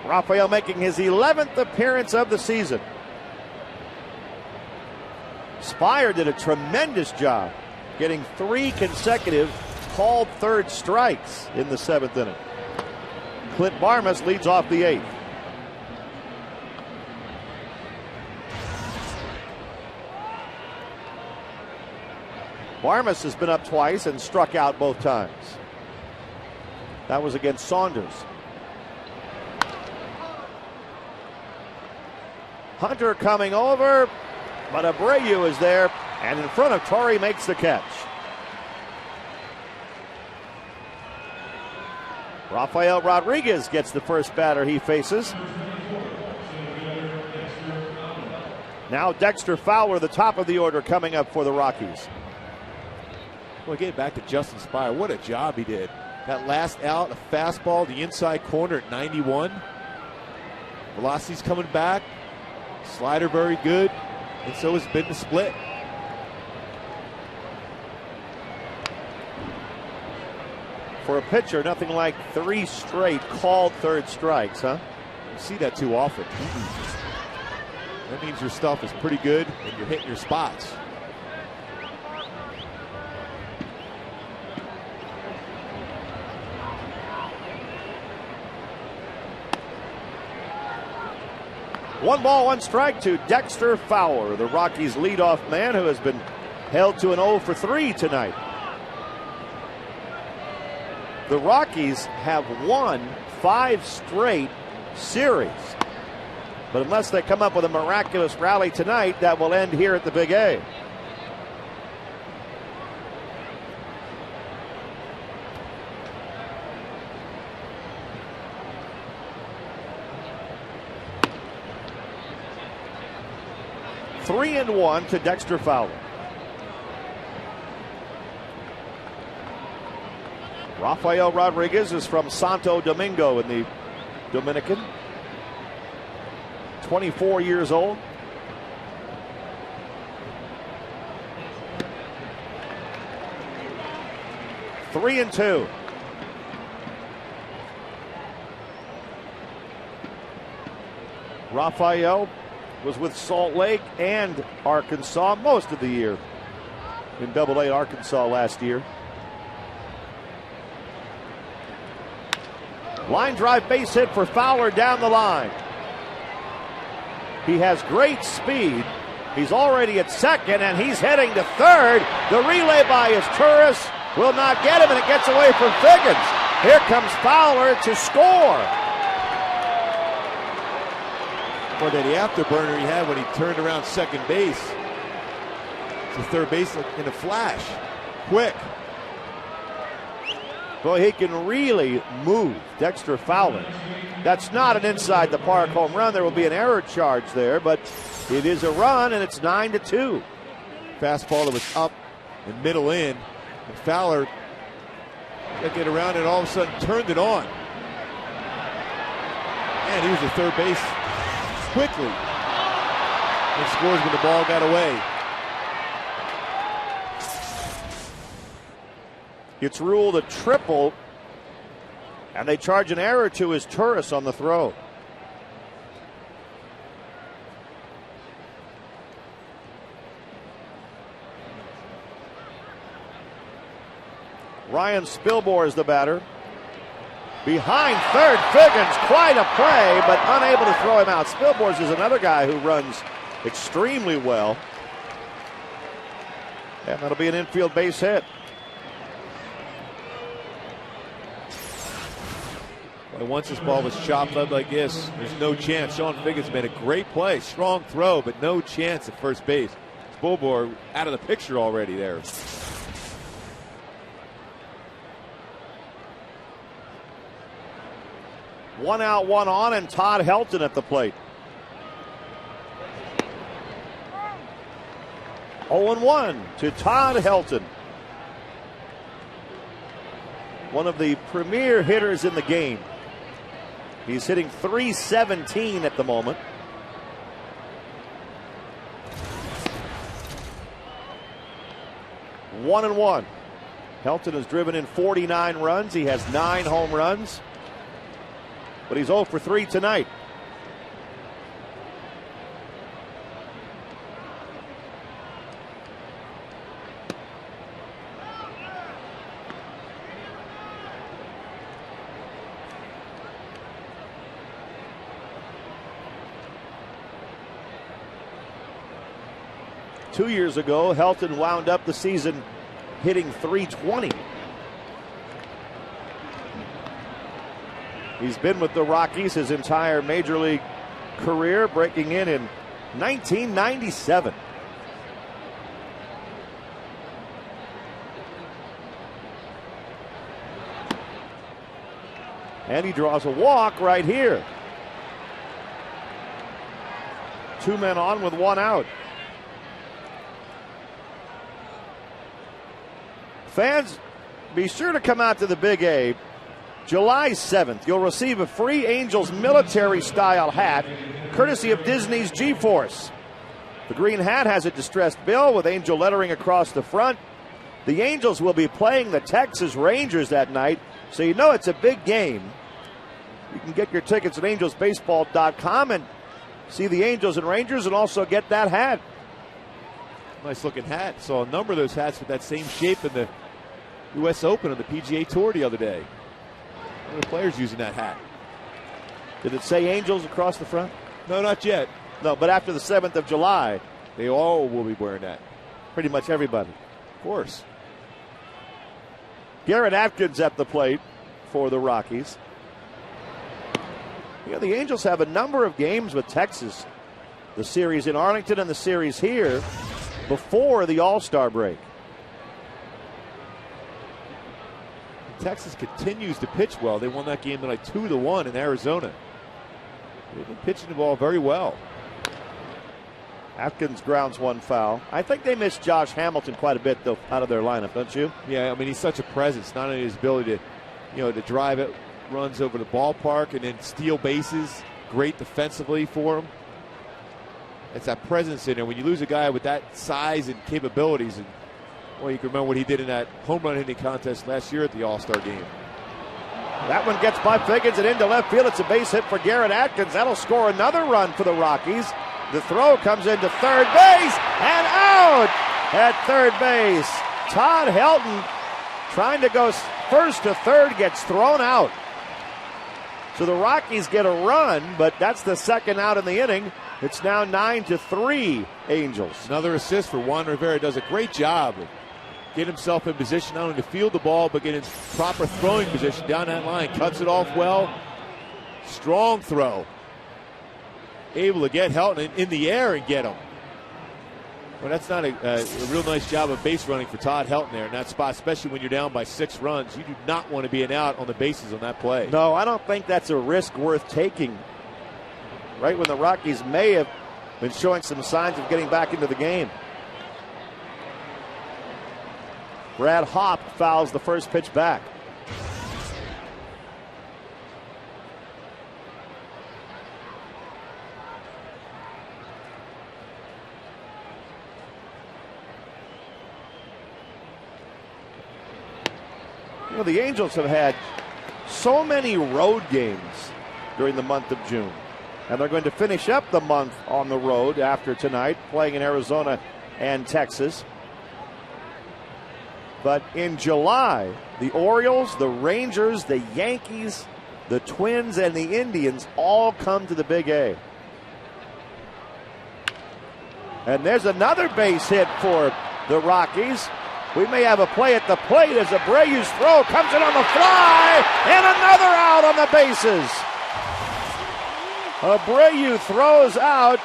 Rafael making his 11th appearance of the season. Spire did a tremendous job getting 3 consecutive called third strikes in the 7th inning. Clint Barmas leads off the 8th. Barmas has been up twice and struck out both times. That was against Saunders. Hunter coming over, but Abreu is there, and in front of Torrey makes the catch. Rafael Rodriguez gets the first batter he faces. Now Dexter Fowler, the top of the order, coming up for the Rockies. Well, again, back to Justin Spire. What a job he did. That last out, a fastball, the inside corner at 91. Velocity's coming back. Slider very good. And so has been the split. For a pitcher, nothing like 3 straight called third strikes, huh? You see that too often. That means your stuff is pretty good and you're hitting your spots. One ball, 1 strike to Dexter Fowler, the Rockies' leadoff man who has been held to an 0 for 3 tonight. The Rockies have won 5 straight series. But unless they come up with a miraculous rally tonight, that will end here at the Big A. Three and 1 to Dexter Fowler. Rafael Rodriguez is from Santo Domingo in the Dominican. 24 years old. Three and 2. Rafael was with Salt Lake and Arkansas most of the year in Double-A Arkansas last year. Line drive base hit for Fowler down the line. He has great speed. He's already at second and he's heading to third. The relay by his tourist will not get him and it gets away from Figgins. Here comes Fowler to score. Or that the afterburner he had when he turned around second base to third base in a flash. Quick. Boy, he can really move, Dexter Fowler. That's not an inside the park home run. There will be an error charge there, but it is a run, and it's 9-2. Fastball that was up and middle in, and Fowler got to get around and all of a sudden turned it on. And he was at third base quickly and scores when the ball got away. It's ruled a triple, and they charge an error to his Turris on the throw. Ryan Spilborn is the batter. Behind third, Figgins, quite a play, but unable to throw him out. Spilborn is another guy who runs extremely well. And that'll be an infield base hit. Once this ball was chopped up like this, there's no chance. Sean Figgins made a great play, strong throw, but no chance at first base. Spilborn out of the picture already there. 1 out, 1 on, and Todd Helton at the plate. 0-1 to Todd Helton. One of the premier hitters in the game. He's hitting .317 at the moment. One and one. Helton has driven in 49 runs. He has 9 home runs. But he's 0 for 3 tonight. Two years ago, Helton wound up the season hitting .320. He's been with the Rockies his entire major league career, breaking in 1997. And he draws a walk right here. 2 men on with 1 out. Fans, be sure to come out to the Big A. July 7th, you'll receive a free Angels military-style hat, courtesy of Disney's G-Force. The green hat has a distressed bill with Angel lettering across the front. The Angels will be playing the Texas Rangers that night, so you know it's a big game. You can get your tickets at angelsbaseball.com and see the Angels and Rangers and also get that hat. Nice looking hat. Saw a number of those hats with that same shape in the U.S. Open on the PGA Tour the other day. One of the players using that hat. Did it say Angels across the front? No, not yet. No, but after the 7th of July, they all will be wearing that. Pretty much everybody. Of course. Garrett Atkins at the plate for the Rockies. You know, the Angels have a number of games with Texas. The series in Arlington and the series here before the All-Star break. Texas continues to pitch well. They won that game tonight 2-1 in Arizona. They've been pitching the ball very well. Atkins grounds 1 foul. I think they miss Josh Hamilton quite a bit, though, out of their lineup, don't you? Yeah, I mean, he's such a presence. Not only his ability to drive it, runs over the ballpark and then steal bases. Great defensively for him. It's that presence in there. When you lose a guy with that size and capabilities, and well, you can remember what he did in that home run hitting contest last year at the All-Star game. That one gets by Figgins and into left field. It's a base hit for Garrett Atkins. That'll score another run for the Rockies. The throw comes into third base and out at third base. Todd Helton trying to go first to third, gets thrown out. So the Rockies get a run, but that's the second out in the inning. It's now 9-3 Angels. Another assist for Juan Rivera. Does a great job of getting himself in position not only to field the ball, but get in proper throwing position down that line. Cuts it off well. Strong throw. Able to get Helton in the air and get him. Well, that's not a real nice job of base running for Todd Helton there in that spot, especially when you're down by 6 runs. You do not want to be an out on the bases on that play. No, I don't think that's a risk worth taking. Right when the Rockies may have been showing some signs of getting back into the game. Brad Hopp fouls the first pitch back. You know, the Angels have had so many road games during the month of June. And they're going to finish up the month on the road after tonight, playing in Arizona and Texas. But in July, the Orioles, the Rangers, the Yankees, the Twins, and the Indians all come to the Big A. And there's another base hit for the Rockies. We may have a play at the plate as Abreu's throw comes in on the fly, and another out on the bases. Abreu throws out.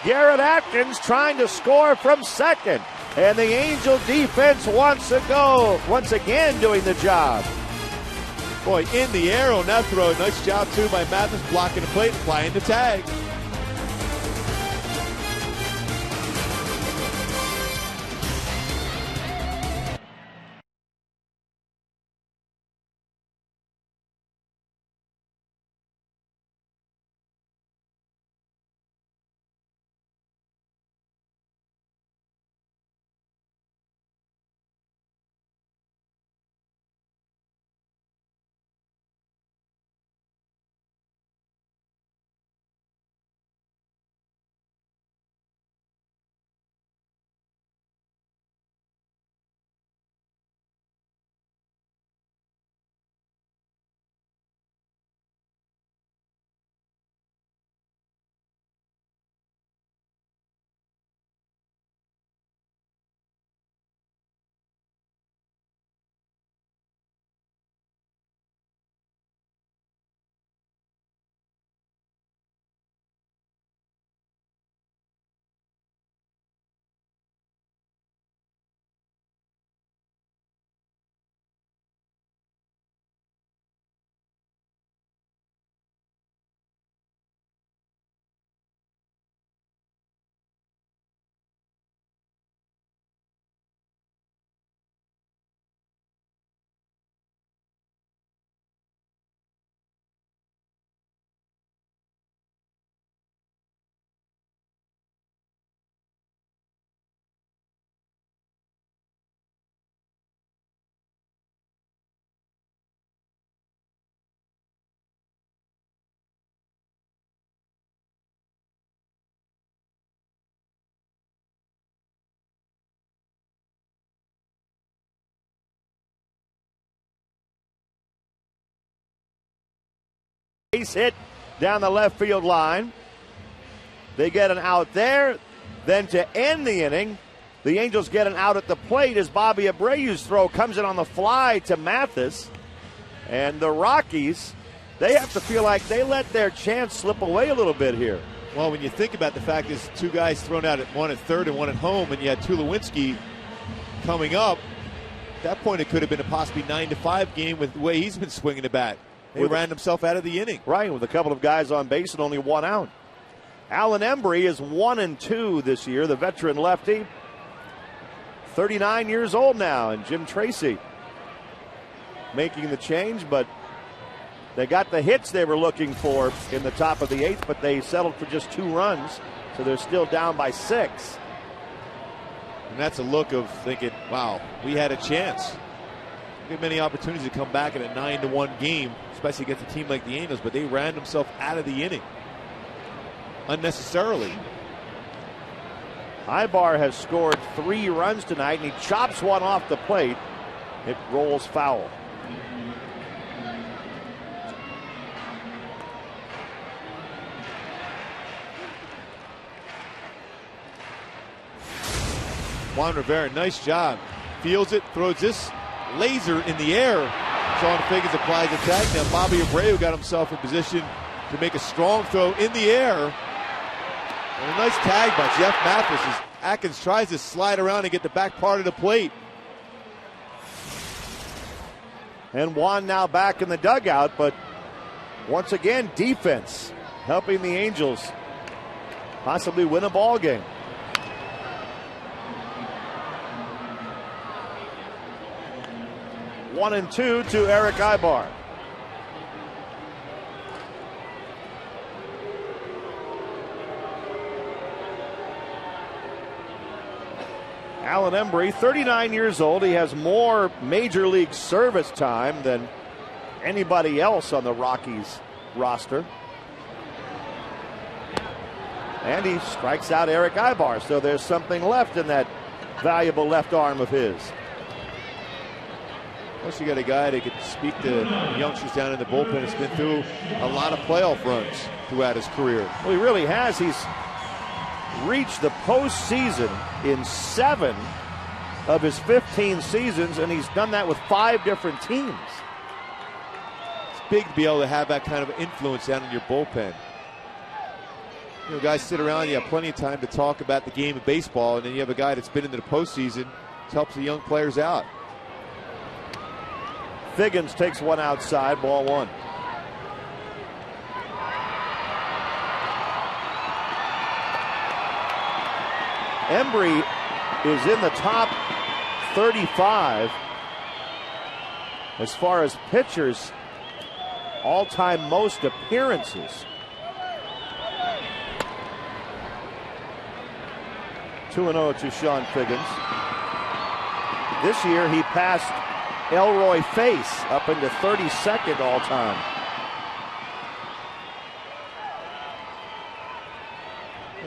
Garrett Atkins trying to score from second. And the Angel defense once again doing the job. Boy, in the air on that throw. Nice job, too, by Mathis, blocking the plate and applying the tag. Base hit down the left field line. They get an out there. Then to end the inning, the Angels get an out at the plate as Bobby Abreu's throw comes in on the fly to Mathis. And the Rockies, they have to feel like they let their chance slip away a little bit here. Well, when you think about the fact there's two guys thrown out, one at third and one at home, and you had Tulowitzki coming up, at that point it could have been a possibly 9-5 game with the way he's been swinging the bat. He ran himself out of the inning. Right, with a couple of guys on base and only one out. Alan Embry is 1-2 this year, the veteran lefty. 39 years old now, and Jim Tracy making the change, but they got the hits they were looking for in the top of the eighth, but they settled for just 2 runs, so they're still down by 6. And that's a look of thinking, wow, we had a chance. We had many opportunities to come back in a 9-1 game, especially against a team like the Angels, but they ran themselves out of the inning unnecessarily. Ibar has scored 3 runs tonight, and he chops one off the plate. It rolls foul. Juan Rivera, nice job. Fields it, throws this laser in the air. Sean Figgins applies the tag. Now Bobby Abreu got himself in position to make a strong throw in the air. And a nice tag by Jeff Mathis as Atkins tries to slide around and get the back part of the plate. And Juan now back in the dugout, but once again, defense helping the Angels possibly win a ball game. 1-2 to Eric Ibar. Alan Embry, 39 years old. He has more major league service time than anybody else on the Rockies roster. And he strikes out Eric Ibar, so there's something left in that valuable left arm of his. Plus, you got a guy that can speak to youngsters down in the bullpen. Has been through a lot of playoff runs throughout his career. Well, he really has. He's reached the postseason in 7 of his 15 seasons, and he's done that with 5 different teams. It's big to be able to have that kind of influence down in your bullpen. You know, guys sit around, you have plenty of time to talk about the game of baseball, and then you have a guy that's been into the postseason, helps the young players out. Figgins takes one outside, ball one. Embry is in the top 35 as far as pitchers, all-time most appearances. 2-0 to Sean Figgins. This year he passed Elroy Face up into 32nd all-time.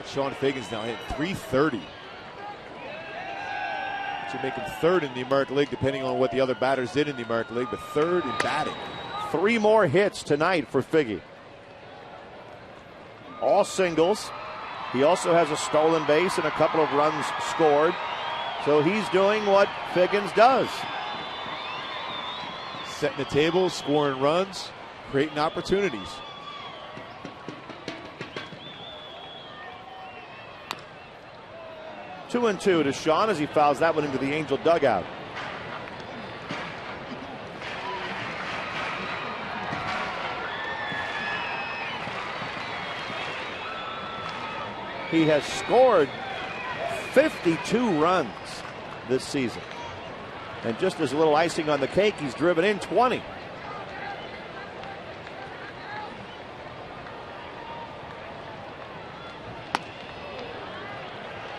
Sean Figgins now hit .330. Should make him third in the American League, depending on what the other batters did in the American League, but third in batting. 3 more hits tonight for Figgy. All singles. He also has a stolen base and a couple of runs scored. So he's doing what Figgins does. Setting the table, scoring runs, creating opportunities. Two and two to Sean as he fouls that one into the Angel dugout. He has scored 52 runs this season. And just as a little icing on the cake, he's driven in 20.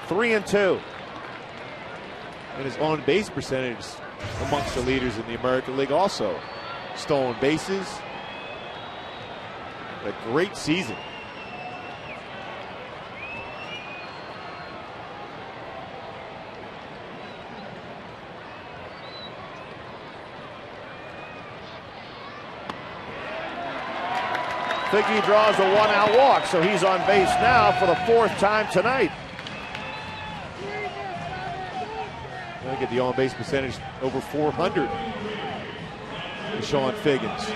Three and two. And his on base percentage amongst the leaders in the American League also. Stolen bases. A great season. Figgy draws a 1-out walk, so he's on base now for the 4th time tonight. I get the on-base percentage over 400 for Sean Figgins.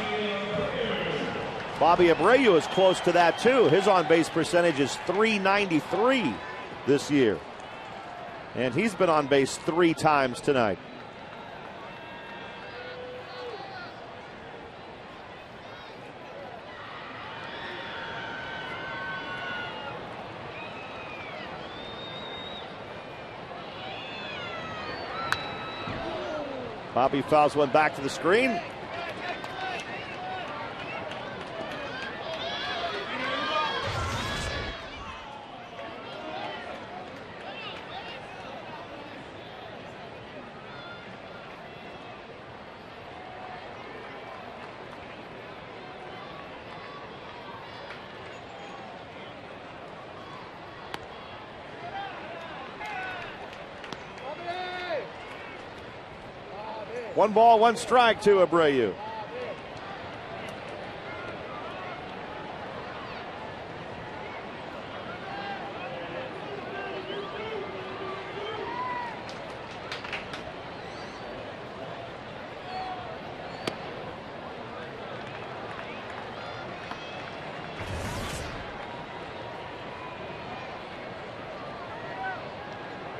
Bobby Abreu is close to that too. His on-base percentage is .393 this year. And he's been on base 3 times tonight. Bobby fouls one back to the screen. One ball, one strike to Abreu.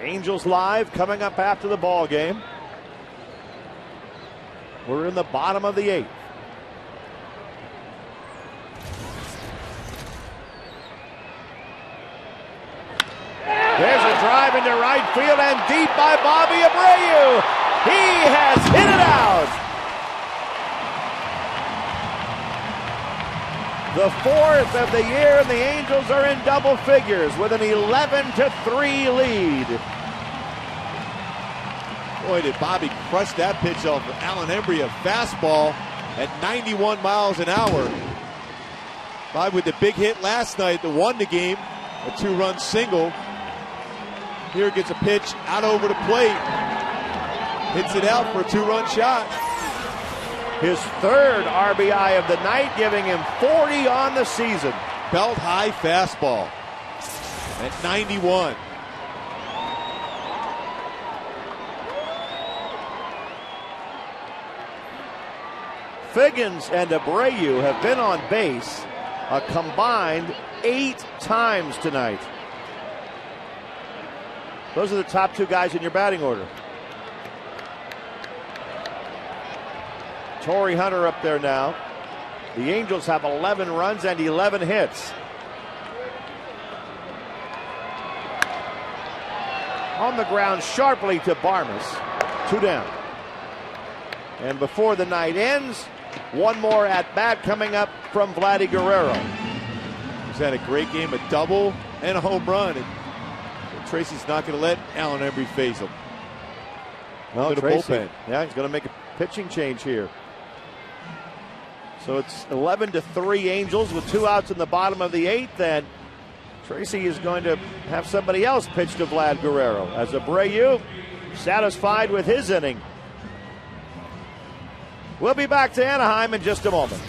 Angels live coming up after the ball game. We're in the bottom of the 8th. There's a drive into right field and deep by Bobby Abreu. He has hit it out. The 4th of the year, and the Angels are in double figures with an 11-3 lead. Boy, did Bobby crush that pitch off of Alan Embry, a fastball at 91 miles an hour. Bobby with the big hit last night that won the game, a 2-run single. Here gets a pitch out over the plate. Hits it out for a 2-run shot. His 3rd RBI of the night, giving him 40 on the season. Belt high fastball at 91. Figgins and Abreu have been on base a combined 8 times tonight. Those are the top 2 guys in your batting order. Torrey Hunter up there now. The Angels have 11 runs and 11 hits. On the ground sharply to Barmes. 2 down. And before the night ends, one more at-bat coming up from Vladdy Guerrero. He's had a great game, a double and a home run. And Tracy's not going to let Allen Embry face him. No, to the Tracy, bullpen. yeah, he's going to make a pitching change here. So it's 11-3 Angels with 2 outs in the bottom of the 8th, and Tracy is going to have somebody else pitch to Vlad Guerrero as Abreu satisfied with his inning. We'll be back to Anaheim in just a moment.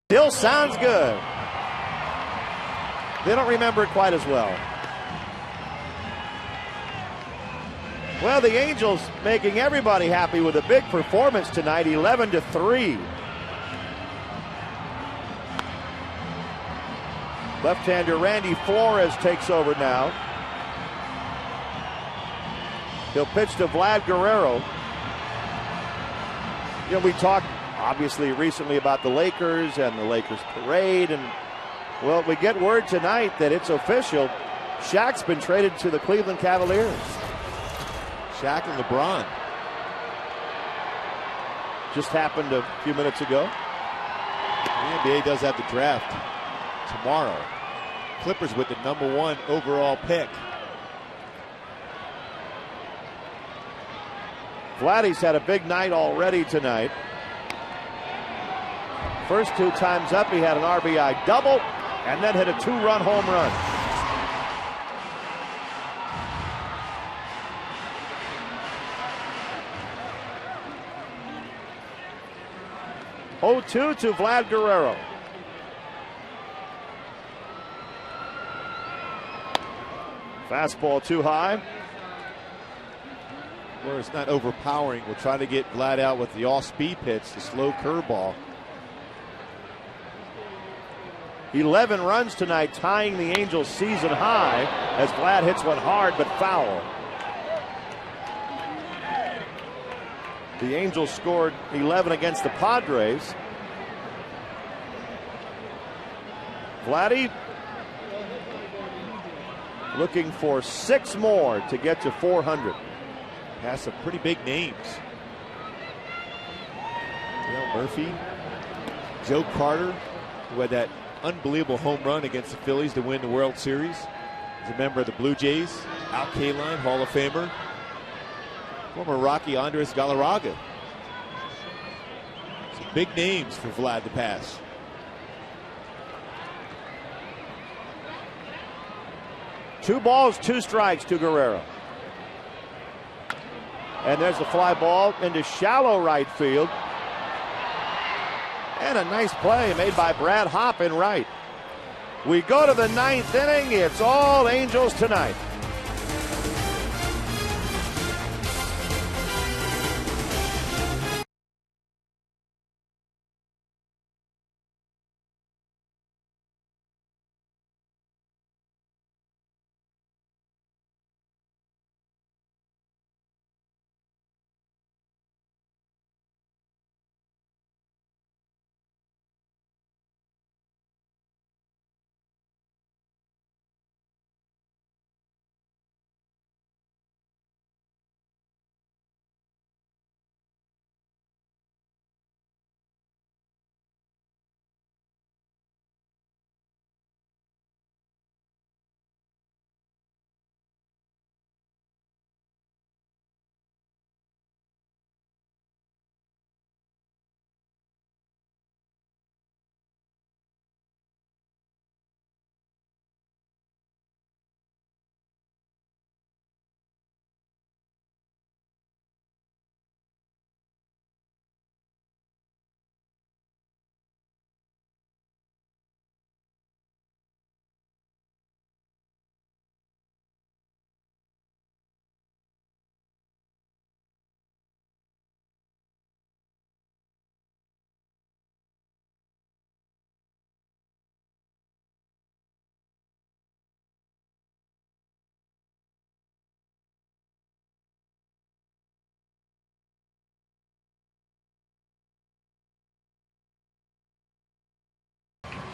Still sounds good. They don't remember it quite as well. Well, the Angels making everybody happy with a big performance tonight, 11-3. Left-hander Randy Flores takes over now. He'll pitch to Vlad Guerrero. You know, we talked obviously recently about the Lakers and the Lakers parade, and well, we get word tonight that it's official. Shaq's been traded to the Cleveland Cavaliers. Shaq and LeBron. Just happened a few minutes ago. The NBA does have the draft tomorrow. Clippers with the #1 overall pick. Vladdy's had a big night already tonight. First 2 times up, he had an RBI double and then hit a 2-run home run. (0-2) to Vlad Guerrero. Fastball too high. Where it's not overpowering. We'll try to get Vlad out with the off-speed pitch, the slow curveball. 11 runs tonight, tying the Angels' season high as Vlad hits one hard but foul. The Angels scored 11 against the Padres. Vladdy looking for 6 more to get to 400. Has some pretty big names. Dale Murphy, Joe Carter, who had that unbelievable home run against the Phillies to win the World Series. He's a member of the Blue Jays. Al Kaline, Hall of Famer. Former Rocky Andres Galarraga. Some big names for Vlad to pass. Two balls, 2 strikes to Guerrero. And there's a fly ball into shallow right field. And a nice play made by Brad Hopp in right. We go to the 9th inning. It's all Angels tonight.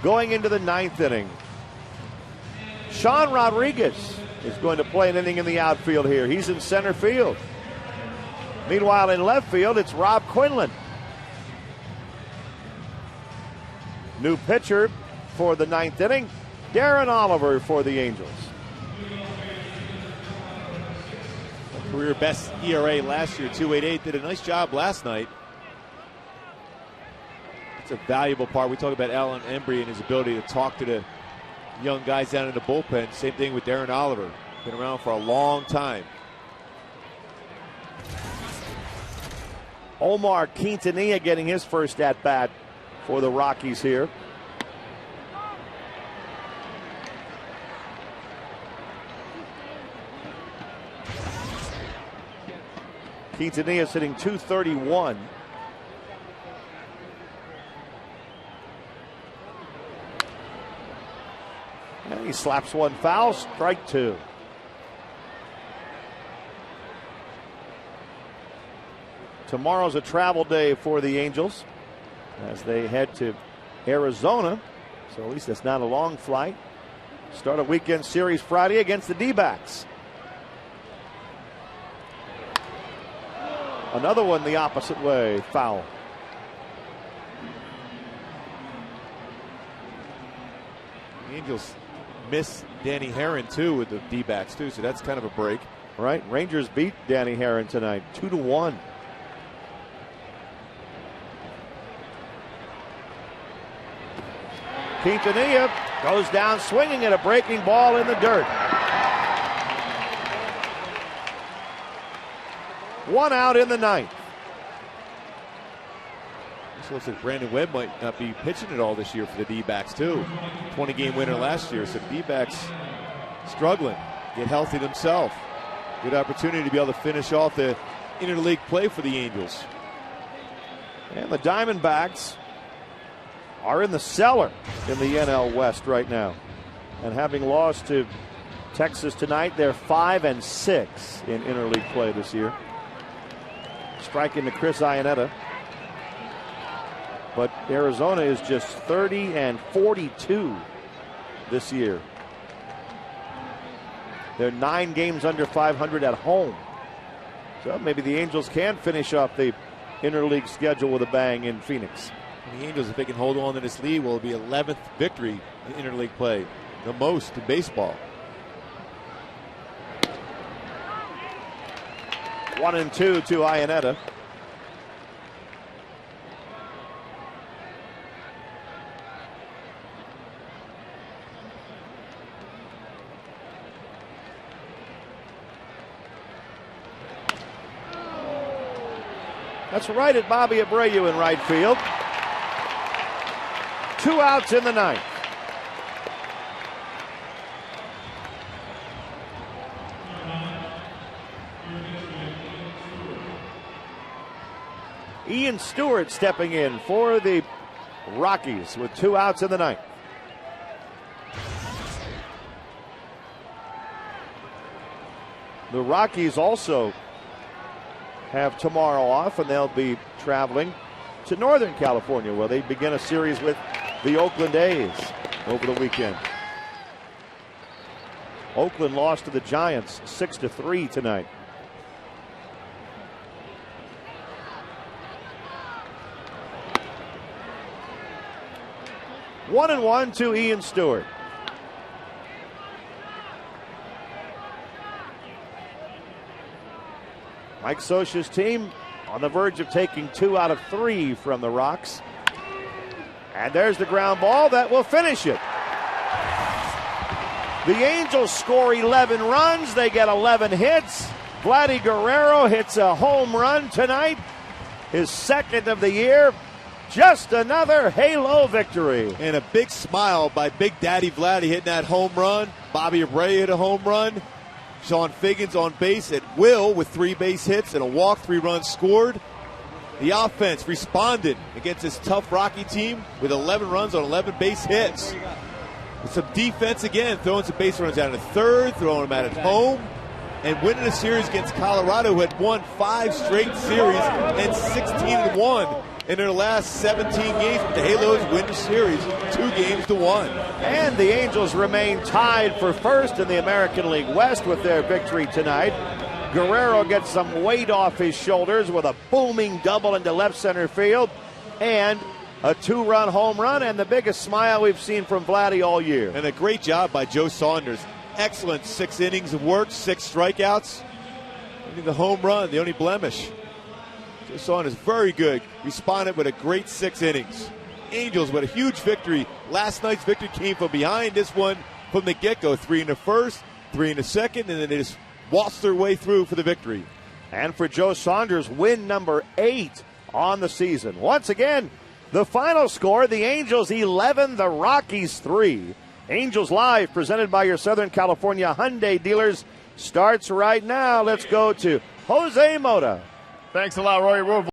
Going into the 9th inning, Sean Rodriguez is going to play an inning in the outfield here. He's in center field. Meanwhile, in left field, it's Rob Quinlan. New pitcher for the 9th inning, Darren Oliver for the Angels. Career best ERA last year, 2.88. Did a nice job last night. It's a valuable part. We talk about Alan Embry and his ability to talk to the young guys down in the bullpen. Same thing with Darren Oliver. Been around for a long time. Omar Quintanilla getting his first at-bat for the Rockies here. Quintanilla sitting 231. And he slaps one foul, strike two. Tomorrow's a travel day for the Angels as they head to Arizona. So at least that's not a long flight. Start a weekend series Friday against the D-backs. Another one the opposite way, foul. The Angels miss Danny Herron too with the D-backs too, so that's kind of a break. Right, Rangers beat Danny Herron tonight, 2-1. Quintanilla goes down swinging at a breaking ball in the dirt. One out in the 9th. This looks like Brandon Webb might not be pitching at all this year for the D-backs too. 20-game winner last year, so D-backs struggling. Get healthy themselves. Good opportunity to be able to finish off the interleague play for the Angels. And the Diamondbacks are in the cellar in the NL West right now. And having lost to Texas tonight, they're 5-6 in interleague play this year. Striking to Chris Iannetta. But Arizona is just 30-42 this year. They're 9 games under 500 at home. So maybe the Angels can finish off the interleague schedule with a bang in Phoenix. And the Angels, if they can hold on to this lead, will be 11th victory in interleague play, the most in baseball. 1-2 to Iannetta. That's right at Bobby Abreu in right field. 2 outs in the ninth. Ian Stewart stepping in for the Rockies with 2 outs in the ninth. The Rockies also have tomorrow off, and they'll be traveling to Northern California, where they begin a series with the Oakland A's over the weekend. Oakland lost to the Giants 6-3 tonight. One and one to Ian Stewart. Mike Scioscia's team on the verge of taking 2 out of 3 from the Rocks. And there's the ground ball that will finish it. The Angels score 11 runs. They get 11 hits. Vladdy Guerrero hits a home run tonight, his second of the year. Just another Halo victory. And a big smile by Big Daddy Vladdy hitting that home run. Bobby Abreu hit a home run. Sean Figgins on base at will with 3 base hits and a walk, 3 runs scored. The offense responded against this tough Rocky team with 11 runs on 11 base hits. With some defense again, throwing some base runs out in the third, throwing them out at home, and winning a series against Colorado, who had won 5 straight series and 16-1 in their last 17 games. But the Halos win the series 2-1. And the Angels remain tied for first in the American League West with their victory tonight. Guerrero gets some weight off his shoulders with a booming double into left center field and a 2-run home run, and the biggest smile we've seen from Vladdy all year. And a great job by Joe Saunders. Excellent 6 innings of work, 6 strikeouts. Only the home run, the only blemish. Joe Saunders, very good. Responded with a great 6 innings. Angels with a huge victory. Last night's victory came from behind. This one from the get-go. 3 in the first, 3 in the second, and then they just waltzed their way through for the victory. And for Joe Saunders, win number 8 on the season. Once again, the final score, the Angels 11, the Rockies 3. Angels Live, presented by your Southern California Hyundai dealers, starts right now. Let's go to Jose Mota. Thanks a lot, Roy.